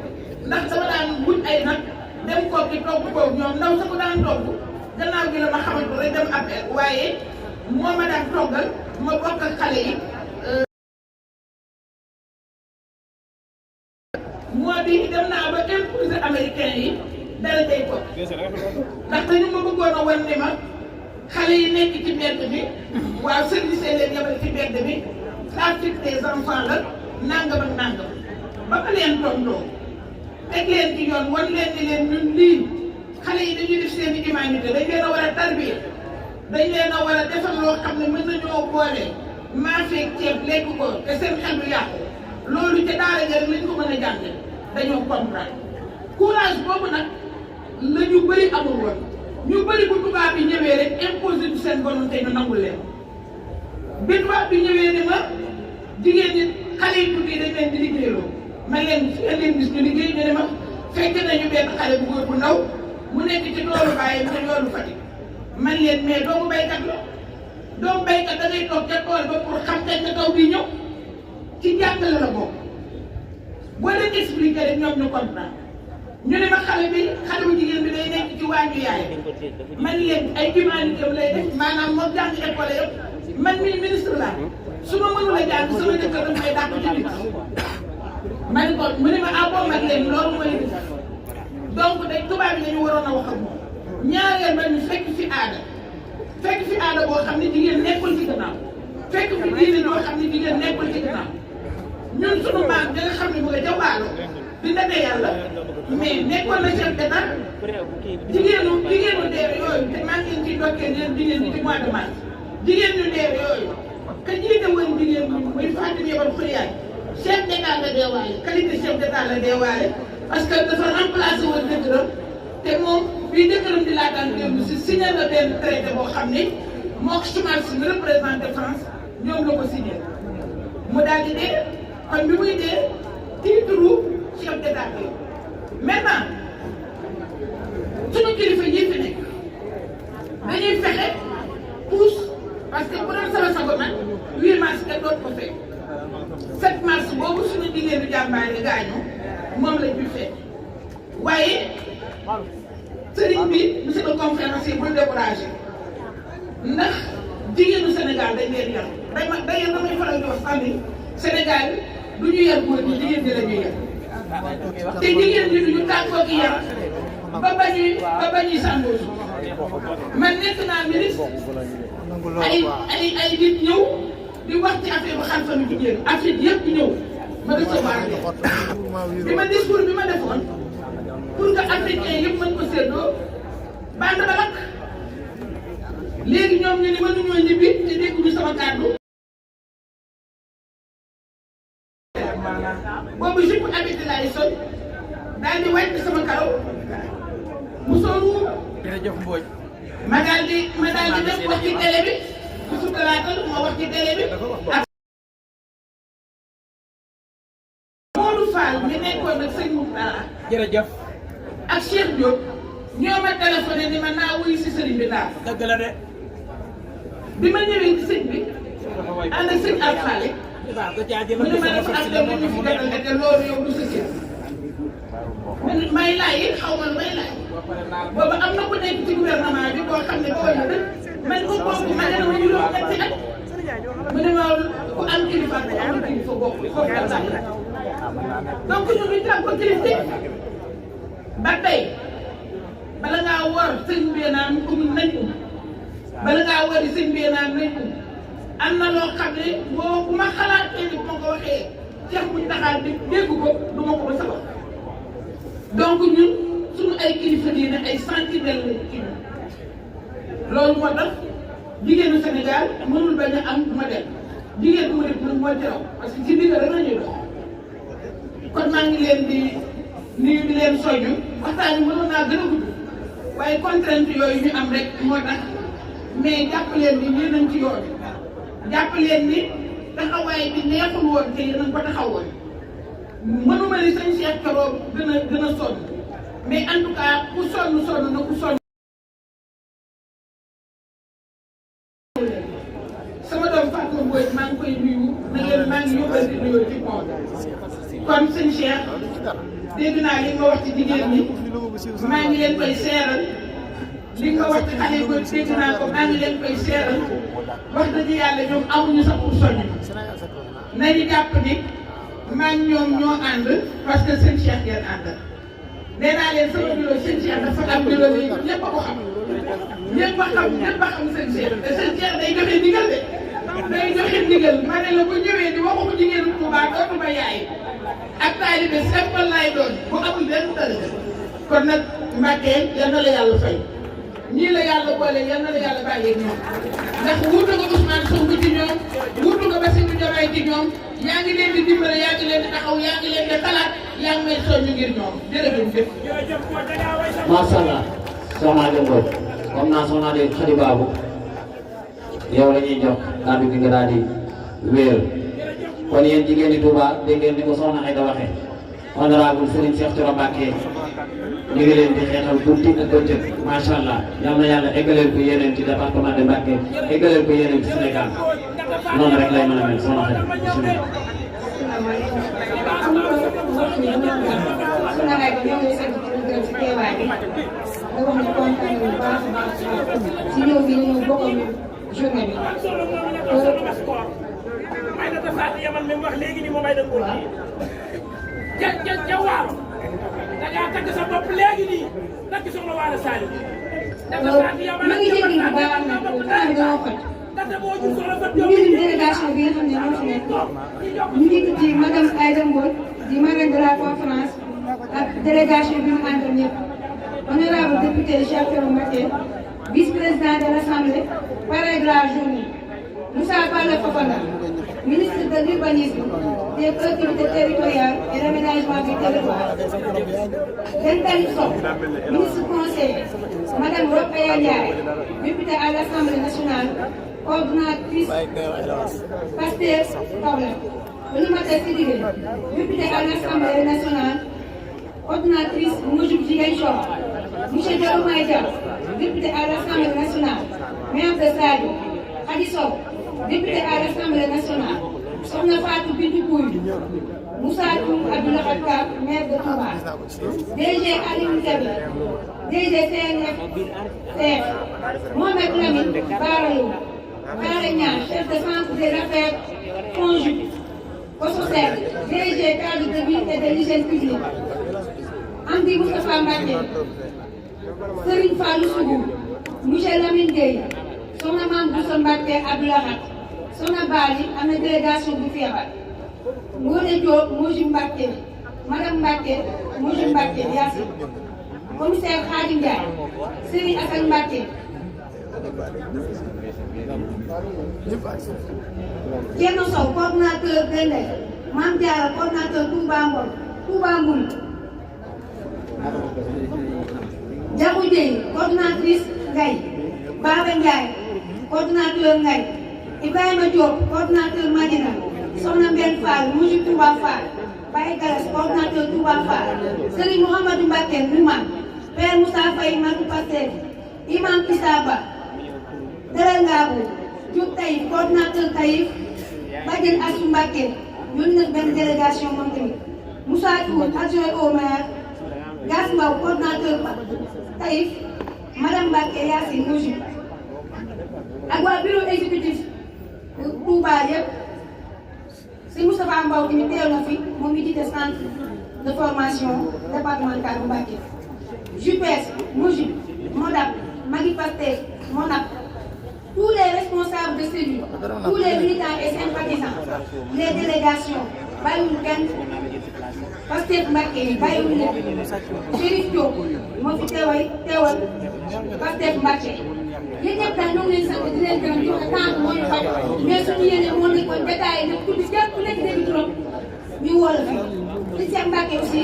[SPEAKER 11] ndax dama daan wut ay nag dem Kopi togg ko ñoom ndaw sa ko daan togg gannaaw gi la ma xamante rek dem appel waaye moo ma daan toggal ma bokk ak xale yi moo di dem naa ba imposer américain yi dara day ko ndaxte ñu ma bëggoon a wan ne ma xale yi nekk ci mbedd bi waaw service leen yabal ci mbedd bi trafic des enfants la nangam ak nangam ba ma leen tontoo teg leen ci yoon wan leen ni leen ñun lii xale yi dañuy def seen i humanité dañ leen a war a tarbiya dañ leen a war a defal loo xam ne mën nañoo boole maafeeg ceeb lekk ko te seen xel du yàqu loolu ca daara ja lañ ko mën a jànge dañoo comprendre courage boobu nag la ñu bëri amul woon ñu bëri bu tubaab bi ñëwee rek imposé du seen volonté ñu nangul leen bi tubaab bi ñëwee ne ma jigéen ñi xale yi tuuti dañ leen di liggéeyloo man leen fi leen gis ñu liggéey ñu ne ma fekk nañu benn xale bu góor bu ndaw mu nekk ci toolu bàyyi te yoonu Fatick man leen mais doomu baykat la doomu baykat da ngay toog ca tool ba pour xam kañ la taw bi ñëw ci jàngale la bokk boo leen expliqué rek ñoom ñu comprendre ñu ne ma xale bu jigéen bi day nekk ci waañu yaay man leen ay humanité lay def maanaam moom jàng école yëpp man mii ministre laa su ma mënul a jàng sama jëkkër dama koy dàq ci nit man ko mu ne ma boo mag leen loolu mooy def donc day tubaab yi dañu waroon a wax ak moom ñaareel ba ñu fekk fi aada boo xam ne jigéen nekkul ci gannaaw fekk fi diine boo xam ne jigéen nekkul ci gannaaw ñun sunu maam da nga xam ne mu nga jawaalo di ndate yàlla mais nekkoon na chef d'état jigéenu deer yooyu te maa ngi leen ciy dokkee leen jigéen ñi ci mois de mars jigéen ñu deer yooyu ka jiite woon jigéen ñi muy Fatou Yabal Khouriane chef d'état la deewaale qualité chef d'état la deewaale parce que dafa remplacé woon jëkkëram te moom bii jëkkëram di laataan démb si signé na benn traité boo xam ne moo ko Soumaré si représenté France ñoom la ko signé mu daal di dee kon bi muy dee titre chef d'état bi maintenant suñu kilifa yi fi nekk dañuy fexe pousse parce que bu doon sama sago man 8 mars nga doon ko fekk 7 mars boobu suñu jigéenu jàmbaar yi gaañoo moom lañ fi fekk waaye sëriñ bi monsieur le conférencier bul découragé ndax jigéenu Sénégal dañ leen yar damay faral di wax famille Sénégal du ñu yar góor ñi jigéen ñi la ñuy yar te jigéen ñi duñu tàggoo ki yar ba bañuy sàngoo suuf man nekk naa ministre ay nit ñëw di wax ci affaire bu xam famille jigéen Afrique yëpp ñëw ma recevoir leen bi ma discours bi ma defoon pour que africain yëpp mën ko séddoo bànn ba lakk léegi ñoom ñu ne mënuñoo ñibbi te dégguñu sama kàddu boobu jupe habité laay sol daal di wàcc sama karaw mu sooru
[SPEAKER 6] jërëjëf Mbodj
[SPEAKER 11] ma daal di def wax ci télé bi bu sutalaatal ma wax ci télé bi ak Modou Fall mi nekkoon nag sëñ Moutara
[SPEAKER 6] jërëjëf
[SPEAKER 11] ak Cheikh Diop ñoo ma téléphoné ni ma naa wuyu si sëriñ bi daal
[SPEAKER 6] dëgg la de
[SPEAKER 11] bi ma ñëwee ci sëñ bi ànd ak sëñ Alfale mu ne ma dafa am dem ñu fi gënal ne te loolu yow du sa kër may laaj xaw ma lu may laaj boobu am na ku nekk ci gouvernement bi boo xam ne boo na dëkk man ko boobu ma ne ma juróom ñetti at mu ne ma ku am kilifa ku amul kilifa bokk foofu la bàyyi donc ñu ngi jàpp kilifte ba tey bala ngaa war sëñ bi naan nañ ko bala ngaa wari sëñ bi naan nañ ko am na loo xam ne boo bu ma xalaatee ni bu ma ko waxee ceex buñ taxaar bi dégg ko du ma ko ba sa wax donc ñun suñu ay kilifa diine ay sentinelle lañ ci ñun loolu moo tax jigéenu Sénégal mënul bañ a am modèle jigéen bu murit nag moo ci raw parce que ci ndigal rek la ñuy dox kon maa ngi leen di nuyu di leen soññu waxtaan yi mënoon naa gën a gudd waaye contrainte yooyu ñu am rek moo tax mais jàpp leen ni lii nañ ci yoon jàpp leen ni taxawaay bi neexul woon te yéen a ko taxawoon mënuma ni sëñ Cheikh Thioro gën a sonn mais en tout cas ku sonn na ku sonn. sama doom Fatou Mbodj maa ngi koy nuyu na leen maa ngi yóbbal di nuyoo ci moom kon sëñ Cheikh dégg naa li nga wax ci jigéen ñi maa ngi leen koy seeral li nga wax ci xale yi ko dégg naa ko maa ngi leen koy seeral wax dëgg yàlla ñoom amuñu sax pour soññ nañu jàpp ni maa ngi ñoom ñoo ànd parce que sëñ Cheikh ngeen ànd nee naa leen sama bureau sëñ Cheikh dafa am bureau yi ñëpp a ko xam ñëpp a xam sëñ Cheikh te sëñ Cheikh day joxe ndigal de day joxe ndigal ma ne la bu ñëwee di waxu ko jigéenu Touba dootuma yaay ak taalibe simple laay doon bu amul benn dara kon nag Mbacke yal na la yàlla fay ñii la yàlla boole yal na la yàlla bàyyeeg ñoom ndax wuutu nga Ousmane Sonko ci ñoom wuutu nga Bassirou Diomaye ci ñoom yaa ngi leen di dimbale yaa ngi leen di taxaw yaa ngi leen di xalaat yaa ngi may soññu ngir ñoom jërëjëf.
[SPEAKER 9] macha allah soxna Adja Mbodj comme naa soxna Adja Khady Babou yow la ñuy jox kàddu gi nga daal di wéer kon yéen jigéen ñi Touba dégg ngeen ni ko soxna Aïda waxee honorable Serigne Cheikh Thioro Mbacké ñu ngi leen di xeexal guddi ak bëccëg macha allah yal na yàlla eggaleel ko yeneen ci département de Mbacké eggaleel ko yeneen ci Sénégal noonu rek lay mën a mel soxna Khady bismillah.
[SPEAKER 3] ci teewaay bi nga wax ne kontaan bu baax a baax si ñëw bi ñu ñëw bokk ñu journée bi.
[SPEAKER 6] waaw. da ngaa tagg sa bopp léegi nii tagg soxna Waala Saliou.
[SPEAKER 3] ñu ngi jégalu bu baax nag temps bi dañoo xoj. ñu ngi délégation bi nga xam ne ñoo fi nekk ñu ngi ci madame Aïda Mbodj di marraine de la conférence ak délégation bi mu àndal ñëpp. honorable député Cheikh Thioro Mbacké vice-président de l'Assemblée parrain de la journée. Moussa Balla Fofana ministre de l'urbanisme, des collectivités territoriales et de l'aménagement du territoire. Dentali Sow, ministre conseiller. Madame Rokhaya Ndiaye, députée à l'Assemblée nationale, coordonnatrice Pastef Kaolack. Oulimata Sidibé, députée à l'Assemblée nationale, coordonnatrice Mojub Ziguinchor. Monsieur Diomaye Diaw, député à l'Assemblée nationale, maire de Sadio, Khady Sow, député à l'Assemblée nationale, Sokhna Fatou Bintou Pouye, Moussa Dioum Abdoulaye Ka, maire de Touba, DG Aliou Kébé, DG CNF, Mohamed Lamine Baralou, Bara Niang, chef de centre des affaires conjugales, Kososek, DG cadre de vie et de l'hygiène publique, Amdi Moustapha Mbacké, Serigne Fallou Sougou, Monsieur Lamine Gueye, Sokhna Mame Bousso Mbacké Abdoulaye, Sokhna Bali am na délégation bu feebar, Ngoné Diop Moji Mbacké, Madame Mbacké Moji Mbacké Yassi, commissaire Khadim Ndiaye, Serigne Assane Mbacké, Thierno Sow coordinateur Dendey, Mame Diarra coordinateur Touba Mbol, Touba Mboul, Diabou Dieye coordinatrice Ngaye, Baba Ndiaye coordinateur Ngaye, Ibrahima Diop coordinateur Madina, Sokhna Mbène Fall Moujib Touba Fall, Baye Galas coordinateur Touba Fall, Serigne Mouhamadou Mbacké Mouman, Père Moussa Faye Madou Pastef, Imam Issa Ba, Dara Ngabou, Diop Taïf coordinateur Taïf, Badiane Assou Mbacké ñooñu nag benn délégation moom tamit, Moussa Tour adjoint au maire, Gas Mbaw coordinateur Taïf, Madame Mbacké Yacine Moujib ak waa bureau exécutif Touba yëpp. Si Moustapha Mbaw tamit teew na fi moom mi jiite centre de formation départemental bu Mbacké, JUPES Moujib, MODAP, Magui Pastef, MONAP, tous les responsables de cellules, tous les militants et sympathisants, les délégations, bàyyiwuñu kenn, Pastef Mbacké yi bàyyiwuñu leen, Chérif Diop moo fi teewal Pastef Mbacké. Yéen ñëpp daal ñoo ngi leen sant di leen gërëm di wax temps moo ñu faj mais suñu yéene moo nekkoon détaillé nag tudd képp ku nekk dégg turam ñu woo la fi. li Cheikh Mbacké aussi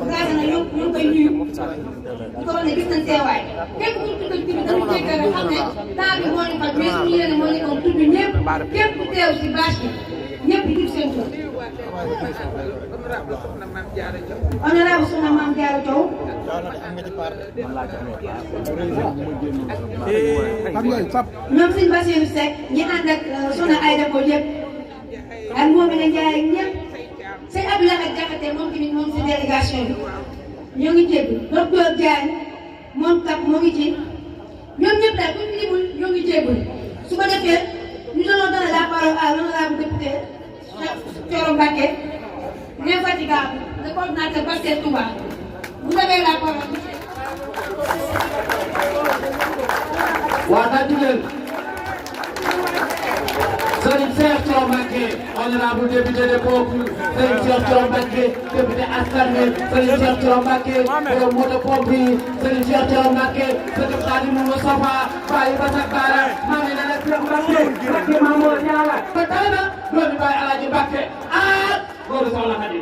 [SPEAKER 3] gaz na ñoo ngi koy nuyu di ko wax ne gis nañ teewaay képp ku tudd tamit dañu jéggal rek xam ne temps bi moo ñu faj mais suñu yéene moo nekkoon tudd ñëpp képp ku teew si bâche bi ñëpp di tudd seen tur. Honorable Sokhna Mame Diarra Thiaw. ñoom sëñ Bassirou Seck ñi ànd ak Sokhna Aïda Mbodj yëpp ak Moomina Ndiaye ak ñëpp sëñ Abdoulaye Diakhaté moom tamit moom si délégation bi ñoo ngi jéggi docteur Diagne moom kat moo ngi ci ñoom ñëpp daal bu ñu limul ñoo ngi jéggul su ko defee ñu doon donner la parole à l'honorable député Thioro Mbacké, l'infatigable, le coordinateur Pastef Touba. Vous avez la parole.
[SPEAKER 9] waa tàccu leen Serigne Cheikh Thioro Mbacké, honorable député de peuple, Serigne Cheikh Thioro Mbacké, député askan wi, Serigne Cheikh Thioro Mbacké, borom moto pompe yi, Serigne Cheikh Thioro Mbacké, Serigne Khadimou Moustapha, Baye Basak Bara, maa ngi leen Cheikh Mbacké, Mbacké Mamour Niala, ba tey nag doomi Baye Alaaji Mbacké, loolu soxla Khady,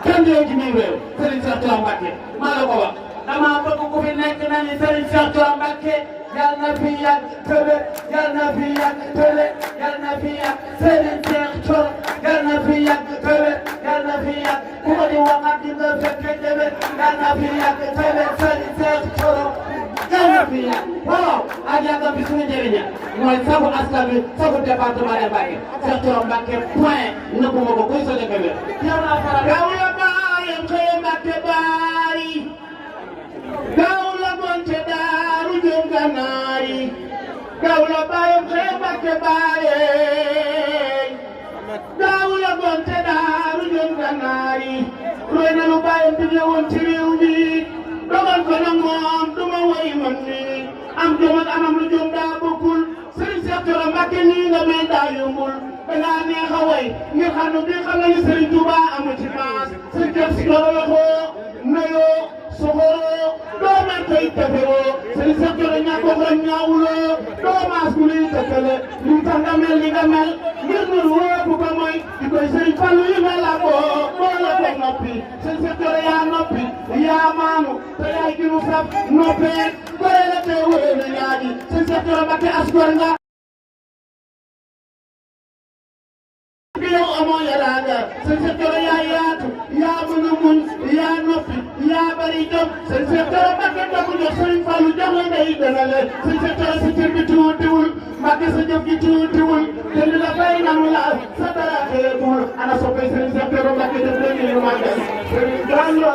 [SPEAKER 9] kenn yow ci biir réew, Serigne Cheikh Thioro Mbacké, maa la ko wax, dama bëgg ku fi nekk na ni Serigne Cheikh Thioro Mbacké, yal na fi yàgg tële, yal na fi yàgg tële, yal na fi yàgg Serigne Cheikh Thioro, yal na fi yàgg tële, yal na fi yàgg ku ko di waxaat di nga fekke déwén, yal na fi yàgg tële Serigne Cheikh Thioro, yal na fi yàgg waaw ak yàggam bi suñu njëriñ mooy sagu askan wi sagu département de Mbacké Cheikh Thioro Mbacké point nëbbu ma ko kuy sa dëkk bi yow naa faral gaaw la baayam xëye Mbacké baari gaaw la gonte daaru jëm gànnaari gaaw la baayam xëye Mbacké baari gaaw la gonte daaru jëm gànnaari roy na lu baayam digle woon ci réew mi dogal ko nag moom duma woy man ni am jom ak amam lu jom daa bokkul Serigne Cheikh Thioro Mbacké nii nga mel daa yombul dangaa neex a woy ngir xam ne bii xam nga ni Serigne Touba amu ci maas Serigne Cheikh si doo yoxoo nayoo soxoroo doo man koy tefewoo Serigne Cheikh Thioro ñàkkoo ko ñaawuloo doo maas ku luy tëkkale li tax nga mel ni nga mel ngir nur woo bu ko mooy di koy Serigne Fallou yi mel la boo la ko noppi Serigne Cheikh Thioro yaa noppi yaa maanu te yaay ginu saf noppee gore la te wóor na ñaari Serigne Cheikh Thioro Mbacké asgor nga yow amoo yaraanga Serigne Cheikh Thioro yaa yaatu yaa mën a
[SPEAKER 4] muñ yaa noppi yaa bari jom sëñ Cheikh Thioro Mbacké da ko jox sëñ Fallou jox la ngay dalale sëñ Cheikh Thioro sa cër bi tuutiwul Mbacké sa jëf gi tuutiwul te li la fay nanu la sa dara xeebul ana soppay sëñ Cheikh Thioro Mbacké def leen ñu màggal sëñ Gallo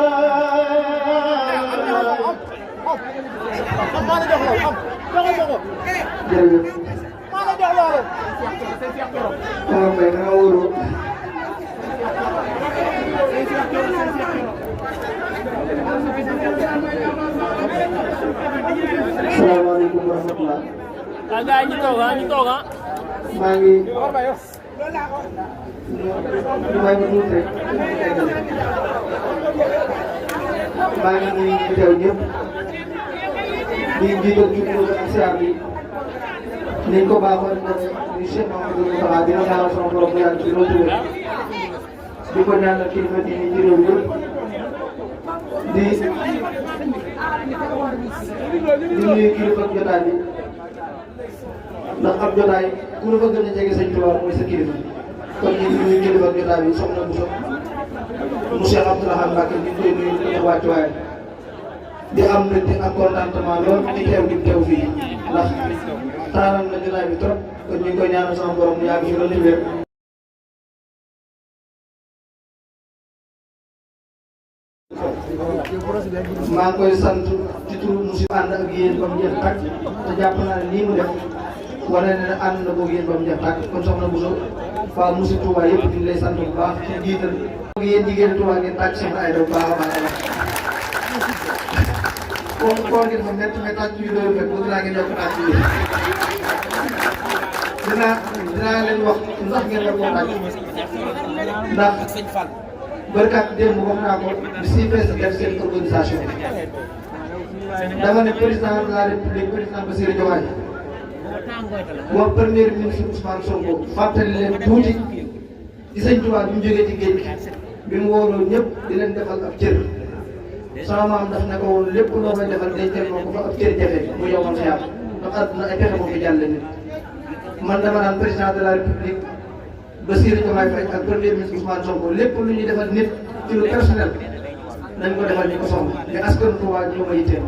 [SPEAKER 4] jërëjëf sama mbay na nga wóoru salaamaaleykum wa rahmatulah.
[SPEAKER 6] gaa ñu toog ñu toog
[SPEAKER 4] maa ngi may ma tuuti rek maa ngi nuyu ñu teew ñëpp di jiital ci nuyu ak siyaar bi niñ ko baaxoo di defee di Cheikh Mamadou Moustapha dina ñaanal sama borom bu yàgg ci loolu tuwee di ko ñaanal kilifa diine ci réew yëpp di nuyu kilifa jotaay bi ndax ab jotaay ku la fa gën a jege sëñ Tuubaa mooy sa kilifa kon ñu ngi nuyu kilifa jotaay bi soxna Bousso monsieur Abdourahmane Mbacké ñu ngi koy nuyu di ko jox wàccuwaay di am mbégte ak contentement lool di teew di teew fii ndax taaral na jotaay bi trop kon ñu ngi koy ñaanal sama borom mu yàgg fi loolu ci wér. maa ngi koy sant ci turu monsieur ànd ak yéen ba mu jeex tàkk te jàpp naa ne nii mu def wane na ne ànd na boog yéen ba mu jeex tàkk kon soxna Bousso waa monsieur Touba yëpp ñu ngi lay sant bu baax ci jiital ak yéen jigéen Touba ngeen tàkk soxna Aïda bu baax a baax a baax comme koo ngeen fa métti mais tàcc yu doyul rek bëgg naa ngeen yokk tàcc yi dinaa leen wax ndax ngeen war koo tàcc ndax barkaat démb wax naa ko di si fees def seen organisation dama ne président de la république président Bassirou Diomaye wax premier ministre Ousmane Sonko fàttali leen tuuti ci sëñ Tuubaa bi mu jógee ci géej gi bi mu wóoroo ñëpp di leen defal ab cër sama maam daf ne ko woon lépp loo koy defal dencal moo ko fa ab cër jafe mu yomal xiyaam ndax àdduna ay pexe moo fi jàll nit man dama naan président de la république Bassirou Diomaye Faye ak premier ministre Ousmane Sonko lépp lu ñuy defal nit ci lu personnel nañ ko defal ñu ko soxla mais askanu Touba ñoo ma yitteel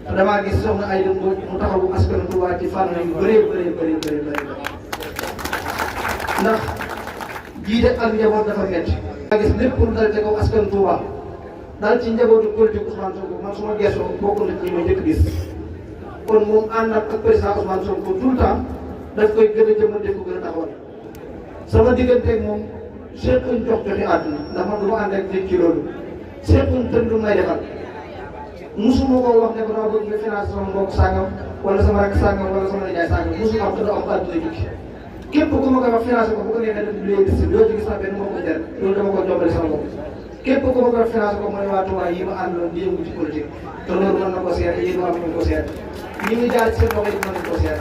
[SPEAKER 4] te damaa gis soxna Aïda Mbodj mu taxawu askanu Touba ci fànn yu bëree ndax jiite ak njaboot dafa métti. maa gis lépp lu dal ci kaw askanu Touba dal ci njabootu politique Ousmane Sonko man su ma gëstoo bokk na ci ñi ma njëkk gis kon moom ànd ak président Ousmane Sonko tout le temps daf koy gën a jëmmal def ko gën a taxawal. sama digganteeg moom seetuñ joxe àdduna ndax man du ma ànd ak nit ci loolu seetuñ tën lu may defal musuma ko wax ne ko dama bëgg nga financé sama mbokk sàngam wala sama rakk sàngam wala sama nijaay sàngam musuma am te du am àdduna jukki képp ku ma koy wax financé ko bu ko neexee def lii gis doo ci gis sax benn mbokk jar loolu dama ko jombale sama bopp képp ku ma koy wax financé ko mooy waa Touba yi ma àndoon di yëngu ci politique te loolu mën na ko seet yéen waa mën ko seet ñi ngi jaar ci seen loxo yi mën nañ ko seet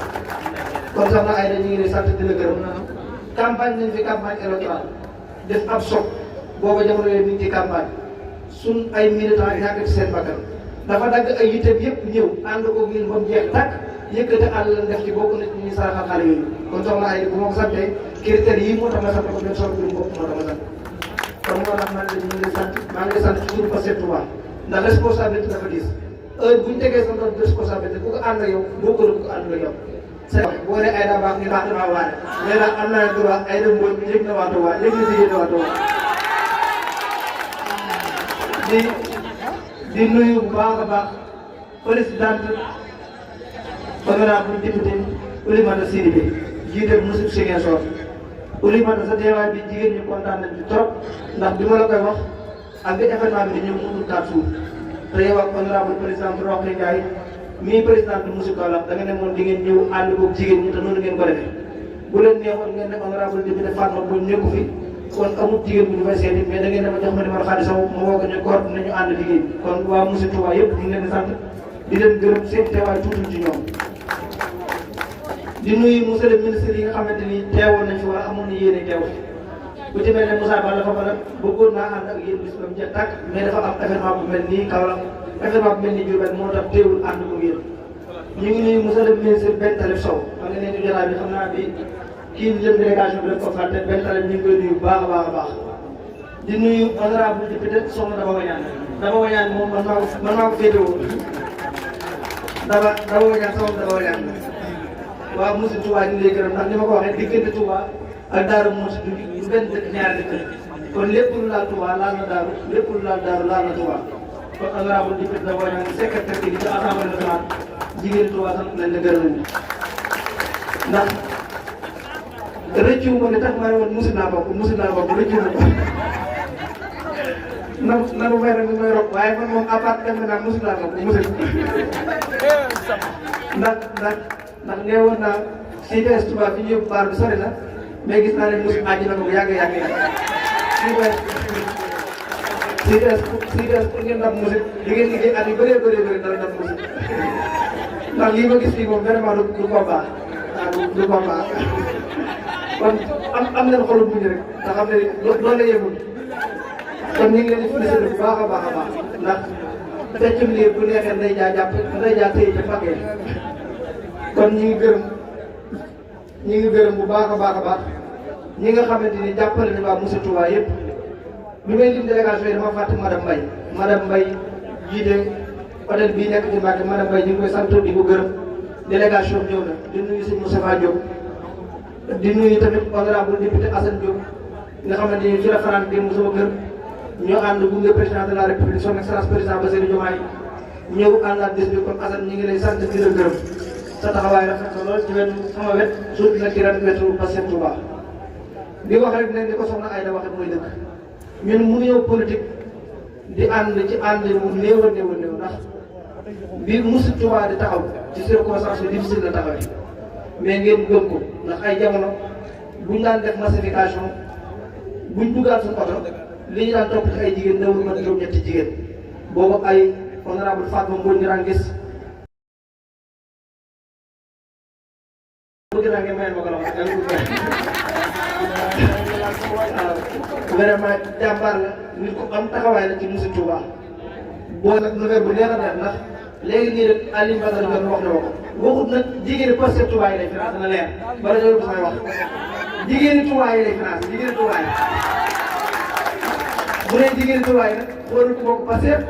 [SPEAKER 4] kon soxna Aïda ñu ngi lay sant di la gërëm campagne nañ fi campagne électorale def ab soog booba jamono yooyu ñu ngi ci campagne suñ ay militants ñàkk ci seen bakkan dafa dagg ay yitteem yëpp ñëw ànd ko ngir ba mu jeex tàkk yëkkate àll lañ def ci bokk na ci ñuy saraxal xale yooyu kon soxna Aïda bu ma ko santee critères yi moo tax ma sant ko benn soog bi bopp moo tax ma sant kon moo tax man la ñu ngi lay sant maa ngi lay sant ci turu Pastef Touba ndax responsabilité dafa diis heure bu ñu tegee sa ndox responsabilité bu ko ànd ak yow boo ko bu ko ànd ak yow boo nee Aïda baax ni baax damaa waane mais nag am naa droit Aïda Mbodj yëg na waxtu waa yëg na jigéen na waxtu waa di nuyu bu baax a baax présidente honorable député Oulimata Sidibé jiite Moussib Ziguinchor Oulimata sa teewaay bi jigéen ñi kontaan nañ ci trop ndax bi ma la koy wax ak bi événement bi di ñëw mu taat suuf te yow ak honorable président Rokhaya Ndiaye mii président du Moussib Kaolack da nga ne moom di ngeen ñëw ànd koog jigéen ñi te noonu ngeen ko defee bu leen neexoon ngeen ne honorable député Fatma bu nekku fi kon amul jigéen bu ñu fay seeti mais da ngeen dama jox ma numéro Khady Sow ma woo ko ñu góor nañu ànd liggéey kon waa Moussib Touba yëpp ñu ngi leen di sant di leen gërëm seen teewaay tuuti ci ñoom di nuyu monsieur le ministre yi nga xamante ni teewoon nañ fi wala amoon na yéene teew bu ci mel ne Moussa Ba dafa fa bëggoon naa ànd ak yéen bis ba mu jeex tàkk mais dafa am événement bu mel nii Kaolack événement bu mel nii Diourbel moo tax teewul ànd ko yéen ñu ngi nuyu monsieur le ministre Ben Talib Sow xam nga ne ci jotaay bi xam naa bi kii jëm délégation bi daf ko fàtte Ben Talib ñu ngi koy nuyu bu baax a baax a baax
[SPEAKER 12] di nuyu honorable député soxna Daba Wañaan moom man maa ko féetewoo Daba Wañaan sama Daba Wañaan waaw monsieur Touba ñu ngi lay gërëm ndax ni ma ko waxee diggante Touba ak Daaru Moussa du benn dëkk ñaari dëkk kon lépp lu laal Touba laal na Daaru lépp lu laal Daaru laal na Touba kon honorable député Daba Wañaan secrétaire bi ci assemblée nationale jigéen Touba sant nañ la gërëm nañ ndax rëccu ma ne tax ma ne woon musul naa bokk rëccu ma ko nanu may rek may rok waaye man moom à part dem naa musul naa bokk musul ndax nee woon naa CITES Touba fi ñu yóbbu baar bi sori na mais gis naa ne musul àjji na ko yàgg CITES pour ngeen ndam musul di ngeen liggéey at yu bëree dara ndam musul ndax lii ma gis fii moom vraiment du combat du combat kon am nañ xolu buñ rek nga xam ne loolu la yëgul kon ñu ngi leen di félicité bu baax a baax ndax feccum liir bu neexee nday jaa téye ca paquet kon ñu ngi gërëm bu baax a baax ñi nga xamante ni jàppale nañu waa Moussa Touba yëpp bi may lim délégation yi dama fàtte madame Mbaye jiite hôtel bii nekk ci Mbacke madame Mbaye ñu ngi koy sant di ko gërëm délégation bi ñëw na di nuyu sëñ Moustapha Diop di nuyu tamit honorable député Assane Diop nga xamante ni fi la fanaan démb sama kër ñoo ànd gunge président de la république son excellence président Bassirou Diomaye ñëw àndaat bés bi kon Assane ñu ngi lay sant di la gërëm sa taxawaay rafet na lool ci wetu sama wet suuf nag ci ren wetu Pastef Touba di wax rek ne ni ko soxna Aïda waxe mooy dëkk ñun mënuñoo politique di ànd ci ànd mu néew ndax bi Moussa Touba di taxaw ci circonstance difficile la taxawee mais ngeen gëm ko ndax ay jamono buñ daan def massification buñ duggaat suñu oto li ñu daan topp ci ay jigéen dawul mën juróom-ñetti jigéen boobu ay honorable Fatma Mbodj ñu daan gis. bëgg naa ngeen mayal ma ko la wax waaw vraiment jàmbaar la nit ko am taxawaay la ci Moussa Touba boo nag nouvelle bu neex a neex ndax léegi nii rek Aliou Badara Dione wax na ko waxut nag jigéeni Pastef Touba yi lay finance dana leer bala loolu bu may wax jigéeni Touba yi lay finance jigéeni Touba yi bu nee jigéeni Touba yi nag xoolul ku bokk Pastef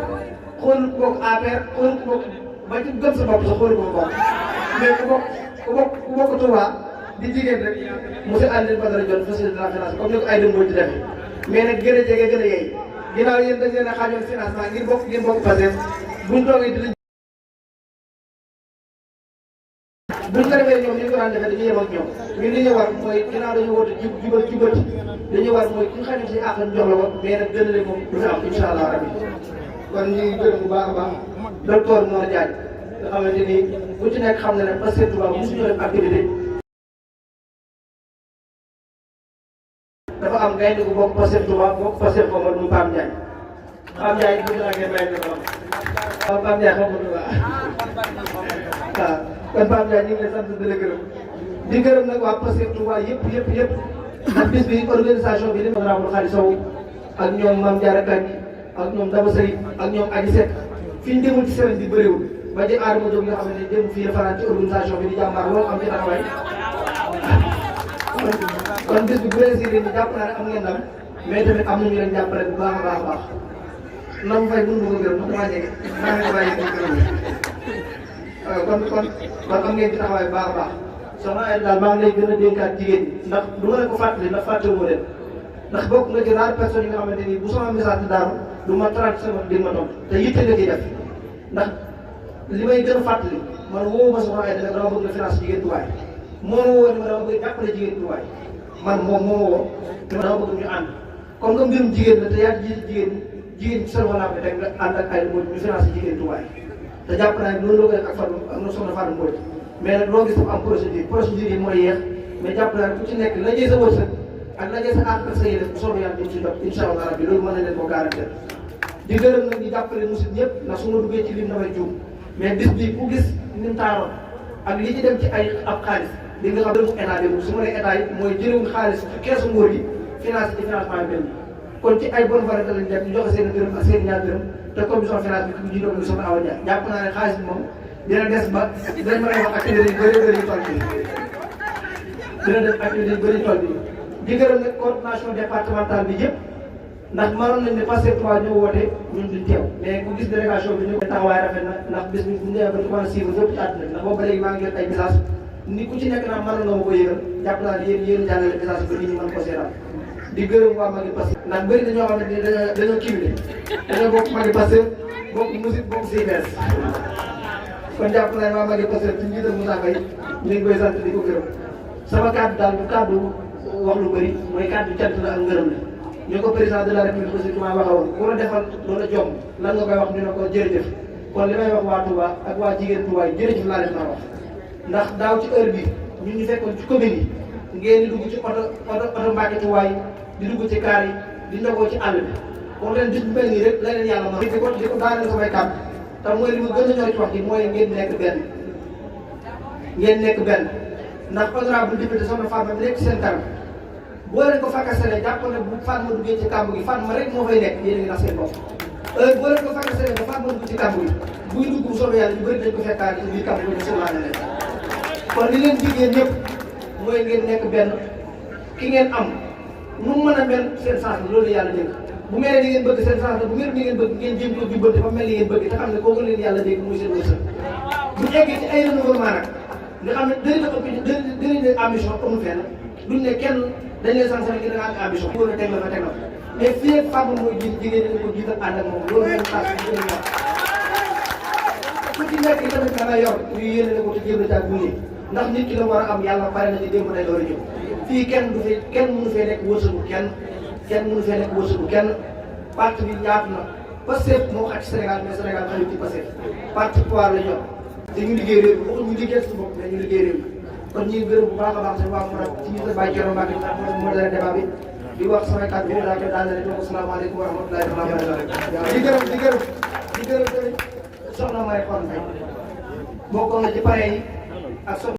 [SPEAKER 12] xoolul ku bokk APR xoolul ku bokk ba ci gëm sa bopp sax xoolul ko bokk mais ku bokk Touba di jigéen rek monsieur Aliou Badara Dione facilité de la finance comme ni ko ay dëmb di defee mais nag gën a jege gën a yey ginnaaw yéen dañ leen a xaajoon financement ngir bokk Pastef buñ toogee di buñ ko defee ñoom ñu ko daan defee dañuy yem ak ñoom ñun li ñu war mooy ginnaaw dañu woote jubati li ñu war mooy ki nga xam ne si àq ñu jox la ko mais nag gën a leen moom du fi am incha allah rabi kon ñu ngi gërëm bu baax a baax docteur Mor Diagne nga xamante ni bu ci nekk xam na ne Pastef Touba mosuñu def activité dafa am gaynde bu bokk Pastef Touba bokk Pastef Touba mu Pam Diagne Pam Diagne bu ñu la ngeen may ne ko waaw Pam Diagne xam nga waaw kon Pam Diagne ñu ngi lay sant di la gërëm di gërëm nag waa Pastef Touba yëpp ndax bis bi organisation bi li honorable Khady Sow ak ñoom Mame Diarra Kandji ak ñoom Daba Sey ak ñoom Adji Seck fi ñu demul ci semaine bi bëriwul ba ci Adama Diop nga xam ne démb fii la fanaan ci organisation bi di jàmbaar loolu am ci taxawaay kon bis bi bu réussir ni jàpp naa ne am ngeen ndam mais tamit am nañu leen jàppale bu baax a baax nam fay mënu ma ko gërëm ndax damaa jege maa ngi bàyyi ko gërëm kon am ngeen ci taxawaay bu baax a baax soxna Aïda daal maa ngi lay gën a dénkaat jigéen ñi ndax du ma leen ko fàttali ndax fàttewuma leen ndax bokk nga ci rare personnes yi nga xamante ni bu sama message daanu du ma 30 secondes di ma toog te yitte nga ciy def ndax li may gën a fàttali man woowu ma soxna Aïda dama bëgg nga finance jigéen tuwaay moo ma woo ni ma dama bëgg jàppale jigéen tuwaay man moom moo ma woo te ma dama bëgg ñu ànd comme que mbirum jigéen la te yaa jigéen ci seen wàll rek nga ànd ak ay Mbodj ñu finance jigéen tuwaay te jàpp naa ne loolu la ko ak Fatou am na soxna Fatou Mbodj mais nag loo gis dafa am procédure yi mooy yeex mais jàpp naa ne ku ci nekk la jëy sa wërsëg ak la jëy sa àq ak sa yéene bu soobee yàlla ci jot incha allah rabbi loolu mën nañ leen ko garantir di gërëm nag ñu jàppale musit ñëpp ndax su ma duggee ci lim damay juum mais bis bi ku gis ni mu taaroon ak li ci dem ci ay ab xaalis li nga xam ne état bi su ma nee état yi mooy jëlewul xaalis ci keesu nguur gi finance ci financement benn kon ci ay bonne volonté lañ def ñu joxe seen dërëm ak seen ñaar dërëm te commission finance bi ku ñu doon soxna Awa Dia jàpp naa ne xaalis bi moom dina des ba dañ mën a wax activité yu bëri yu toll bi dina def activité yu bëri yu toll bi di gërëm nag coordination départementale bi yëpp ndax mënoon nañ ne Pastef Touba ñoo woote ñun duñ teew mais ku gis délégation bi ñu ko taxawaay rafet na ndax bis bi bu ñu demee ba ñu mën a suivre yëpp ci àdduna ndax boobu ba léegi maa ngi jot ay message ni ku ci nekk naa mënoon nga ma ko yëgal jàpp naa ne yéen jàllale message ba nit ñi mën ko seetaan di gërëm waa Magui Pastef ndax bëri na ñoo xam ne dañoo kiwile dañoo bokk Magui Pastef bokk musique bokk CPS kon jàpp naa ne waa Magui Pastef ci njiital Moussa Faye ñu ngi koy sant di ko gërëm sama kàddu daal bu kàddu wax lu bëri mooy kàddu cant la ak ngërëm la ñu ko président de la république aussi maa waxa woon ku la defal loolu jom lan nga koy wax ñu ne ko jërëjëf kon li may wax waa Touba ak waa jigéen Touba yi jërëjëf laa leen maa wax ndax daaw ci heure bi ñun ñu fekkoon ci commune yi ngeen di dugg ci oto Mbacke Touba yi di dugg ci kaar yi di ndogoo ci àll bi kon leen bis bu mel nii rek la leen yàlla mën di ko daaneel samay kàddu te mooy li ma gën a ñor ci wax ji mooy ngeen nekk benn ndax honorable député soxna Fatma bi nekk seen kanam boo leen ko fakkasalee jàpp ne bu Fatma duggee ci kàmb gi Fatma rek moo fay nekk yéen a ngi nax seen bopp heure boo leen ko fakkasalee ba Fatma dugg ci kàmb gi buy dugg bu soobee yàlla ñu bëri dañ ko fekkaat ci biir kàmb gi ñu soxlaa leen kon li leen jigéen ñëpp mooy ngeen nekk benn ki ngeen am nu mu mën a mel seen sens la loolu yàlla dégg bu mel ni ngeen bëgg seen sens la bu mel ni ngeen bëgg ngeen jéem ko jubbante ba mel ni ngeen bëgg te xam ne kooku leen yàlla dégg muy seen wërsëg bu eggee ci ay renouvellement nag nga xam ne dëri ambition amul fenn duñ ne kenn dañ leen sant rek da nga am ambition góor a teg la fa teg la mais fii ak Fatma mooy jigéen ñi ko jiital ànd ak moom loolu moom xaas bi gën a ku ci nekk tamit da nga yor ñu yéene ko te jéem a taag gunge ndax nit ki la war a am yàlla pare na ci démb day door a ñëw fii kenn mënu fee nekk wërsëgu kenn mënu fee nekk wërsëgu kenn parti bi yaatu na Pastef moo xaj Sénégal mais Sénégal xajul ci Pastef parti pouvoir la ñor te ñu liggéey réew mi waxuñ ñu liggéey su bopp mais ñu liggéey réew mi kon ñuy gërëm bu baax a baax seen waa mu ci ñu sa bàyyi Thierno Mbacke moo dara débat bi di wax samay kàddu bi daa koy daanale di wax asalaamaaleykum wa rahmatulahi wa barakatuh di gërëm tamit soxna May Xon Faye bokkoon na ci pare yi ak